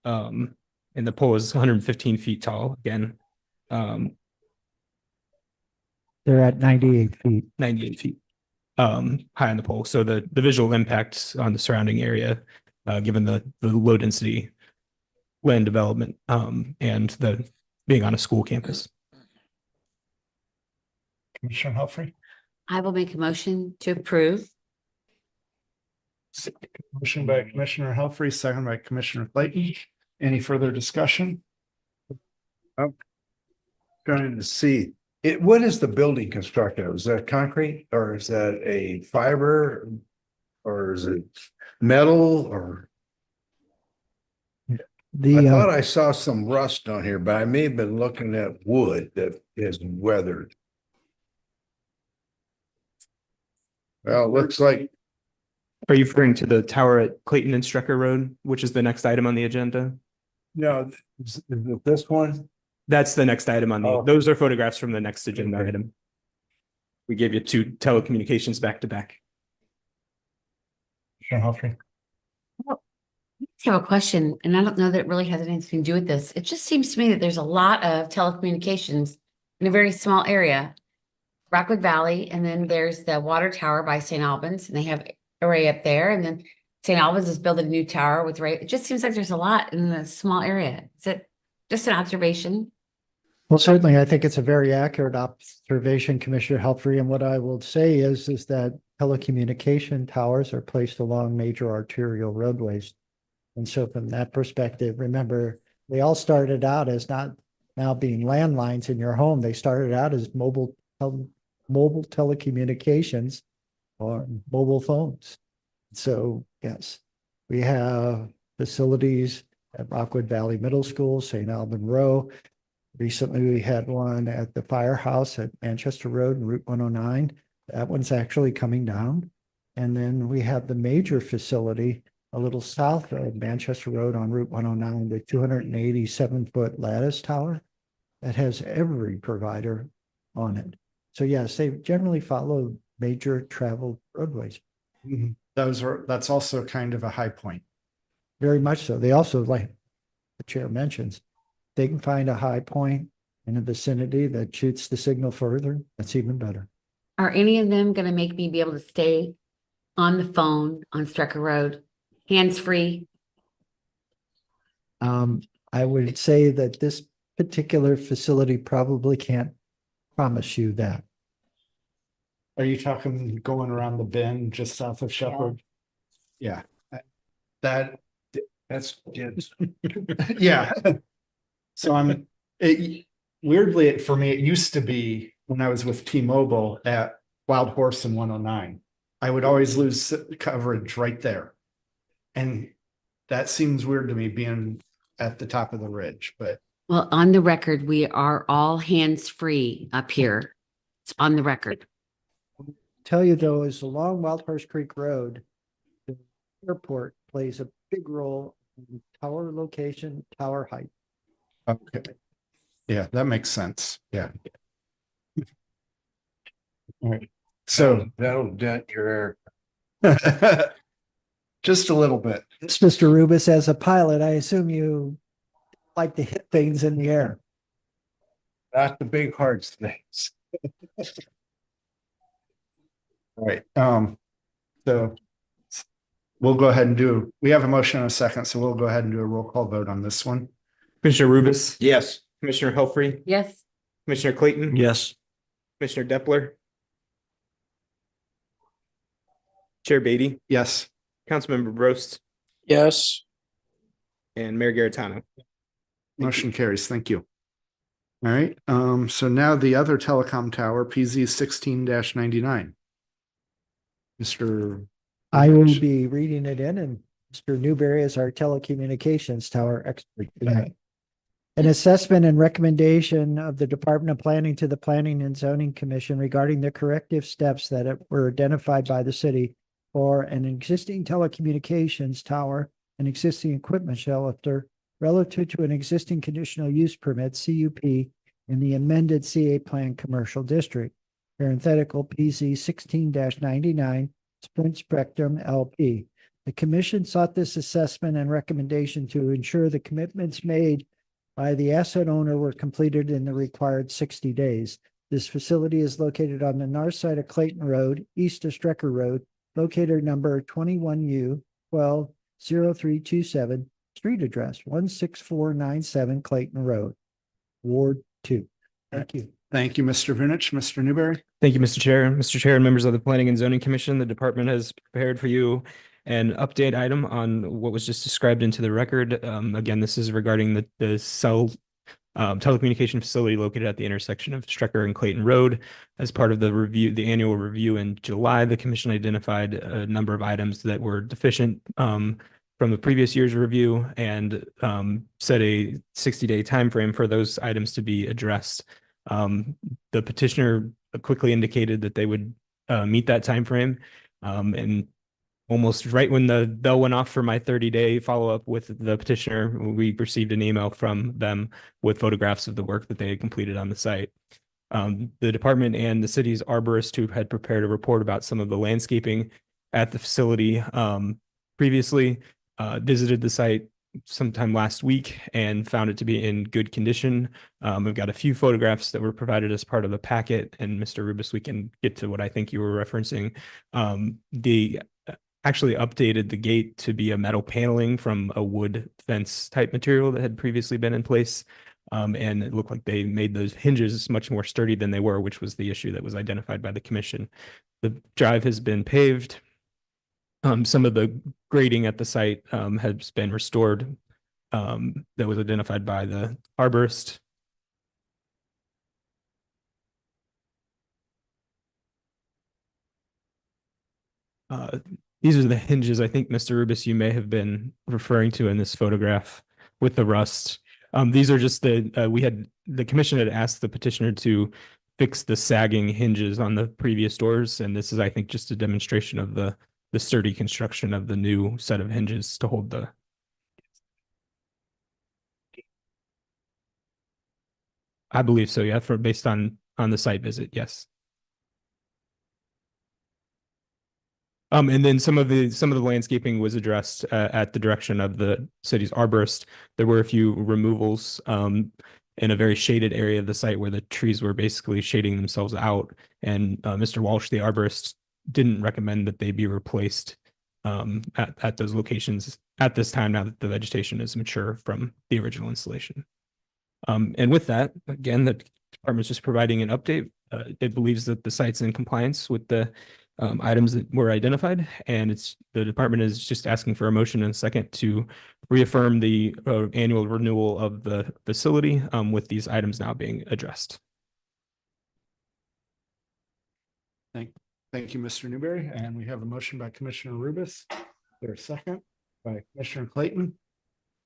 And the pole is 115 feet tall again. They're at 98 feet. 98 feet high on the pole. So the visual impact on the surrounding area, given the low density land development and the being on a school campus. Commissioner Helfrey? I will make a motion to approve. Motion by Commissioner Helfrey, second by Commissioner Clayton. Any further discussion? Trying to see, what is the building constructed of? Is that concrete or is that a fiber? Or is it metal or? I thought I saw some rust on here, but I may have been looking at wood that is weathered. Well, it looks like. Are you referring to the tower at Clayton and Strecker Road, which is the next item on the agenda? No, is it this one? That's the next item on the, Oh. those are photographs from the next agenda item. We gave you 2 telecommunications back to back. Commissioner Helfrey? I have a question, and I don't know that it really has anything to do with this. It just seems to me that there's a lot of telecommunications in a very small area. Rockwood Valley, and then there's the water tower by St. Albans, and they have array up there, and then St. Albans is building a new tower with array. It just seems like there's a lot in a small area. Is it just an observation? Well, certainly, I think it's a very accurate observation, Commissioner Helfrey. And what I will say is that telecommunication towers are placed along major arterial roadways. And so from that perspective, remember, they all started out as not now being landlines in your home. They started out as mobile telecommunications or mobile phones. So yes, we have facilities at Rockwood Valley Middle School, St. Alban Row. Recently, we had one at the firehouse at Manchester Road and Route 109. That one's actually coming down. And then we have the major facility a little south of Manchester Road on Route 109, the 287-foot lattice tower that has every provider on it. So yes, they generally follow major travel roadways. That's also kind of a high point. Very much so. They also, like the chair mentions, they can find a high point in a vicinity that shoots the signal further. That's even better. Are any of them going to make me be able to stay on the phone on Strecker Road, hands-free? I would say that this particular facility probably can't promise you that. Are you talking going around the bend just south of Shepherd? Yeah. That's kids. Yeah. So weirdly, for me, it used to be when I was with T-Mobile at Wild Horse and 109. I would always lose coverage right there. And that seems weird to me being at the top of the ridge, but. Well, on the record, we are all hands-free up here. It's on the record. Tell you though, is along Wild Horse Creek Road, the airport plays a big role in tower location, tower height. Okay. Yeah, that makes sense. Yeah. All right. So that'll dent your air. Just a little bit. Mr. Rubus, as a pilot, I assume you like to hit things in the air. Not the big hard things. All right, so we'll go ahead and we have a motion and a second, so we'll go ahead and do a roll call vote on this one. Commissioner Rubis. Yes. Commissioner Helfrey. Yes. Commissioner Clayton. Yes. Commissioner Depler. Chair Beatty. Yes. Councilmember Brost. Yes. And Mayor Garitano. Motion carries. Thank you. All right, so now the other telecom tower, PZ 16-99. Mr. I will be reading it in, and Mr. Newberry is our telecommunications tower expert tonight. An assessment and recommendation of the Department of Planning to the Planning and Zoning Commission regarding the corrective steps that were identified by the city for an existing telecommunications tower, an existing equipment shelter relative to an existing conditional use permit, CUP, in the amended CA Plan Commercial District, parenthetical PZ 16-99, Sprint Spectrum LP. The commission sought this assessment and recommendation to ensure the commitments made by the asset owner were completed in the required 60 days. This facility is located on the north side of Clayton Road, east of Strecker Road, locator number 21U 120327, street address 16497 Clayton Road, Ward 2. Thank you. Thank you, Mr. Vinich. Mr. Newberry. Thank you, Mr. Chair. Mr. Chair and members of the Planning and Zoning Commission, the department has prepared for you an update item on what was just described into the record. Again, this is regarding the cell telecommunication facility located at the intersection of Strecker and Clayton Road. As part of the review, the annual review in July, the commission identified a number of items that were deficient from the previous year's review and set a 60-day timeframe for those items to be addressed. The petitioner quickly indicated that they would meet that timeframe, and almost right when the bell went off for my 30-day follow-up with the petitioner, we received an email from them with photographs of the work that they had completed on the site. The department and the city's arborist who had prepared a report about some of the landscaping at the facility previously visited the site sometime last week and found it to be in good condition. We've got a few photographs that were provided as part of the packet, and Mr. Rubis, we can get to what I think you were referencing. They actually updated the gate to be a metal paneling from a wood fence type material that had previously been in place. And it looked like they made those hinges much more sturdy than they were, which was the issue that was identified by the commission. The drive has been paved. Some of the grading at the site has been restored. That was identified by the arborist. These are the hinges I think, Mr. Rubis, you may have been referring to in this photograph with the rust. These are just the commission had asked the petitioner to fix the sagging hinges on the previous doors. And this is, I think, just a demonstration of the sturdy construction of the new set of hinges to hold the. I believe so, yeah, based on the site visit, yes. And then some of the landscaping was addressed at the direction of the city's arborist. There were a few removals in a very shaded area of the site where the trees were basically shading themselves out. And Mr. Walsh, the arborist, didn't recommend that they be replaced at those locations at this time, now that the vegetation is mature from the original installation. And with that, again, the department's just providing an update. It believes that the site's in compliance with the items that were identified, and the department is just asking for a motion and a second to reaffirm the annual renewal of the facility with these items now being addressed. Thank you, Mr. Newberry. And we have a motion by Commissioner Rubis. There's a second by Commissioner Clayton.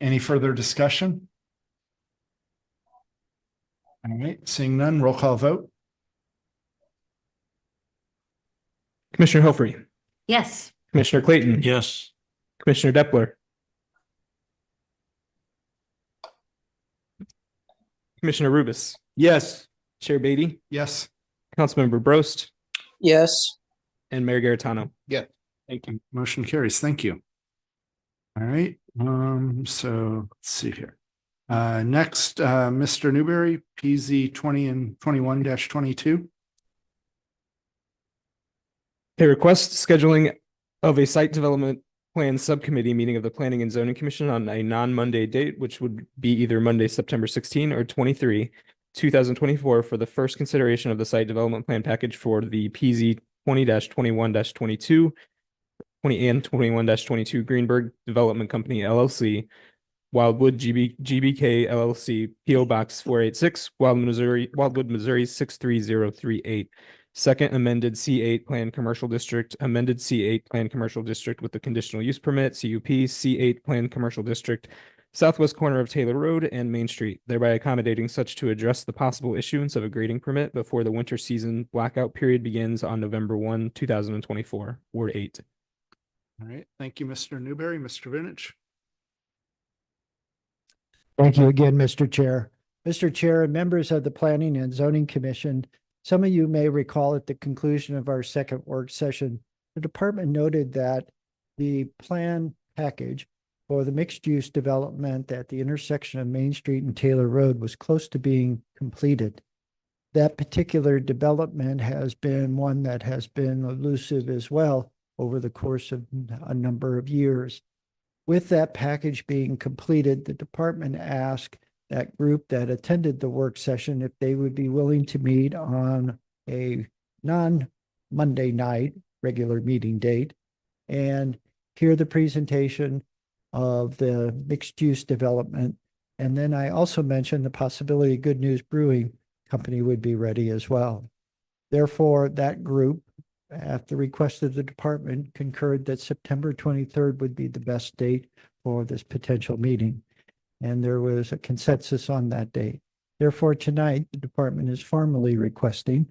Any further discussion? All right, seeing none, roll call vote. Commissioner Helfrey. Yes. Commissioner Clayton. Yes. Commissioner Depler. Commissioner Rubis. Yes. Chair Beatty. Yes. Councilmember Brost. Yes. And Mayor Garitano. Yeah. Thank you. Motion carries. Thank you. All right, so let's see here. Next, Mr. Newberry, PZ 20 and 21-22. A request scheduling of a site development plan subcommittee meeting of the Planning and Zoning Commission on a non-Monday date, which would be either Monday, September 16 or 23, 2024, for the first consideration of the site development plan package for the PZ 20-21-22, 20 and 21-22 Greenberg Development Company LLC, Wildwood GBK LLC, PO Box 486, Wildwood, Missouri 63038. Second amended C8 Plan Commercial District, amended C8 Plan Commercial District with the conditional use permit, CUP, C8 Plan Commercial District, southwest corner of Taylor Road and Main Street, thereby accommodating such to address the possible issuance of a grading permit before the winter season blackout period begins on November 1, 2024, Ward 8. All right, thank you, Mr. Newberry. Mr. Vinich. Thank you again, Mr. Chair. Mr. Chair and members of the Planning and Zoning Commission, some of you may recall at the conclusion of our second work session, the department noted that the plan package for the mixed-use development at the intersection of Main Street and Taylor Road was close to being completed. That particular development has been one that has been elusive as well over the course of a number of years. With that package being completed, the department asked that group that attended the work session if they would be willing to meet on a non-Monday night regular meeting date and hear the presentation of the mixed-use development. And then I also mentioned the possibility Good News Brewing Company would be ready as well. Therefore, that group, at the request of the department, concurred that September 23rd would be the best date for this potential meeting. And there was a consensus on that date. Therefore, tonight, the department is formally requesting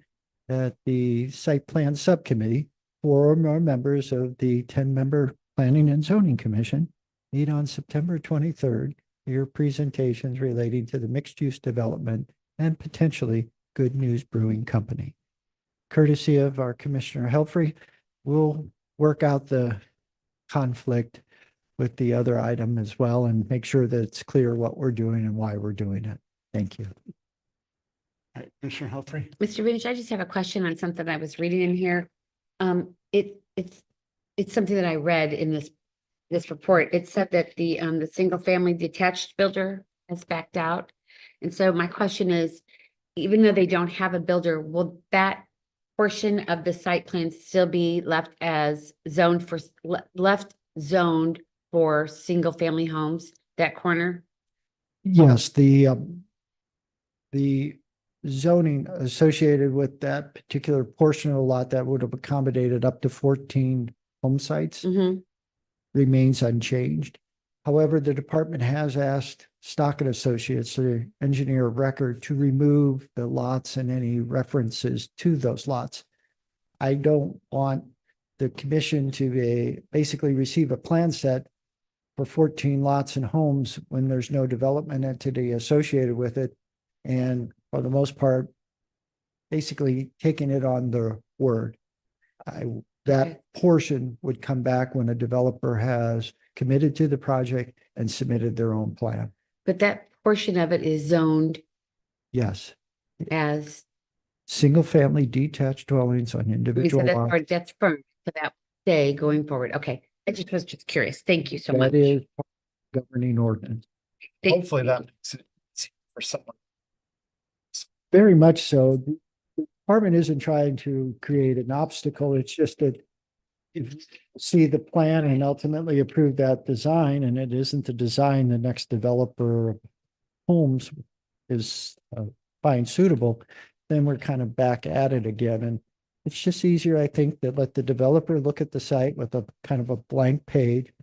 that the site plan subcommittee, 4 or more members of the 10-member Planning and Zoning Commission, meet on September 23rd, hear presentations relating to the mixed-use development and potentially Good News Brewing Company. Courtesy of our Commissioner Helfrey, we'll work out the conflict with the other item as well and make sure that it's clear what we're doing and why we're doing it. Thank you. All right, Commissioner Helfrey. Mr. Vinich, I just have a question on something I was reading in here. It's something that I read in this report. It said that the single family detached builder has backed out. And so my question is, even though they don't have a builder, will that portion of the site plan still be left as zoned for single family homes, that corner? Yes, the zoning associated with that particular portion of the lot that would have accommodated up to 14 home sites remains unchanged. However, the department has asked Stockton Associates, the engineer of record, to remove the lots and any references to those lots. I don't want the commission to basically receive a plan set for 14 lots and homes when there's no development entity associated with it. And for the most part, basically taking it on their word. That portion would come back when a developer has committed to the project and submitted their own plan. But that portion of it is zoned Yes, as, single-family detached dwellings on so individual lots. that's firm, so that stay going forward. Okay, I just was just curious. Thank you so much. That is governing ordinance. Hopefully that makes it easy for someone. Very much so. The department isn't trying to create an obstacle. It's just that if you see the plan and ultimately approve that design, and it isn't the design the next developer of homes is find suitable, then we're kind of back at it again. And it's just easier, I think, to let the developer look at the site with a kind of a blank page,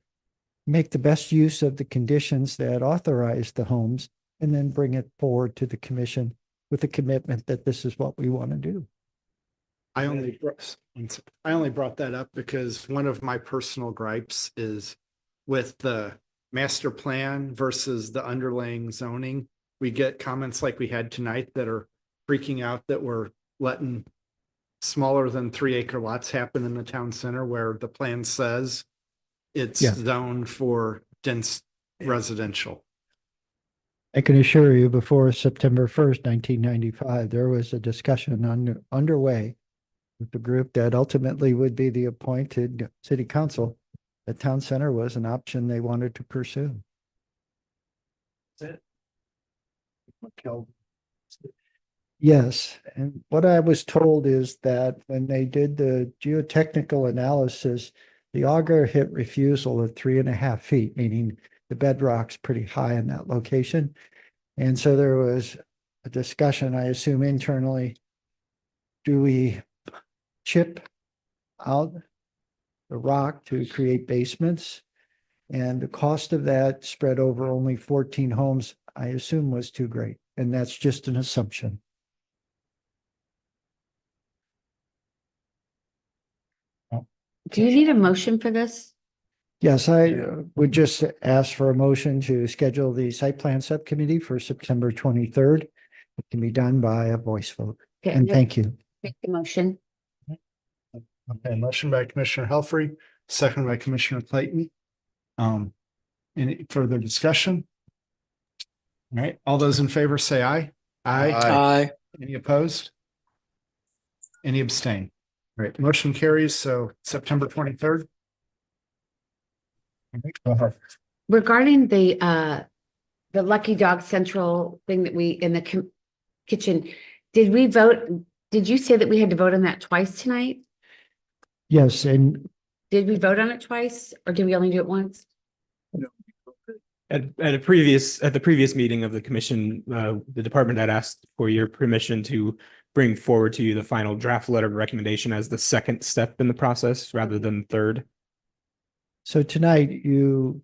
make the best use of the conditions that authorize the homes, and then bring it forward to the commission with a commitment that this is what we want to do. I only brought that up because one of my personal gripes is with the master plan versus the underlying zoning. We get comments like we had tonight that are freaking out that we're letting smaller than 3 acre lots happen in the town center where the plan says it's zoned for dense residential. I can assure you, before September 1st, 1995, there was a discussion underway with the group that ultimately would be the appointed city council. The town center was an option they wanted to pursue. Yes, and what I was told is that when they did the geotechnical analysis, the auger hit refusal at 3.5 feet, meaning the bedrock's pretty high in that location. And so there was a discussion, I assume internally, do we chip out the rock to create basements? And the cost of that spread over only 14 homes, I assume was too great. And that's just an assumption. Do you need a motion for this? Yes, I would just ask for a motion to schedule the site plan subcommittee for September 23rd. It can be done by a voice vote. Okay, And thank you. Make the motion. Okay, motion by Commissioner Helfrey, second by Commissioner Clayton. Any further discussion? All right, all those in favor say aye. Aye. Any opposed? Any abstain? All right, motion carries. So September 23rd. All right, go ahead. Regarding the Lucky Dog Central thing that we, in the kitchen, did we vote? Did you say that we had to vote on that twice tonight? Yes, and Did we vote on it twice or did we only do it once? At the previous meeting of the commission, the department had asked for your permission to bring forward to you the final draft letter of recommendation as the second step in the process rather than third. so tonight you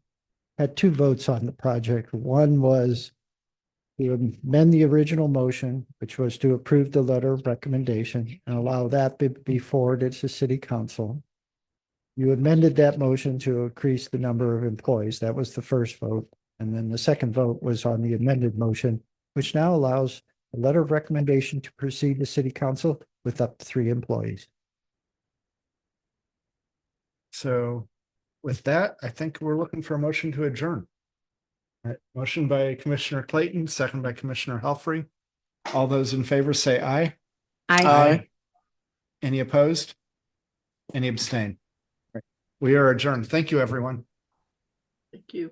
had two votes on the project. One was to amend the original motion, which was to approve the letter of recommendation and allow that to be forwarded to city council. You amended that motion to increase the number of employees. That was the first vote. And then the second vote was on the amended motion, which now allows a letter of recommendation to proceed to city council with up to 3 employees. So with that, I think we're looking for a motion to adjourn. All right, motion by Commissioner Clayton, second by Commissioner Helfrey. All those in favor say aye. Aye. Any opposed? Any abstain? We are adjourned. Thank you, everyone. Thank you.